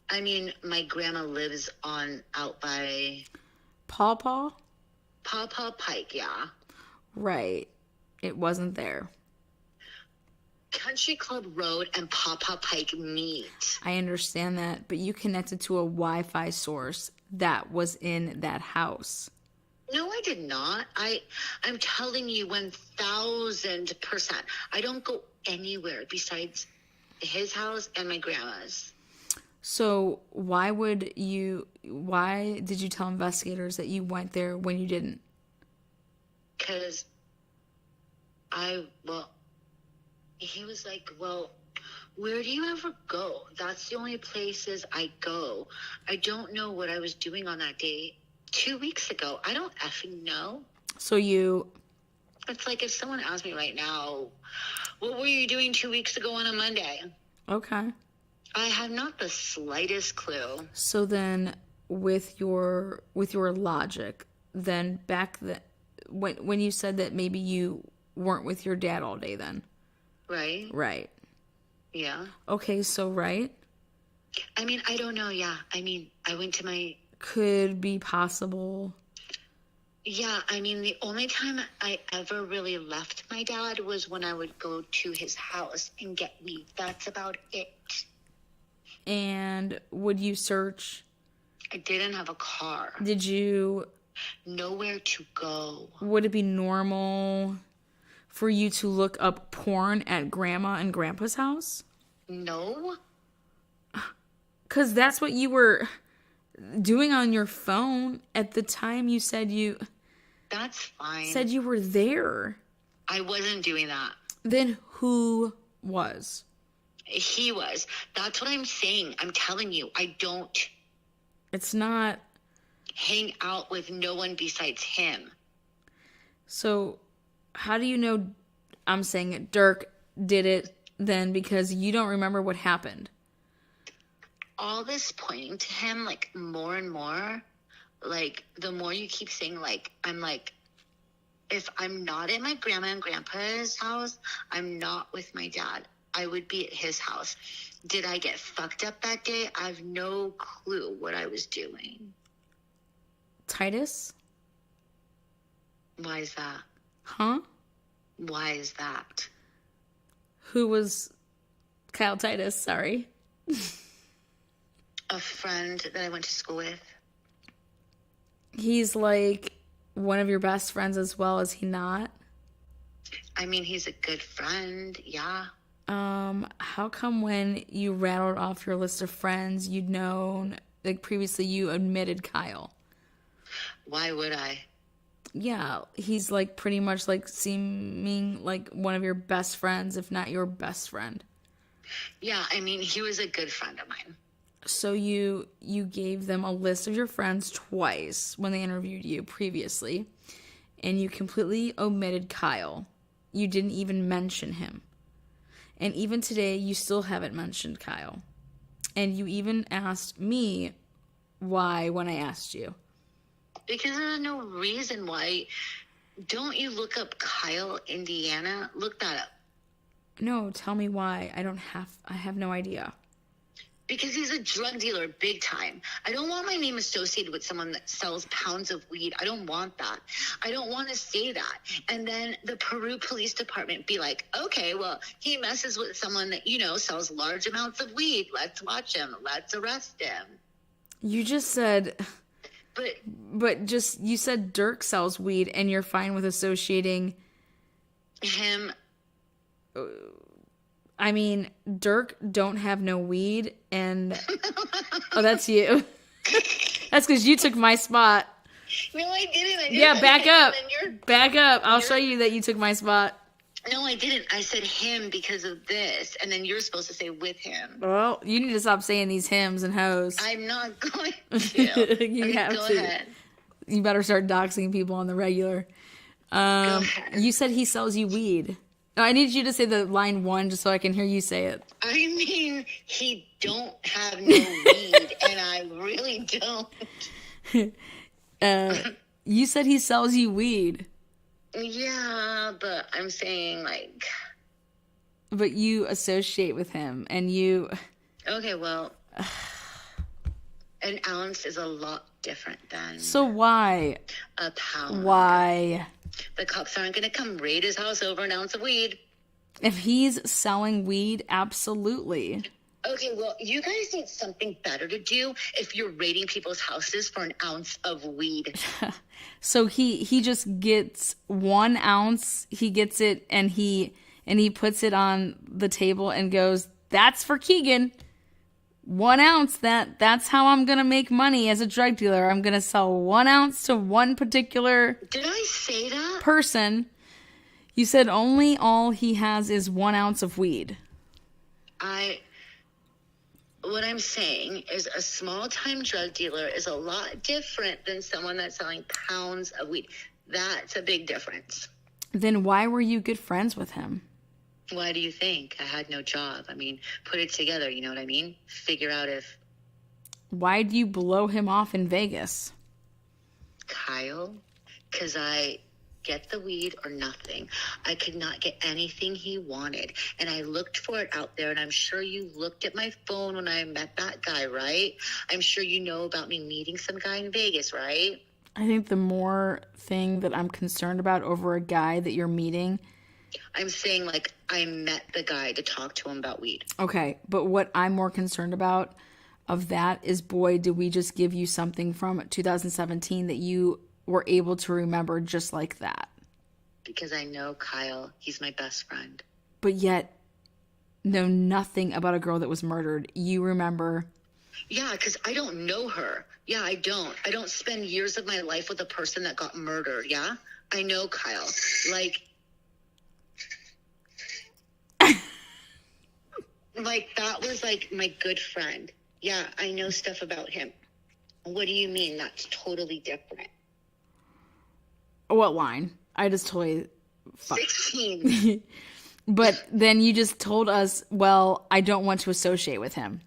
I mean, my grandma lives out by Paw Paw Pike, yeah. Right. It wasn't there. Country Club Road and Paw Pike meet. I understand that, but you connected to a Wi-Fi source that was in that house. No, I did not. I'm telling you 1,000%. I don't go anywhere besides his house and my grandma's. So why did you tell investigators that you went there when you didn't? Because he was like, well, where do you ever go? That's the only places I go. I don't know what I was doing on that day 2 weeks ago. I don't effing know. So It's like if someone asked me right now, what were you doing 2 weeks ago on a Monday? Okay. I have not the slightest clue. So then with your logic, then when you said that maybe you weren't with your dad all day then. Right? Right. Yeah. Okay, so right? I mean, I don't know, yeah. I mean, I went to my... Could be possible. Yeah, I mean, the only time I ever really left my dad was when I would go to his house and get weed. That's about it. And would you search? I didn't have a car. Did you? Nowhere to go. Would it be normal for you to look up porn at Grandma and Grandpa's house? No. 'Cause that's what you were doing on your phone at the time you said you... That's fine. Said you were there. I wasn't doing that. Then who was? He was. That's what I'm saying. I'm telling you, I don't... It's not... hang out with no one besides him. So, how do you know I'm saying it? Dirk did it then because you don't remember what happened? all this pointing to him, like, more and more, like, the more you keep saying, like, I'm like, if I'm not at my grandma and grandpa's house, I'm not with my dad. I would be at his house. Did I get fucked up that day? I have no clue what I was doing. Titus? Why is that? Huh? Why is that? Who was Kyle Titus? Sorry. A friend that I went to school with. He's like one of your best friends as well, is he not? I mean, he's a good friend, yeah. How come when you rattled off your list of friends you'd known, like previously you admitted Kyle? Why would I? Yeah, he's like pretty much like seeming like one of your best friends, if not your best friend. Yeah, I mean, he was a good friend of mine. So you gave them a list of your friends twice when they interviewed you previously, and you completely omitted Kyle. You didn't even mention him. And even today, you still haven't mentioned Kyle. And you even asked me why when I asked you. Because there's no reason why. Don't you look up Kyle, Indiana? Look that up. No, tell me why. I have no idea. Because he's a drug dealer, big time. I don't want my name associated with someone that sells pounds of weed. I don't want that. I don't want to say that. And then the Peru Police Department be like, okay, well, he messes with someone that, sells large amounts of weed. Let's watch him. Let's arrest him. You just said... But you said Dirk sells weed and you're fine with associating... him... I mean, Dirk don't have no weed, and... Oh, that's you. That's because you took my spot. No, I didn't. Yeah, back up. Back up. I'll show you that you took my spot. No, I didn't. I said him because of this, and then you're supposed to say with him. Well, you need to stop saying these hims and hoes. I'm not going to. You have go to. ahead. You better start doxing people on the regular. Go ahead. You said he sells you weed. I need you to say the line 1 just so I can hear you say it. I mean, he don't have no weed, and I really don't. You said he sells you weed. Yeah, but I'm saying, like... But you associate with him, and you... Okay, well... An ounce is a lot different than... So why? A pound. Why? The cops aren't going to come raid his house over an ounce of weed. If he's selling weed, absolutely. Okay, well, you guys need something better to do if you're raiding people's houses for an ounce of weed. So he just gets 1 ounce, he gets it, and he puts it on the table and goes, that's for Kegan. 1 ounce, that's how I'm going to make money as a drug dealer. I'm going to sell 1 ounce to one particular... Did I say that? ...person. You said only all he has is 1 ounce of weed. What I'm saying is a small-time drug dealer is a lot different than someone that's selling pounds of weed. That's a big difference. Then why were you good friends with him? Why do you think? I had no job. I mean, put it together, you know what I mean? Figure out if... Why'd you blow him off in Vegas? Kyle? Because I get the weed or nothing. I could not get anything he wanted. And I looked for it out there, and I'm sure you looked at my phone when I met that guy, right? I'm sure you know about me meeting some guy in Vegas, right? I think the more thing that I'm concerned about over a guy that you're meeting... I'm saying, like, I met the guy to talk to him about weed. Okay, but what I'm more concerned about of that is, boy, did we just give you something from 2017 that you were able to remember just like that. Because I know Kyle. He's my best friend. But yet, know nothing about a girl that was murdered. You remember... Yeah, because I don't know her. Yeah, I don't. I don't spend years of my life with a person that got murdered, yeah? I know Kyle. Like, that was, like, my good friend. Yeah, I know stuff about him. What do you mean that's totally different? What line? I just totally... 16. But then you just told us, well, I don't want to associate with him.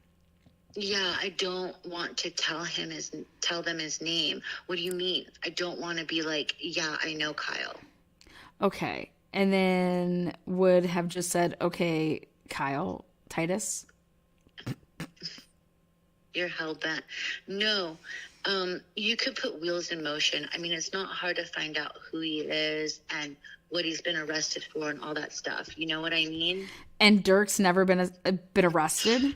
Yeah, I don't want to tell them his name. What do you mean? I don't want to be like, yeah, I know Kyle. Okay. And then would have just said, okay, Kyle, Titus. You're hell bent. No, you could put wheels in motion. I mean, it's not hard to find out who he is and what he's been arrested for and all that stuff. You know what I mean? And Dirk's never been arrested?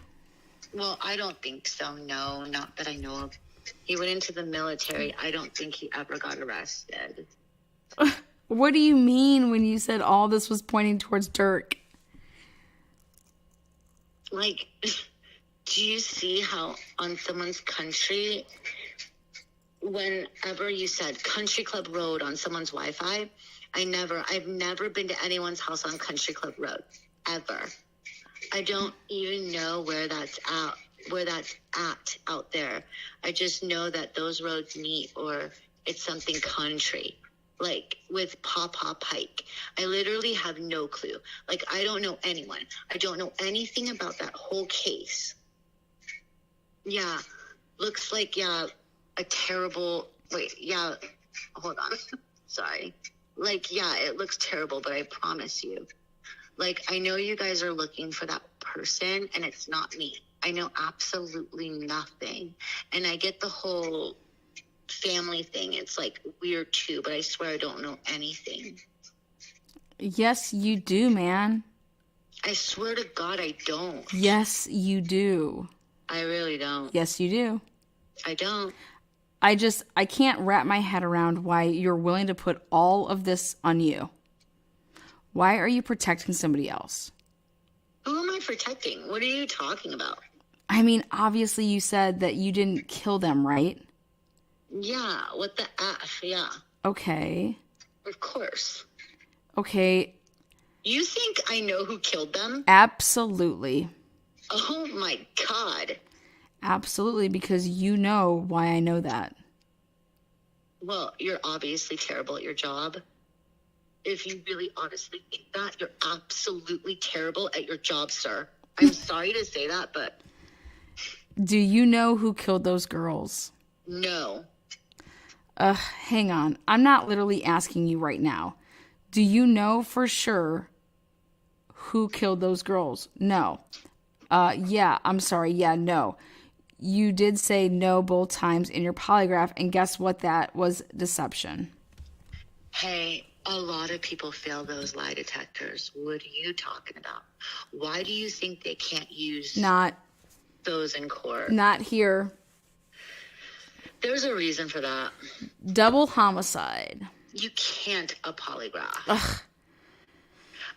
Well, I don't think so. No, not that I know of. He went into the military. I don't think he ever got arrested. What do you mean when you said all this was pointing towards Dirk? Like, do you see how on someone's country, whenever you said Country Club Road on someone's Wi-Fi, I've never been to anyone's house on Country Club Road, ever. I don't even know where that's at out there. I just know that those roads meet, or it's something country, like with Pawpaw Pike. I literally have no clue. Like, I don't know anyone. I don't know anything about that whole case. Yeah, looks like, yeah, a terrible, wait, yeah, hold on. Sorry. Like, yeah, it looks terrible, but I promise you. Like, I know you guys are looking for that person, and it's not me. I know absolutely nothing. And I get the whole family thing. It's, like, weird, too, but I swear I don't know anything. Yes, you do, man. I swear to God I don't. Yes, you do. I really don't. Yes, you do. I don't. I can't wrap my head around why you're willing to put all of this on you. Why are you protecting somebody else? Who am I protecting? What are you talking about? I mean, obviously you said that you didn't kill them, right? Yeah, what the F? Yeah. Okay. Of course. Okay. You think I know who killed them? Absolutely. Oh my God. Absolutely, because you know why I know that. Well, you're obviously terrible at your job. If you really honestly think that, you're absolutely terrible at your job, sir. I'm sorry to say that, but... Do you know who killed those girls? No. Hang on. I'm not literally asking you right now. Do you know for sure who killed those girls? No. Yeah, I'm sorry. Yeah, no. You did say no both times in your polygraph, and guess what? That was deception. Hey, a lot of people fail those lie detectors. What are you talking about? Why do you think they can't use those in court? Not here. There's a reason for that. Double homicide. You can't a polygraph. Ugh.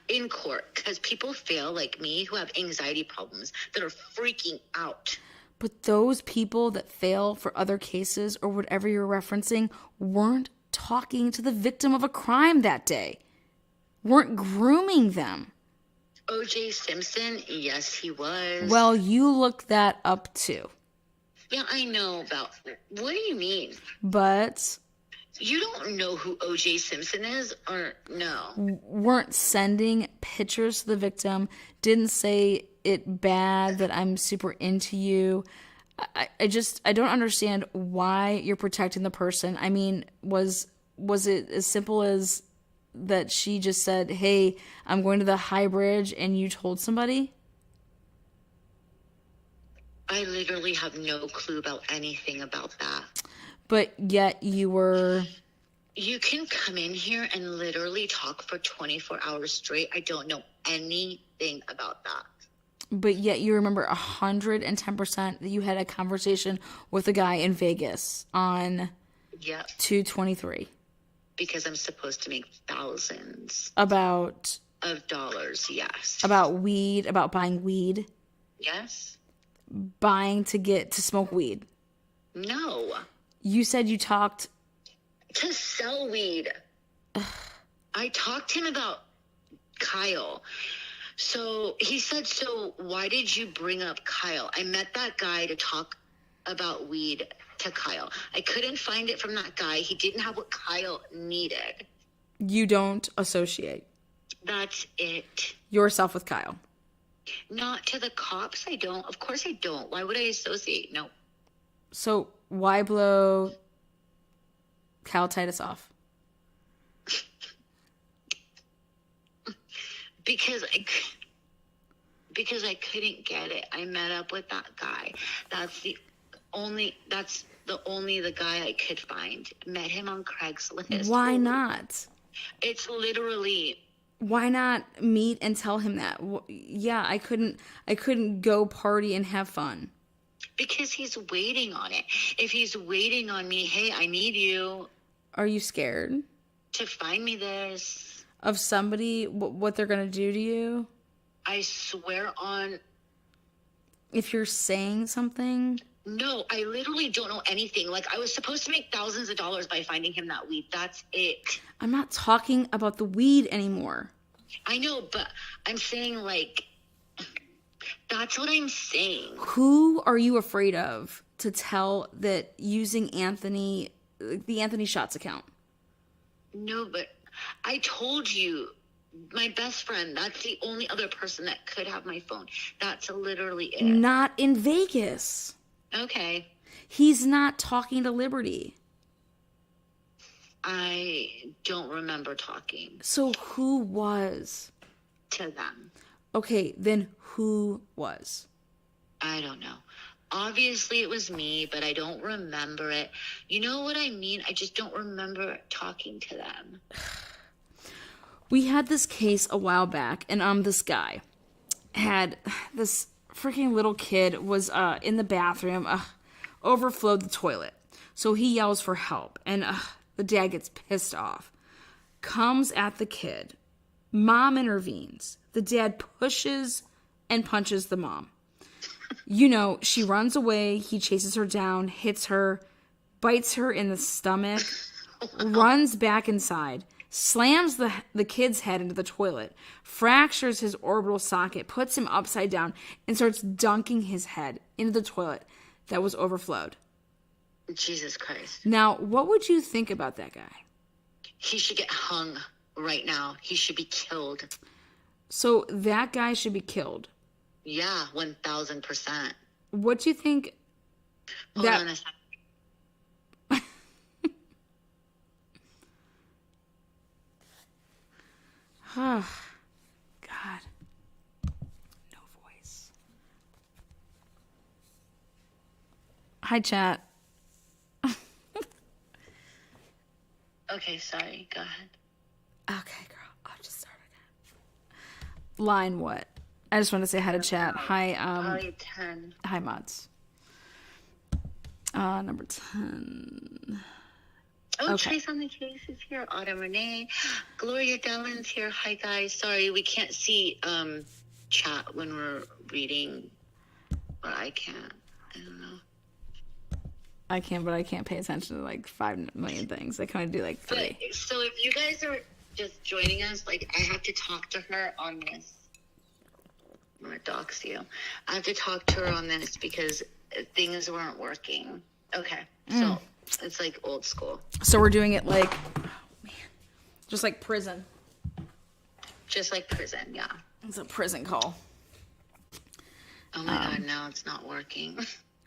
In court, because people fail like me who have anxiety problems that are freaking out. But those people that fail for other cases or whatever you're referencing weren't talking to the victim of a crime that day. Weren't grooming them. O.J. Simpson? Yes, he was. Well, you look that up too. Yeah, I know about... What do you mean? But... You don't know who O.J. Simpson is, or no? Weren't sending pictures to the victim. Didn't say it bad that I'm super into you. I don't understand why you're protecting the person. I mean, was it as simple as that she just said, hey, I'm going to the High Bridge, and you told somebody? I literally have no clue about anything about that. But yet you were... You can come in here and literally talk for 24 hours straight. I don't know anything about that. But yet you remember 110% that you had a conversation with a guy in Vegas on 2/23. Because I'm supposed to make thousands. About... Of dollars, yes. About weed, about buying weed. Yes. Buying to smoke weed. No. You said you talked... To sell weed. Ugh. I talked to him about Kyle. So he said, so why did you bring up Kyle? I met that guy to talk about weed to Kyle. I couldn't find it from that guy. He didn't have what Kyle needed. You don't associate. That's it. Yourself with Kyle. Not to the cops, I don't. Of course I don't. Why would I associate? No. So why blow Cal Titus off? Because I couldn't get it. I met up with that guy. That's the only the guy I could find. Met him on Craigslist. Why not? It's literally. Why not meet and tell him that? Yeah, I couldn't go party and have fun. Because he's waiting on it. If he's waiting on me, hey, I need you. Are you scared? To find me this. Of somebody, what they're going to do to you? I swear on. If you're saying something? No, I literally don't know anything. Like, I was supposed to make thousands of dollars by finding him that weed. That's it. I'm not talking about the weed anymore. I know, but I'm saying, like, that's what I'm saying. Who are you afraid of to tell that using the Anthony Shots account? No, but I told you, my best friend, that's the only other person that could have my phone. That's literally it. Not in Vegas. Okay. He's not talking to Liberty. I don't remember talking. So who was? To them. Okay, then who was? I don't know. Obviously it was me, but I don't remember it. You know what I mean? I just don't remember talking to them. We had this case a while back, and this guy had this freaking little kid was in the bathroom, overflowed the toilet. So he yells for help, and the dad gets pissed off. Comes at the kid. Mom intervenes. The dad pushes and punches the mom. You know, she runs away. He chases her down, hits her, bites her in the stomach, runs back inside, slams the kid's head into the toilet, fractures his orbital socket, puts him upside down, and starts dunking his head into the toilet that was overflowed. Jesus Christ. Now, what would you think about that guy? He should get hung right now. He should be killed. So that guy should be killed. Yeah, 1,000%. What do you think? Hold on a second. Oh, God. No voice. Hi, chat. Okay, sorry. Go ahead. Okay, girl. I'll just start again. Line what? I just want to say hi to chat. Hi, 10. hi, mods. Number 10. Oh, Okay. Trace on the case is here. Autumn Renee. Gloria Dellen's here. Hi, guys. Sorry, we can't see chat when we're reading. But I can't. I don't know. I can, but I can't pay attention to like 5 million things. I kind of do like 3. But, so if you guys are just joining us, like, I have to talk to her on this. I'm going to dox you. I have to talk to her on this because things weren't working. Okay. So it's like old school. So we're doing it like, oh man, just like prison. Just like prison, yeah. It's a prison call. Oh my God, now it's not working.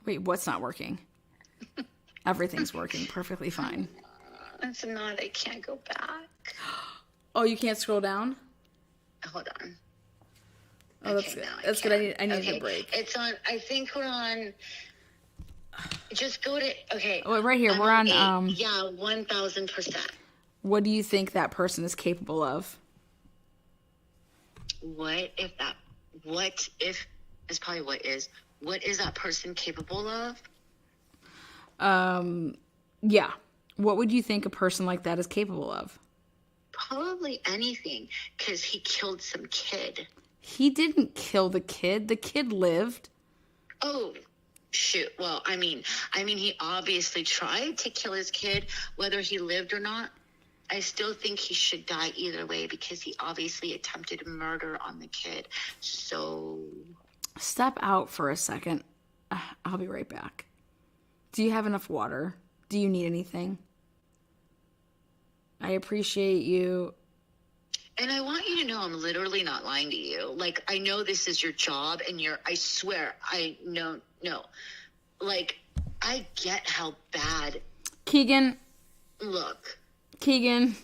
Wait, what's not working? Everything's working perfectly fine. It's not. I can't go back. Oh, you can't scroll down? Hold on. Oh, that's Okay, good. now That's good. I need okay. a break. It's on. I think we're on. Just go to. Okay. Oh, right here. I'm We're on. 8. Yeah, 1,000%. What do you think that person is capable of? What if that? What if? Is probably what is. What is that person capable of? Yeah. What would you think a person like that is capable of? Probably anything, because he killed some kid. He didn't kill the kid. The kid lived. Oh, shoot. Well, I mean, he obviously tried to kill his kid, whether he lived or not. I still think he should die either way because he obviously attempted murder on the kid. So, Step out for a second. I'll be right back. Do you have enough water? Do you need anything? I appreciate you. And I want you to know I'm literally not lying to you. Like, I know this is your job, and I swear, I know, no. Like, I get how bad. Kegan. Look. Kegan.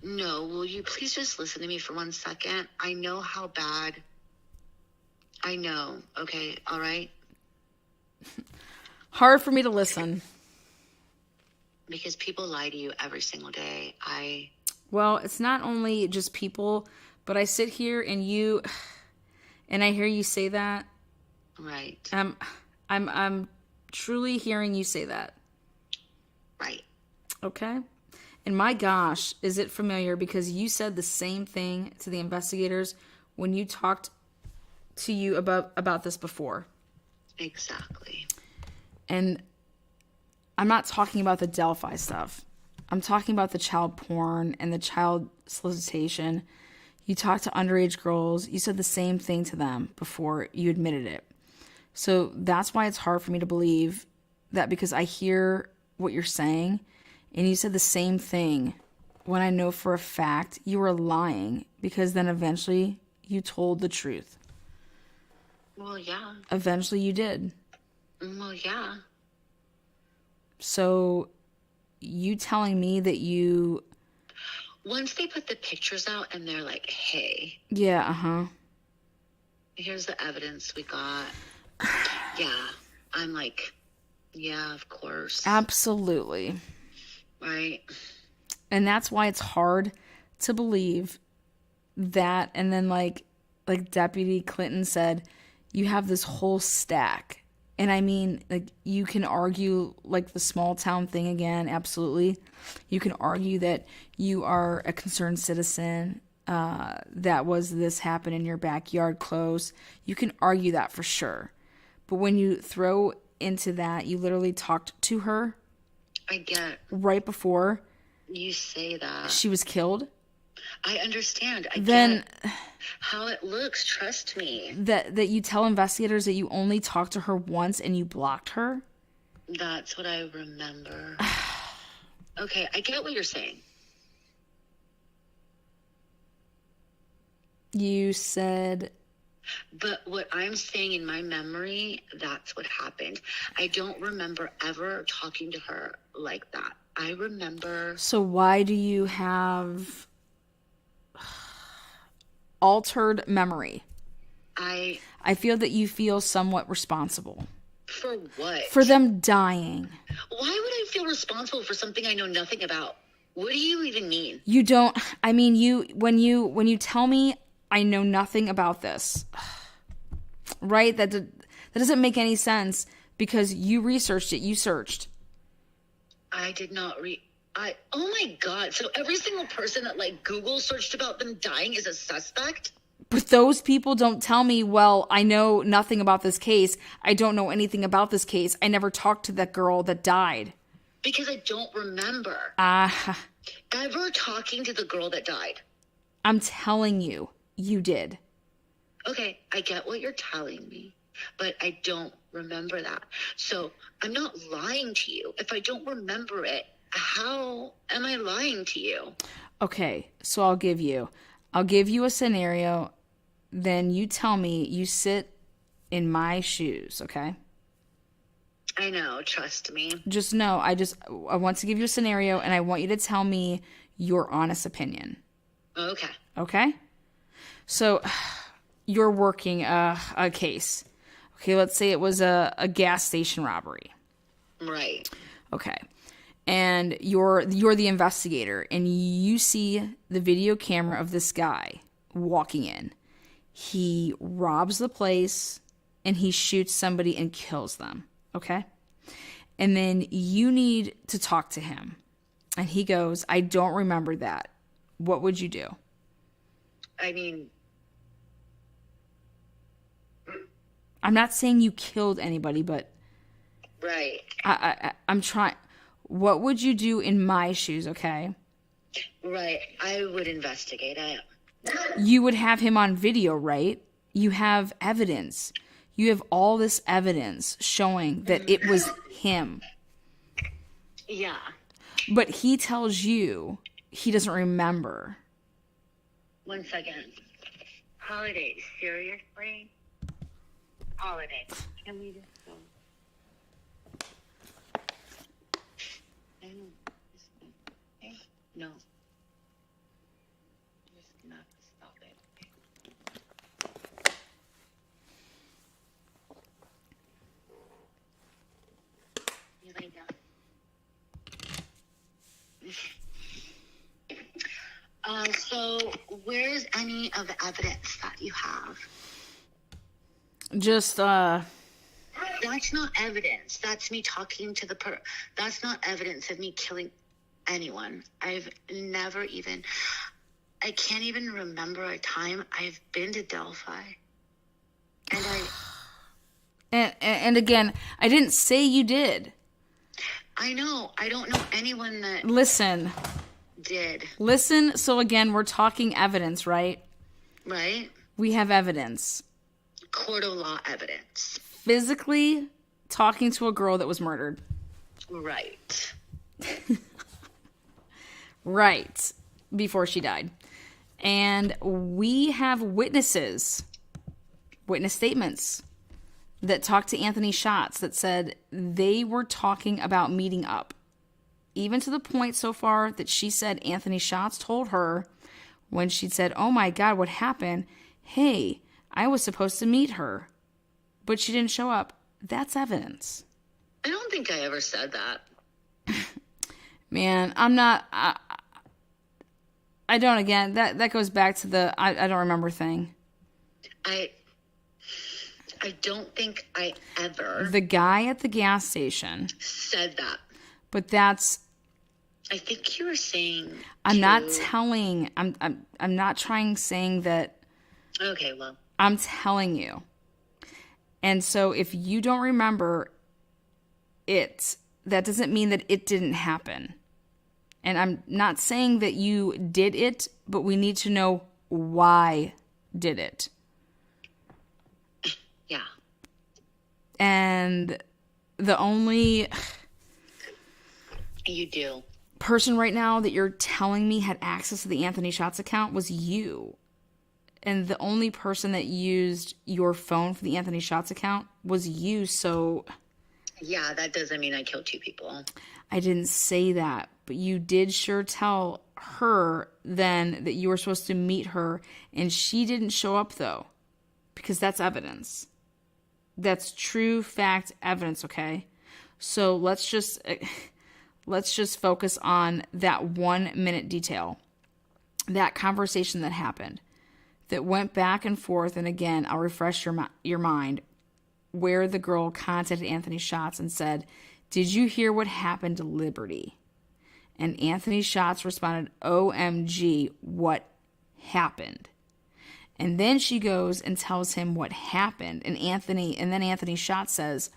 No, will you please just listen to me for 1 second? I know how bad. I know. Okay, all right? Hard for me to listen. Because people lie to you every single day. Well, it's not only just people, but I sit here and I hear you say that. Right. I'm truly hearing you say that. Right. Okay. And my gosh, is it familiar? Because you said the same thing to the investigators when you talked to you about this before. Exactly. And I'm not talking about the Delphi stuff. I'm talking about the child porn and the child solicitation. You talked to underage girls. You said the same thing to them before you admitted it. So that's why it's hard for me to believe that, because I hear what you're saying and you said the same thing when I know for a fact you were lying, because then eventually you told the truth. Well, yeah. Eventually you did. Well, yeah. So you telling me that you... Once they put the pictures out and they're like, hey. Yeah, uh-huh. Here's the evidence we got. Yeah. I'm like, yeah, of course. Absolutely. Right. And that's why it's hard to believe that. And then like Deputy Clinton said, you have this whole stack. And I mean, like, you can argue like the small town thing again. Absolutely. You can argue that you are a concerned citizen. That was this happened in your backyard close. You can argue that for sure. But when you throw into that, you literally talked to her. I get. Right before you say that she was killed. I understand. I then get how it looks. Trust me. That you tell investigators that you only talked to her once and you blocked her. That's what I remember. Okay, I get what you're saying. You said... But what I'm saying in my memory, that's what happened. I don't remember ever talking to her like that. I remember... So why do you have altered memory? I feel that you feel somewhat responsible. For what? For them dying. Why would I feel responsible for something I know nothing about? What do you even mean? You don't... I mean, when you tell me I know nothing about this, right? That doesn't make any sense, because you researched it. You searched. I did not oh my God. So every single person that like Google searched about them dying is a suspect? But those people don't tell me, well, I know nothing about this case. I don't know anything about this case. I never talked to that girl that died. Because I don't remember ever talking to the girl that died. I'm telling you, you did. Okay, I get what you're telling me, but I don't remember that. So I'm not lying to you. If I don't remember it, how am I lying to you? Okay, so I'll give you a scenario. Then you tell me, you sit in my shoes, okay? I know, trust me. Just know, I want to give you a scenario, and I want you to tell me your honest opinion. Okay. Okay? So, you're working a case. Okay, let's say it was a gas station robbery. Right. Okay. And you're the investigator, and you see the video camera of this guy walking in. He robs the place, and he shoots somebody and kills them. Okay? And then you need to talk to him. And he goes, I don't remember that. What would you do? I mean... I'm not saying you killed anybody, but... Right. I'm trying... What would you do in my shoes, okay? Right. I would investigate it. You would have him on video, right? You have evidence. You have all this evidence showing that it was him. Yeah. But he tells you he doesn't remember. 1 second. Holiday, seriously? Holiday. Can we just go? I know. Okay. No. Just gonna have to stop it. You lay down. So where's any of the evidence that you have? Just, That's not evidence. That's me talking to that's not evidence of me killing anyone. I've never even, I can't even remember a time I've been to Delphi. and again, I didn't say you did. I know. I don't know anyone that Listen. did. Listen, so again, we're talking evidence, right? Right? We have evidence. Court of law evidence. Physically talking to a girl that was murdered. Right. Right. Before she died. And we have witness statements that talked to Anthony Schatz that said they were talking about meeting up. Even to the point so far that she said Anthony Schatz told her when she said, oh my God, what happened? Hey, I was supposed to meet her, but she didn't show up. That's evidence. I don't think I ever said that. Man, I'm not... I don't, again, that goes back to the I don't remember thing. I don't think I ever... The guy at the gas station said that. But that's... I think you were saying... I'm not telling... I'm not saying that... Okay, well... I'm telling you. And so if you don't remember it, that doesn't mean that it didn't happen. And I'm not saying that you did it, but we need to know why did it. Yeah. And the only... You do. Person right now that you're telling me had access to the Anthony Schatz account was you. And the only person that used your phone for the Anthony Schatz account was you, so... Yeah, that doesn't mean I killed 2 people. I didn't say that, but you did sure tell her then that you were supposed to meet her, and she didn't show up, though, because that's evidence. That's true fact evidence, okay? So let's just focus on that 1 minute detail, that conversation that happened, that went back and forth, and again, I'll refresh your mind, where the girl contacted Anthony Schatz and said, did you hear what happened to Liberty? And Anthony Schatz responded, OMG, what happened? And then she goes and tells him what happened. And then Anthony Schatz says,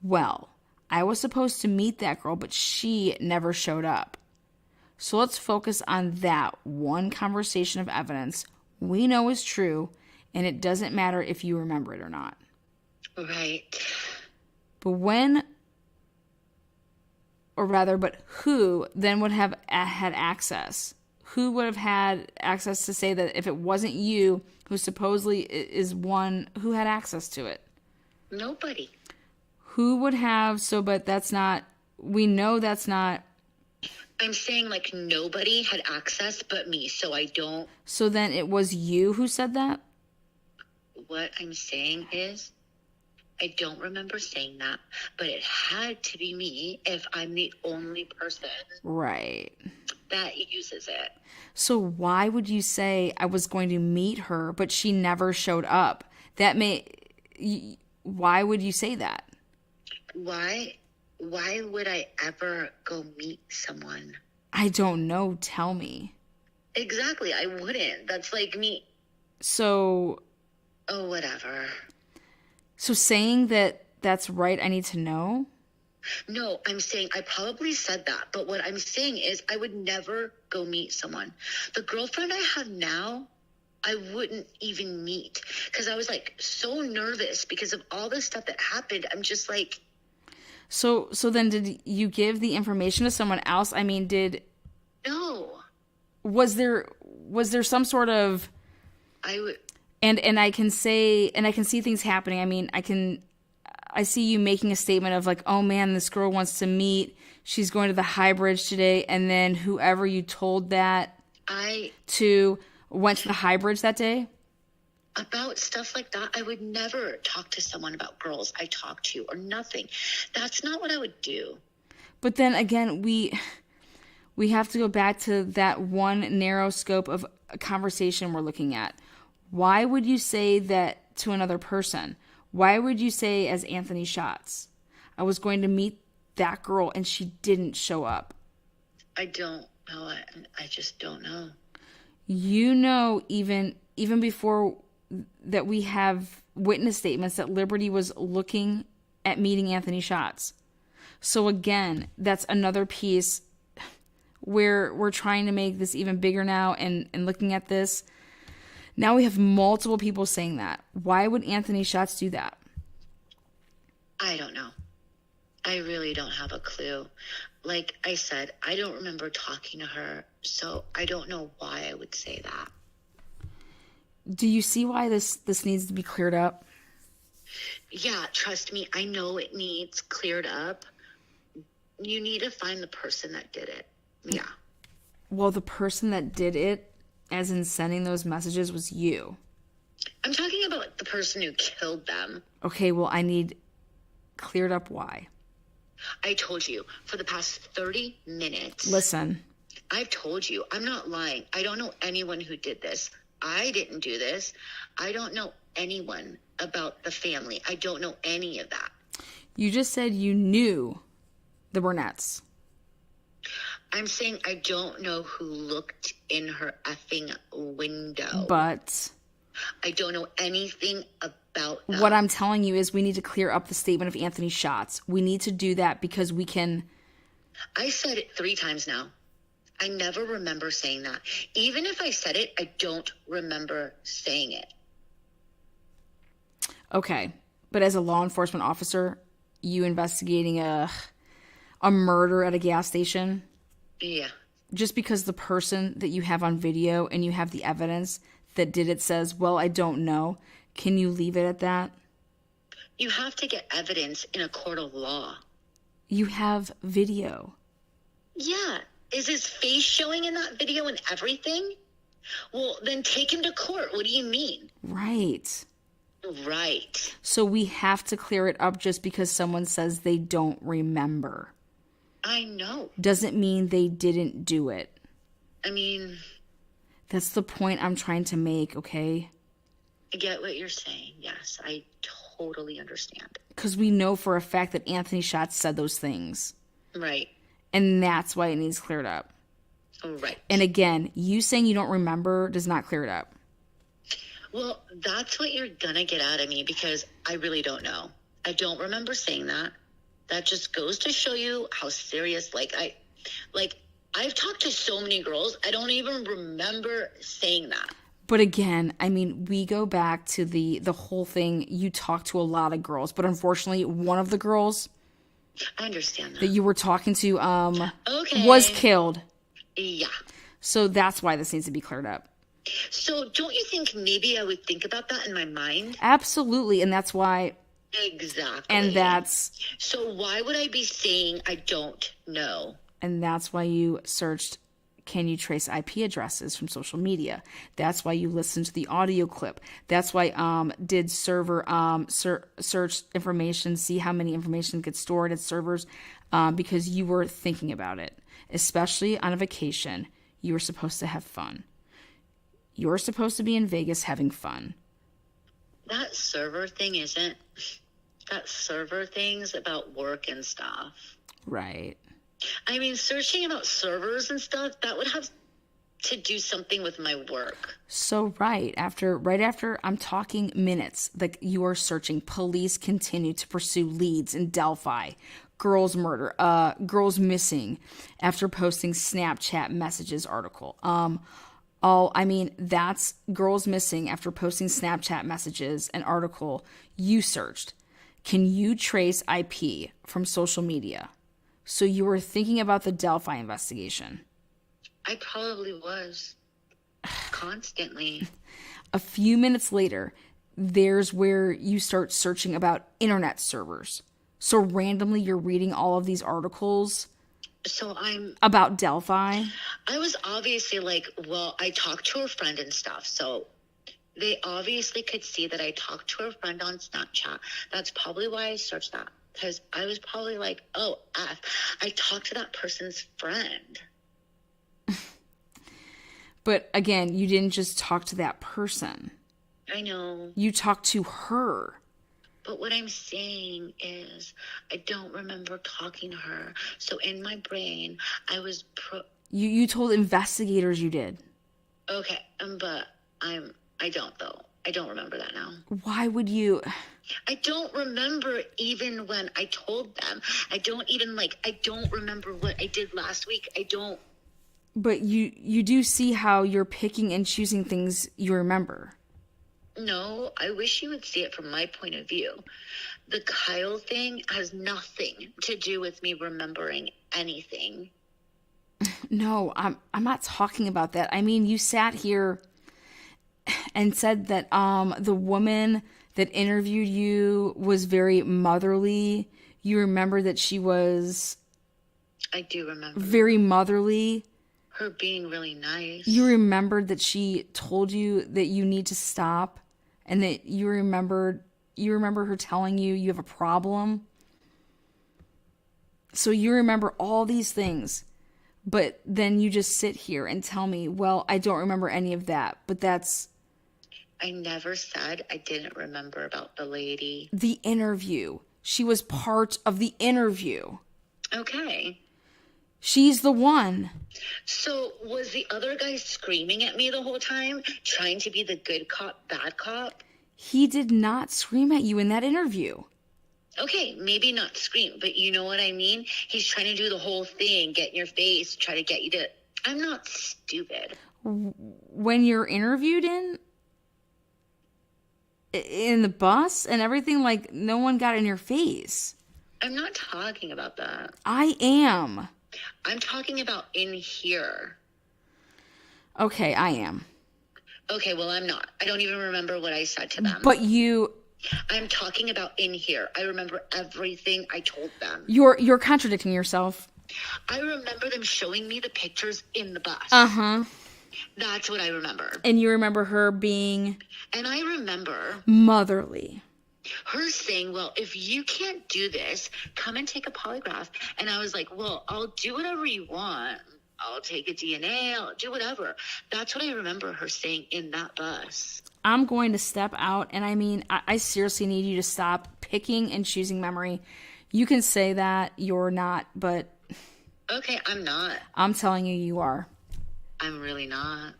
well, I was supposed to meet that girl, but she never showed up. So let's focus on that one conversation of evidence we know is true, and it doesn't matter if you remember it or not. Right. But who then would have had access? Who would have had access to say that if it wasn't you, who supposedly is one who had access to it? Nobody. Who would have, but that's not, we know that's not. I'm saying like nobody had access but me, so I don't. So then it was you who said that? What I'm saying is, I don't remember saying that, but it had to be me if I'm the only person. Right. That uses it. So why would you say I was going to meet her, but she never showed up? Why would you say that? Why would I ever go meet someone? I don't know. Tell me. Exactly. I wouldn't. That's like me. So. Oh, whatever. So saying that that's right, I need to know? No, I'm saying I probably said that. But what I'm saying is I would never go meet someone. The girlfriend I have now, I wouldn't even meet. Because I was like so nervous because of all this stuff that happened. I'm just like. So then did you give the information to someone else? I mean, No. was there some sort of and I can see things happening. I mean, I see you making a statement of like, oh man, this girl wants to meet. She's going to the High Bridge today. And then whoever you told that to went to the High Bridge that day. About stuff like that, I would never talk to someone about girls I talk to or nothing. That's not what I would do. But then again, we have to go back to that one narrow scope of a conversation we're looking at. Why would you say that to another person? Why would you say as Anthony Schatz, I was going to meet that girl and she didn't show up? I don't know. I just don't know. You know, even before that, we have witness statements that Liberty was looking at meeting Anthony Schatz. So again, that's another piece where we're trying to make this even bigger now and looking at this. Now we have multiple people saying that. Why would Anthony Schatz do that? I don't know. I really don't have a clue. Like I said, I don't remember talking to her, so I don't know why I would say that. Do you see why this needs to be cleared up? Yeah, trust me, I know it needs cleared up. You need to find the person that did it. Yeah. Well, the person that did it, as in sending those messages, was you. I'm talking about the person who killed them. Okay, well, I need cleared up why. I told you, for the past 30 minutes. Listen. I've told you, I'm not lying. I don't know anyone who did this. I didn't do this. I don't know anyone about the family. I don't know any of that. You just said you knew the Burnett's. I'm saying I don't know who looked in her effing window. But I don't know anything about them. What I'm telling you is we need to clear up the statement of Anthony Schatz. We need to do that because we can... I said it 3 times now. I never remember saying that. Even if I said it, I don't remember saying it. Okay. But as a law enforcement officer, you investigating a murder at a gas station? Yeah. Just because the person that you have on video and you have the evidence that did it says, well, I don't know, can you leave it at that? You have to get evidence in a court of law. You have video. Yeah. Is his face showing in that video and everything? Well, then take him to court. What do you mean? Right. Right. So we have to clear it up just because someone says they don't remember. I know. Doesn't mean they didn't do it. I mean... That's the point I'm trying to make, okay? I get what you're saying. Yes, I totally understand. Because we know for a fact that Anthony Schatz said those things. Right. And that's why it needs cleared up. Right. And again, you saying you don't remember does not clear it up. Well, that's what you're going to get out of me because I really don't know. I don't remember saying that. That just goes to show you how serious, I've talked to so many girls, I don't even remember saying that. But again, I mean, we go back to the whole thing. You talk to a lot of girls, but unfortunately, one of the girls I understand that you were talking to okay. was killed. Yeah. So that's why this needs to be cleared up. So don't you think maybe I would think about that in my mind? Absolutely, and that's why... Exactly. And that's... So why would I be saying I don't know? And that's why you searched, can you trace IP addresses from social media? That's why you listened to the audio clip. That's why did server search information, see how many information gets stored at servers, because you were thinking about it. Especially on a vacation, you were supposed to have fun. You're supposed to be in Vegas having fun. That server thing isn't... That server thing's about work and stuff. Right. I mean, searching about servers and stuff, that would have to do something with my work. So right after I'm talking minutes, like you are searching, police continue to pursue leads in Delphi. Girls murder, girls missing after posting Snapchat messages article. That's girls missing after posting Snapchat messages, an article you searched. Can you trace IP from social media? So you were thinking about the Delphi investigation. I probably was. Constantly. A few minutes later, there's where you start searching about internet servers. So randomly you're reading all of these articles So about Delphi. I was obviously like, well, I talked to her friend and stuff. So they obviously could see that I talked to her friend on Snapchat. That's probably why I searched that. Because I was probably like, oh, F. I talked to that person's friend. But again, you didn't just talk to that person. I know. You talked to her. But what I'm saying is I don't remember talking to her. So in my brain, I was... You told investigators you did. Okay, but I don't, though. I don't remember that now. Why would you... I don't remember even when I told them. I don't remember what I did last week. I don't... But you do see how you're picking and choosing things you remember. No, I wish you would see it from my point of view. The Kyle thing has nothing to do with me remembering anything. No, I'm not talking about that. I mean, you sat here and said that the woman that interviewed you was very motherly. You remember that she was... I do remember. Very motherly. Her being really nice. You remembered that she told you that you need to stop, and that you remember her telling you you have a problem. So you remember all these things, but then you just sit here and tell me, well, I don't remember any of that, but that's... I never said I didn't remember about the lady. The interview. She was part of the interview. Okay. She's the one. So was the other guy screaming at me the whole time, trying to be the good cop, bad cop? He did not scream at you in that interview. Okay, maybe not scream, but you know what I mean? He's trying to do the whole thing, get in your face, try to get you to... I'm not stupid. When you're interviewed in the bus and everything, like, no one got in your face. I'm not talking about that. I am. I'm talking about in here. Okay, I am. Okay, well, I'm not. I don't even remember what I said to them. But you... I'm talking about in here. I remember everything I told them. You're contradicting yourself. I remember them showing me the pictures in the bus. Uh-huh. That's what I remember. And you remember her being... And I remember... motherly. Her saying, well, if you can't do this, come and take a polygraph. And I was like, well, I'll do whatever you want. I'll take a DNA. I'll do whatever. That's what I remember her saying in that bus. I'm going to step out, and I mean, I seriously need you to stop picking and choosing memory. You can say that you're not, but... Okay, I'm not. I'm telling you, you are. I'm really not.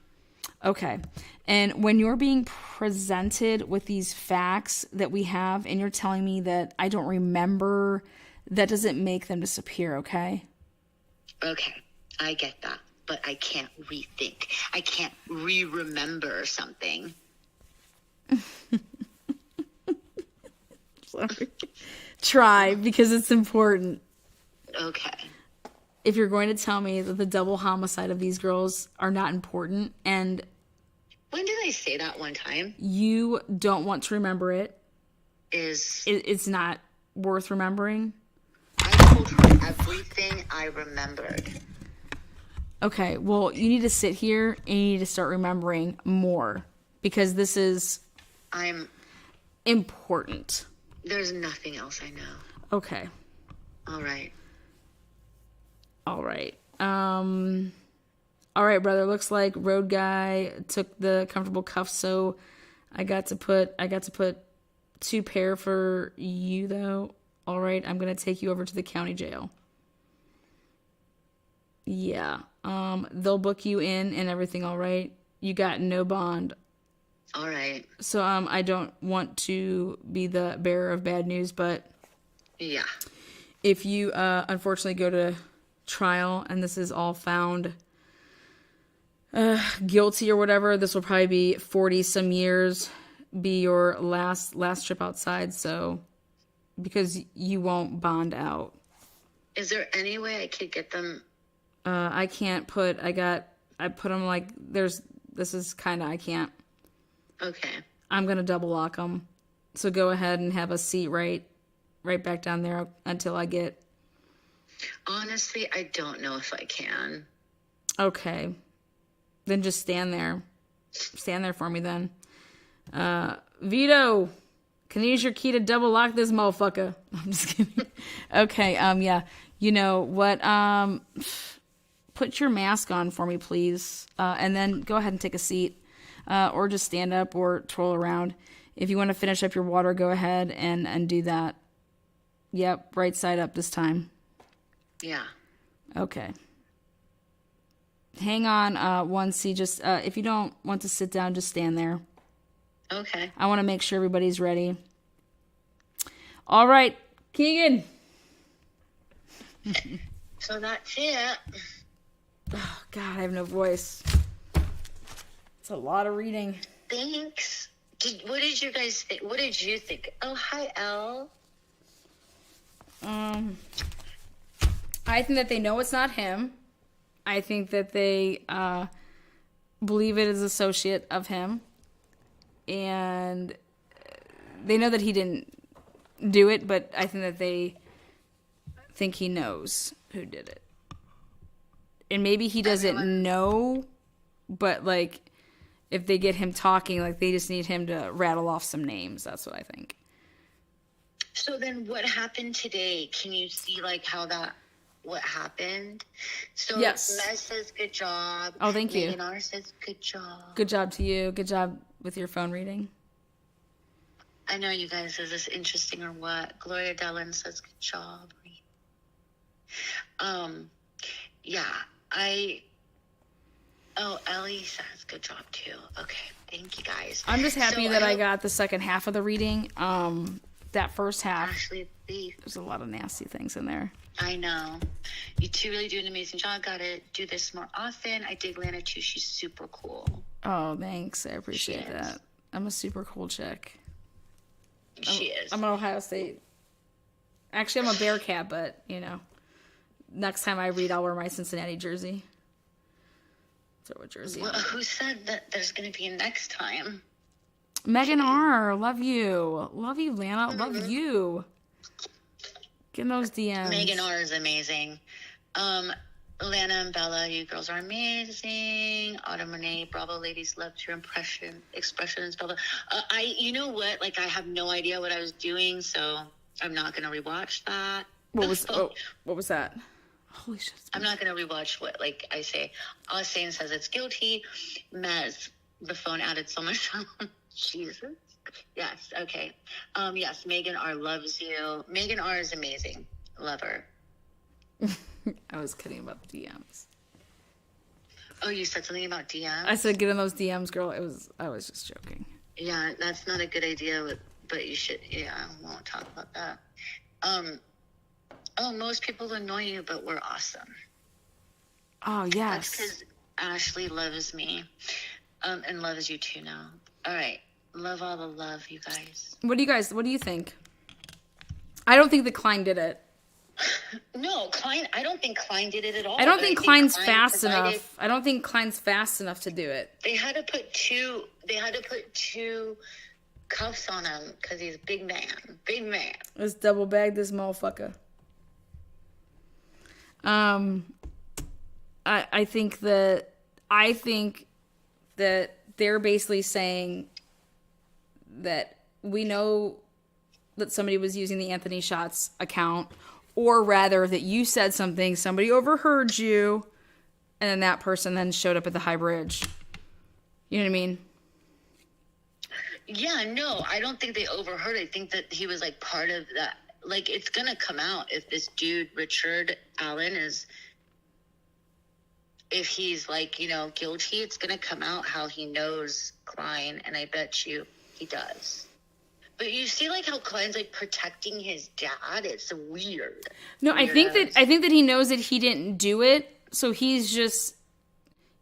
Okay. And when you're being presented with these facts that we have, and you're telling me that I don't remember, that doesn't make them disappear, okay? Okay, I get that. But I can't rethink. I can't re-remember something. Sorry. Try, because it's important. Okay. If you're going to tell me that the double homicide of these girls are not important, and... When did I say that one time? You don't want to remember it. It's not worth remembering? I told her everything I remembered. Okay, well, you need to sit here and you need to start remembering more. Because this is... important. There's nothing else I know. Okay. All right. All right, brother. Looks like road guy took the comfortable cuffs, so I got to put 2 pair for you though. All right, I'm gonna take you over to the county jail. Yeah. They'll book you in and everything. All right. You got no bond. All right. So I don't want to be the bearer of bad news, but yeah, if you unfortunately go to trial and this is all found guilty or whatever, this will probably be 40 some years, be your last trip outside. So because you won't bond out. Is there any way I could get them? I can't put, I got I put them like this is kind of, I can't. Okay. I'm going to double lock them. So go ahead and have a seat right back down there until I get. Honestly, I don't know if I can. Okay. Then just stand there. Stand there for me then. Vito, can you use your key to double lock this motherfucker? I'm just kidding. Okay, yeah. You know what? Put your mask on for me, please. And then go ahead and take a seat. Or just stand up or twirl around. If you want to finish up your water, go ahead and do that. Yep, right side up this time. Yeah. Okay. Hang on one seat. Just if you don't want to sit down, just stand there. Okay. I want to make sure everybody's ready. All right, Kegan. So that's it. Oh, God, I have no voice. It's a lot of reading. Thanks. What did you guys think? What did you think? Oh, hi, Elle. I think that they know it's not him. I think that they believe it is associate of him. And they know that he didn't do it, but I think that they think he knows who did it. And maybe he doesn't know, but, like, if they get him talking, like, they just need him to rattle off some names. That's what I think. So then what happened today? Can you see, like, what happened? So yes. Mez says good job. Oh, thank you. Megan R says good job. Good job to you. Good job with your phone reading. I know you guys, is this interesting or what? Gloria Dellin says good job. Yeah, Ellie says good job too. Okay, thank you guys. I'm just happy that I got the second half of the reading. That first half, Ashley Thief. There's a lot of nasty things in there. I know. You two really do an amazing job. Gotta do this more often. I dig Lana too. She's super cool. Oh, thanks. I appreciate that. I'm a super cool chick. She is. I'm an Ohio State. Actually, I'm a Bearcat, but, you know, next time I read, I'll wear my Cincinnati jersey. Throw a jersey on. Who said that there's going to be a next time? Megan R. Love you. Love you, Lana. Love you. Get in those DMs. Megan R. is amazing. Lana and Bella, you girls are amazing. Autumn Renee, bravo, ladies, loved your expressions, Bella. You know what? Like, I have no idea what I was doing, so I'm not going to rewatch that. What was that? Holy shit. I'm not going to rewatch what, like, I say. All saying says it's guilty. Mez, the phone added so much. Jesus. Yes, okay. Yes, Megan R. loves you. Megan R. is amazing. Love her. I was kidding about the DMs. Oh, you said something about DMs? I said get in those DMs, girl. I was just joking. Yeah, that's not a good idea, but you should. Yeah, I won't talk about that. Most people annoy you, but we're awesome. Oh, yes. That's because Ashley loves me, and loves you too now. All right, love all the love, you guys. What do you think? I don't think that Kline did it. No, Kline. I don't think Kline did it at all. I don't think Kline's fast enough. I don't think Kline's fast enough to do it. They had to put two cuffs on him because he's a big man. Big man. Let's double bag this motherfucker. I think that they're basically saying that we know that somebody was using the Anthony Shots account, or rather that you said something, somebody overheard you, and then that person then showed up at the High Bridge. You know what I mean? Yeah, no, I don't think they overheard. I think that he was like part of that. Like, it's going to come out if this dude, Richard Allen, if he's like, you know, guilty, it's going to come out how he knows Kline, and I bet you he does. But you see, like, how Kline's like protecting his dad. It's weird. No, I think that he knows that he didn't do it. So he's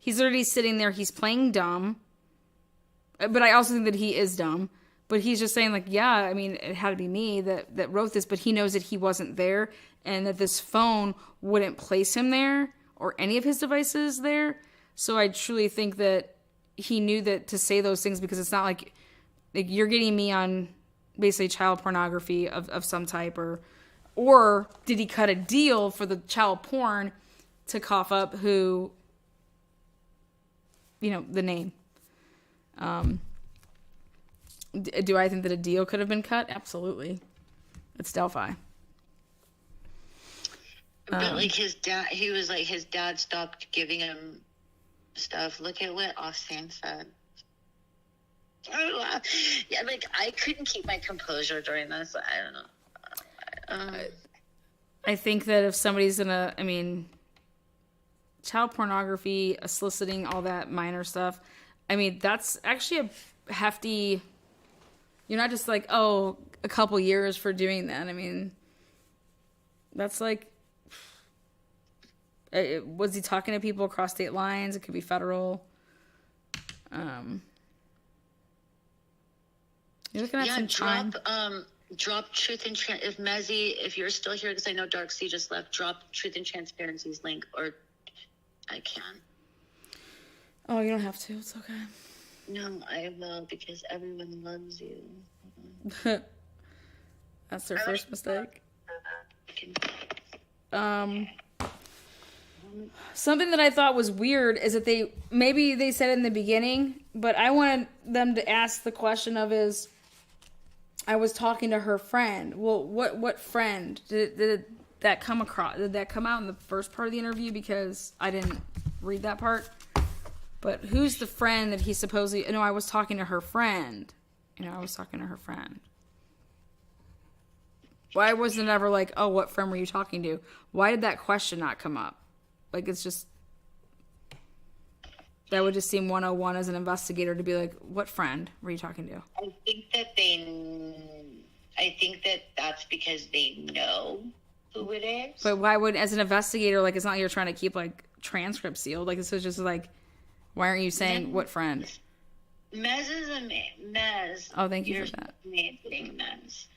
already sitting there. He's playing dumb. But I also think that he is dumb. But he's just saying, like, yeah, I mean, it had to be me that wrote this. But he knows that he wasn't there, and that this phone wouldn't place him there or any of his devices there. So I truly think that he knew that to say those things, because it's not like you're getting me on basically child pornography of some type, or did he cut a deal for the child porn to cough up who, the name. Do I think that a deal could have been cut? Absolutely. It's Delphi. But like his dad stopped giving him stuff. Look at what Austin said. Yeah, like I couldn't keep my composure during this. I don't know. I think that if somebody's child pornography, soliciting, all that minor stuff, that's actually a hefty. You're not just like, a couple years for doing that. That's like, was he talking to people across state lines? It could be federal. You're looking at some time. Drop Truth and if you're still here, because I know Dark Sea just left, drop Truth and Transparency's link, or I can. Oh, you don't have to. It's okay. No, I will, because everyone loves you. That's their first mistake. Something that I thought was weird is that they said it in the beginning, but I wanted them to ask the question I was talking to her friend. Well, what friend? Did that come across? Did that come out in the first part of the interview? Because I didn't read that part. But who's the friend that he supposedly... No, I was talking to her friend. Why wasn't it ever like, oh, what friend were you talking to? Why did that question not come up? Like, it's just... That would just seem 101 as an investigator to be like, what friend were you talking to? I think that that's because they know who it is. But why would, as an investigator, like, it's not like you're trying to keep, like, transcripts sealed. Like, this is just like, why aren't you saying what friend? Mez is Mez. Oh, thank you for that. Amazing, Mez.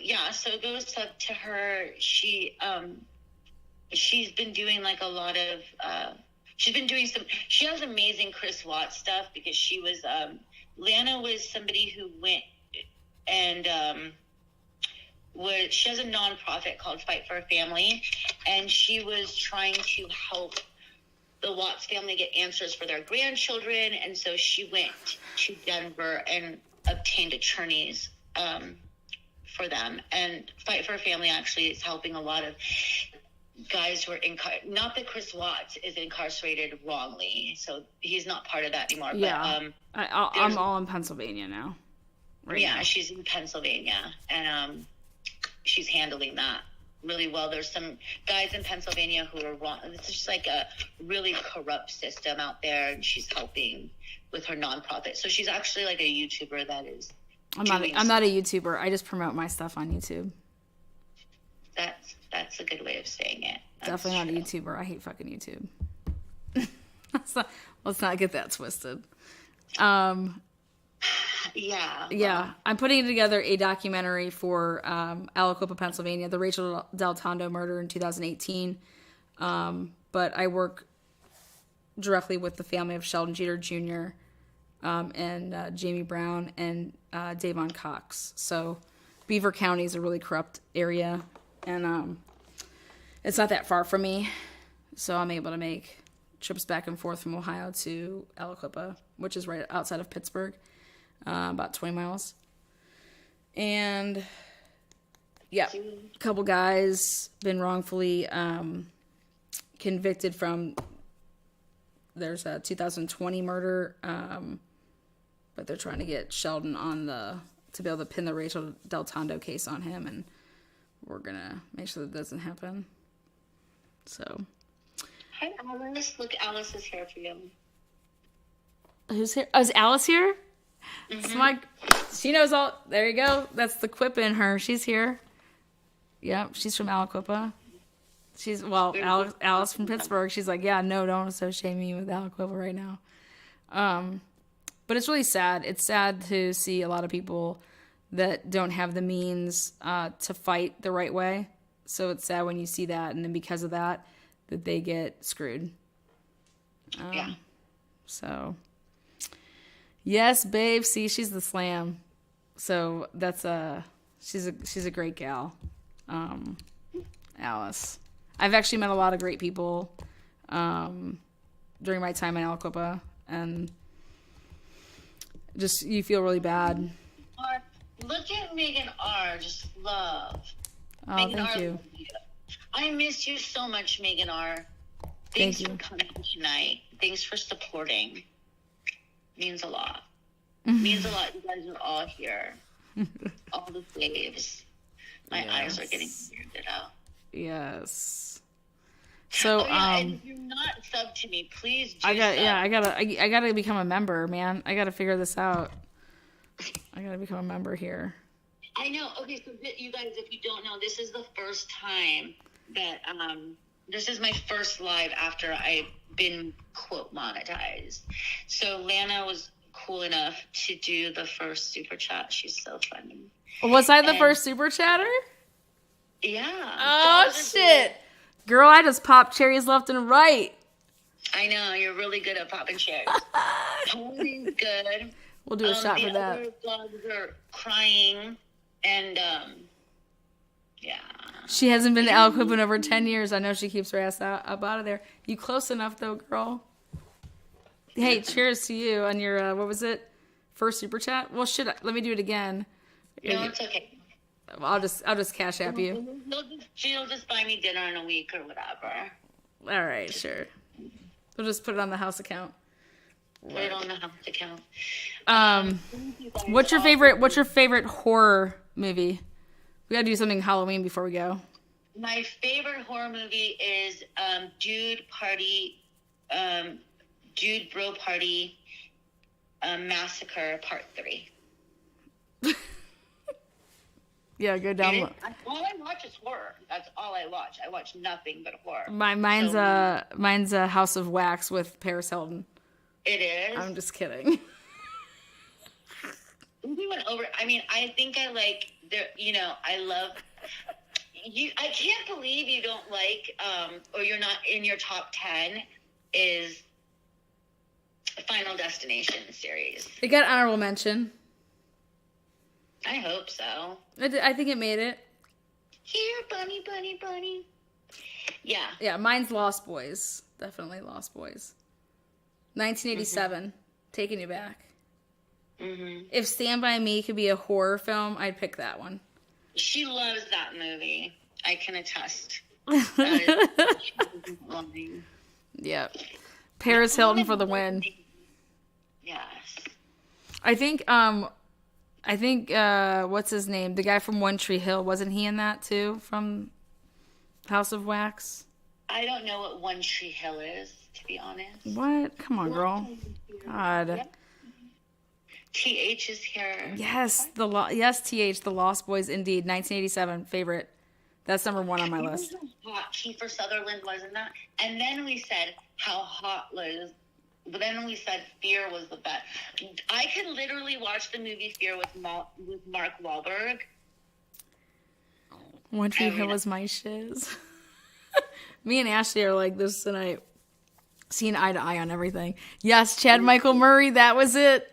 Yeah, so it goes up to her. She's been doing like a lot of, she has amazing Chris Watts stuff, because she was, Lana was somebody who went and, she has a nonprofit called Fight for a Family, and she was trying to help the Watts family get answers for their grandchildren, and so she went to Denver and obtained attorneys for them. And Fight for a Family actually is helping a lot of guys who are not that Chris Watts is incarcerated wrongly, so he's not part of that anymore. Yeah, but, I'm all in Pennsylvania now. Now. She's in Pennsylvania, and she's handling that really well. There's some guys in Pennsylvania who are wrong. It's just like a really corrupt system out there, and she's helping with her nonprofit. So she's actually like a YouTuber that is. I'm not a YouTuber. I just promote my stuff on YouTube. That's a good way of saying it. Definitely not a YouTuber. I hate fucking YouTube. Let's not get that twisted. Yeah. I'm putting together a documentary for Aliquippa, Pennsylvania, the Rachel Del Tondo murder in 2018. But I work directly with the family of Sheldon Jeter Jr. And Jamie Brown and Davon Cox. So Beaver County is a really corrupt area, and it's not that far from me. So I'm able to make trips back and forth from Ohio to Aliquippa, which is right outside of Pittsburgh. About 20 miles. And yeah, a couple guys been wrongfully convicted from, there's a 2020 murder, but they're trying to get Sheldon to be able to pin the Rachel Del Tondo case on him, and we're gonna make sure that doesn't happen. So. Hi, Alice. Look, Alice is here for you. Who's here? Oh, is Alice here? Mm-hmm. She knows all. There you go. That's the quip in her. She's here. Yep, she's from Aliquippa. Alice from Pittsburgh. She's like, yeah, no, don't associate me with Aliquippa right now. But it's really sad. It's sad to see a lot of people that don't have the means to fight the right way. So it's sad when you see that, and then because of that they get screwed. Yeah. So, yes, babe. See, she's the slam. So that's she's a great gal, Alice. I've actually met a lot of great people during my time in Aliquippa, and just you feel really bad. Look at Megan R. Just love. Oh, Megan thank R. you. I miss you so much, Megan R. Thanks for coming tonight. Thanks for supporting. Means a lot. Means a lot. You guys are all here. All the faves. My eyes are getting weirded out. Yes. So and if you're not subbed to me, please do I sub. gotta become a member, man. I gotta figure this out. I gotta become a member here. I know. Okay, so you guys, if you don't know, this is the first time that this is my first live after I've been quote monetized. So Lana was cool enough to do the first super chat. She's so funny. Was I the first super chatter? Yeah. Oh shit. Girl, I just popped cherries left and right. I know, you're really good at popping cherries. Totally good. We'll do a shot for that. The other dogs are crying, and yeah. She hasn't been to Aliquippa in over 10 years. I know she keeps her ass up out of there. You close enough though, girl. Hey, cheers to you on your what was it? First super chat? Well, let me do it again. No, it's okay. I'll just cash app you. She'll just buy me dinner in a week or whatever. All right, sure. We'll just put it on the house account. Put it on the house account. What's your favorite horror movie? We gotta do something Halloween before we go. My favorite horror movie is Dude Bro Party Massacre Part 3. Yeah, go down. All I watch is horror. That's all I watch. I watch nothing but horror. Mine's a House of Wax with Paris Hilton. It is? I'm just kidding. We went over. I mean, I think I like I love you. I can't believe you don't like or you're not in your top 10 is Final Destination series. It got honorable mention. I hope so. I think it made it. Here, bunny, bunny, bunny. Yeah. Yeah, mine's Lost Boys. Definitely Lost Boys. 1987. Taking You Back. Mm-hmm. If Stand By Me could be a horror film, I'd pick that one. She loves that movie. I can attest. Yep. Paris Hilton for the win. Yes. I think what's his name? The guy from One Tree Hill, wasn't he in that too? From House of Wax? I don't know what One Tree Hill is, to be honest. What? Come on, girl. God. Yep. TH is here. Yes, TH, The Lost Boys, indeed. 1987, favorite. That's number 1 on my list. Hot Kiefer Sutherland, wasn't that? And then we said how hot Liz. But then we said Fear was the best. I could literally watch the movie Fear with Mark Wahlberg. One Tree Hill was my shiz. Me and Ashley are like this tonight. Seeing eye to eye on everything. Yes, Chad Michael Murray, that was it.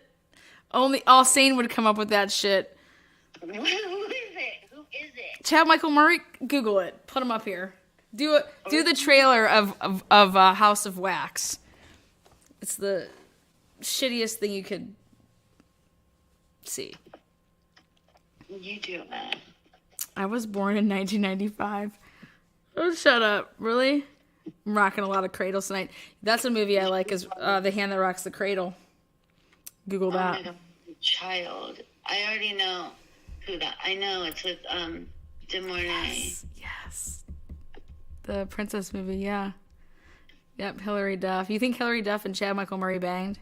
Only all sane would come up with that shit. Who is it? Who is it? Chad Michael Murray, Google it. Put him up here. Do the trailer of House of Wax. It's the shittiest thing you could see. You do, man. I was born in 1995. Oh, shut up. Really? I'm rocking a lot of cradles tonight. That's a movie I like is The Hand That Rocks the Cradle. Google that. Oh my God, child. I already know who that. I know it's with De Mornay. Yes. The princess movie, yeah. Yep, Hilary Duff. You think Hilary Duff and Chad Michael Murray banged?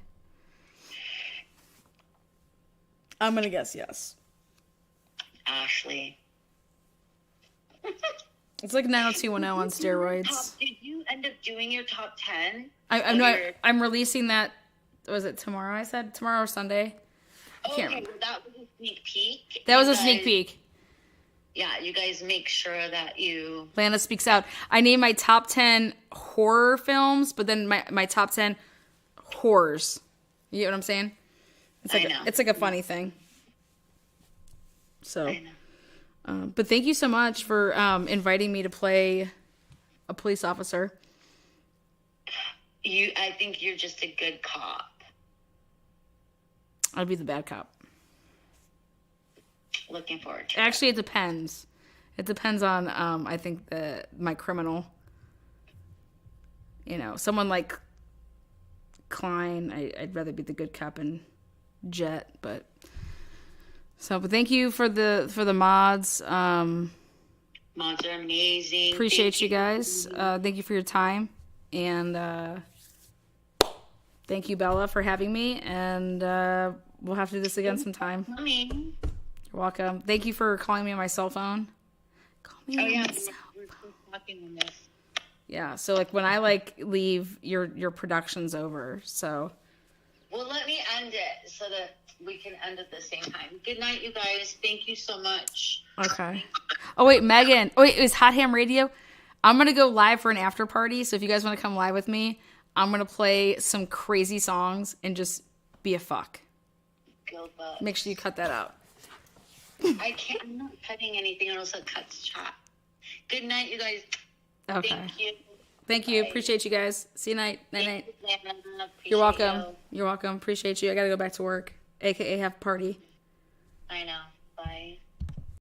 I'm gonna guess yes. Ashley. It's like 90210 on steroids. Did you end up doing your top 10? I'm releasing that. Was it tomorrow? I said tomorrow or Sunday. I can't remember. Well, that was a sneak peek. That was a sneak peek. yeah, you guys make sure that you... Lana Speaks Out. I named my top 10 horror films, but then my top 10 horrors. You get what I'm saying? It's like a funny thing. So, I know. But thank you so much for inviting me to play a police officer. I think you're just a good cop. I'd be the bad cop. Looking forward to Actually, it depends. It depends on, I think, my criminal. You know, someone like Kline, I'd rather be the good cop and Jet, but thank you for the mods. Mods are amazing. Appreciate you guys. Thank you for your time, and thank you, Bella, for having me. And we'll have to do this again sometime. Coming. You're welcome. Thank you for calling me on my cell phone. Call me on my cell we're talking on this. Yeah, so like when I leave, your production's over. So. Well, let me end it so that we can end at the same time. Good night, you guys. Thank you so much. Okay. Oh wait, Megan. Oh wait, it was Hot Ham Radio. I'm gonna go live for an after party. So if you guys want to come live with me, I'm gonna play some crazy songs and just be a fuck. Go butt. Make sure you cut that out. I'm not cutting anything, or else it cuts chat. Good night, you guys. Okay. Thank you. Thank you. Bye. Appreciate you guys. See you night. Night night. Thank you, Lana. You're welcome. Appreciate you. You're welcome. Appreciate you. I gotta go back to work. AKA have a party. I know.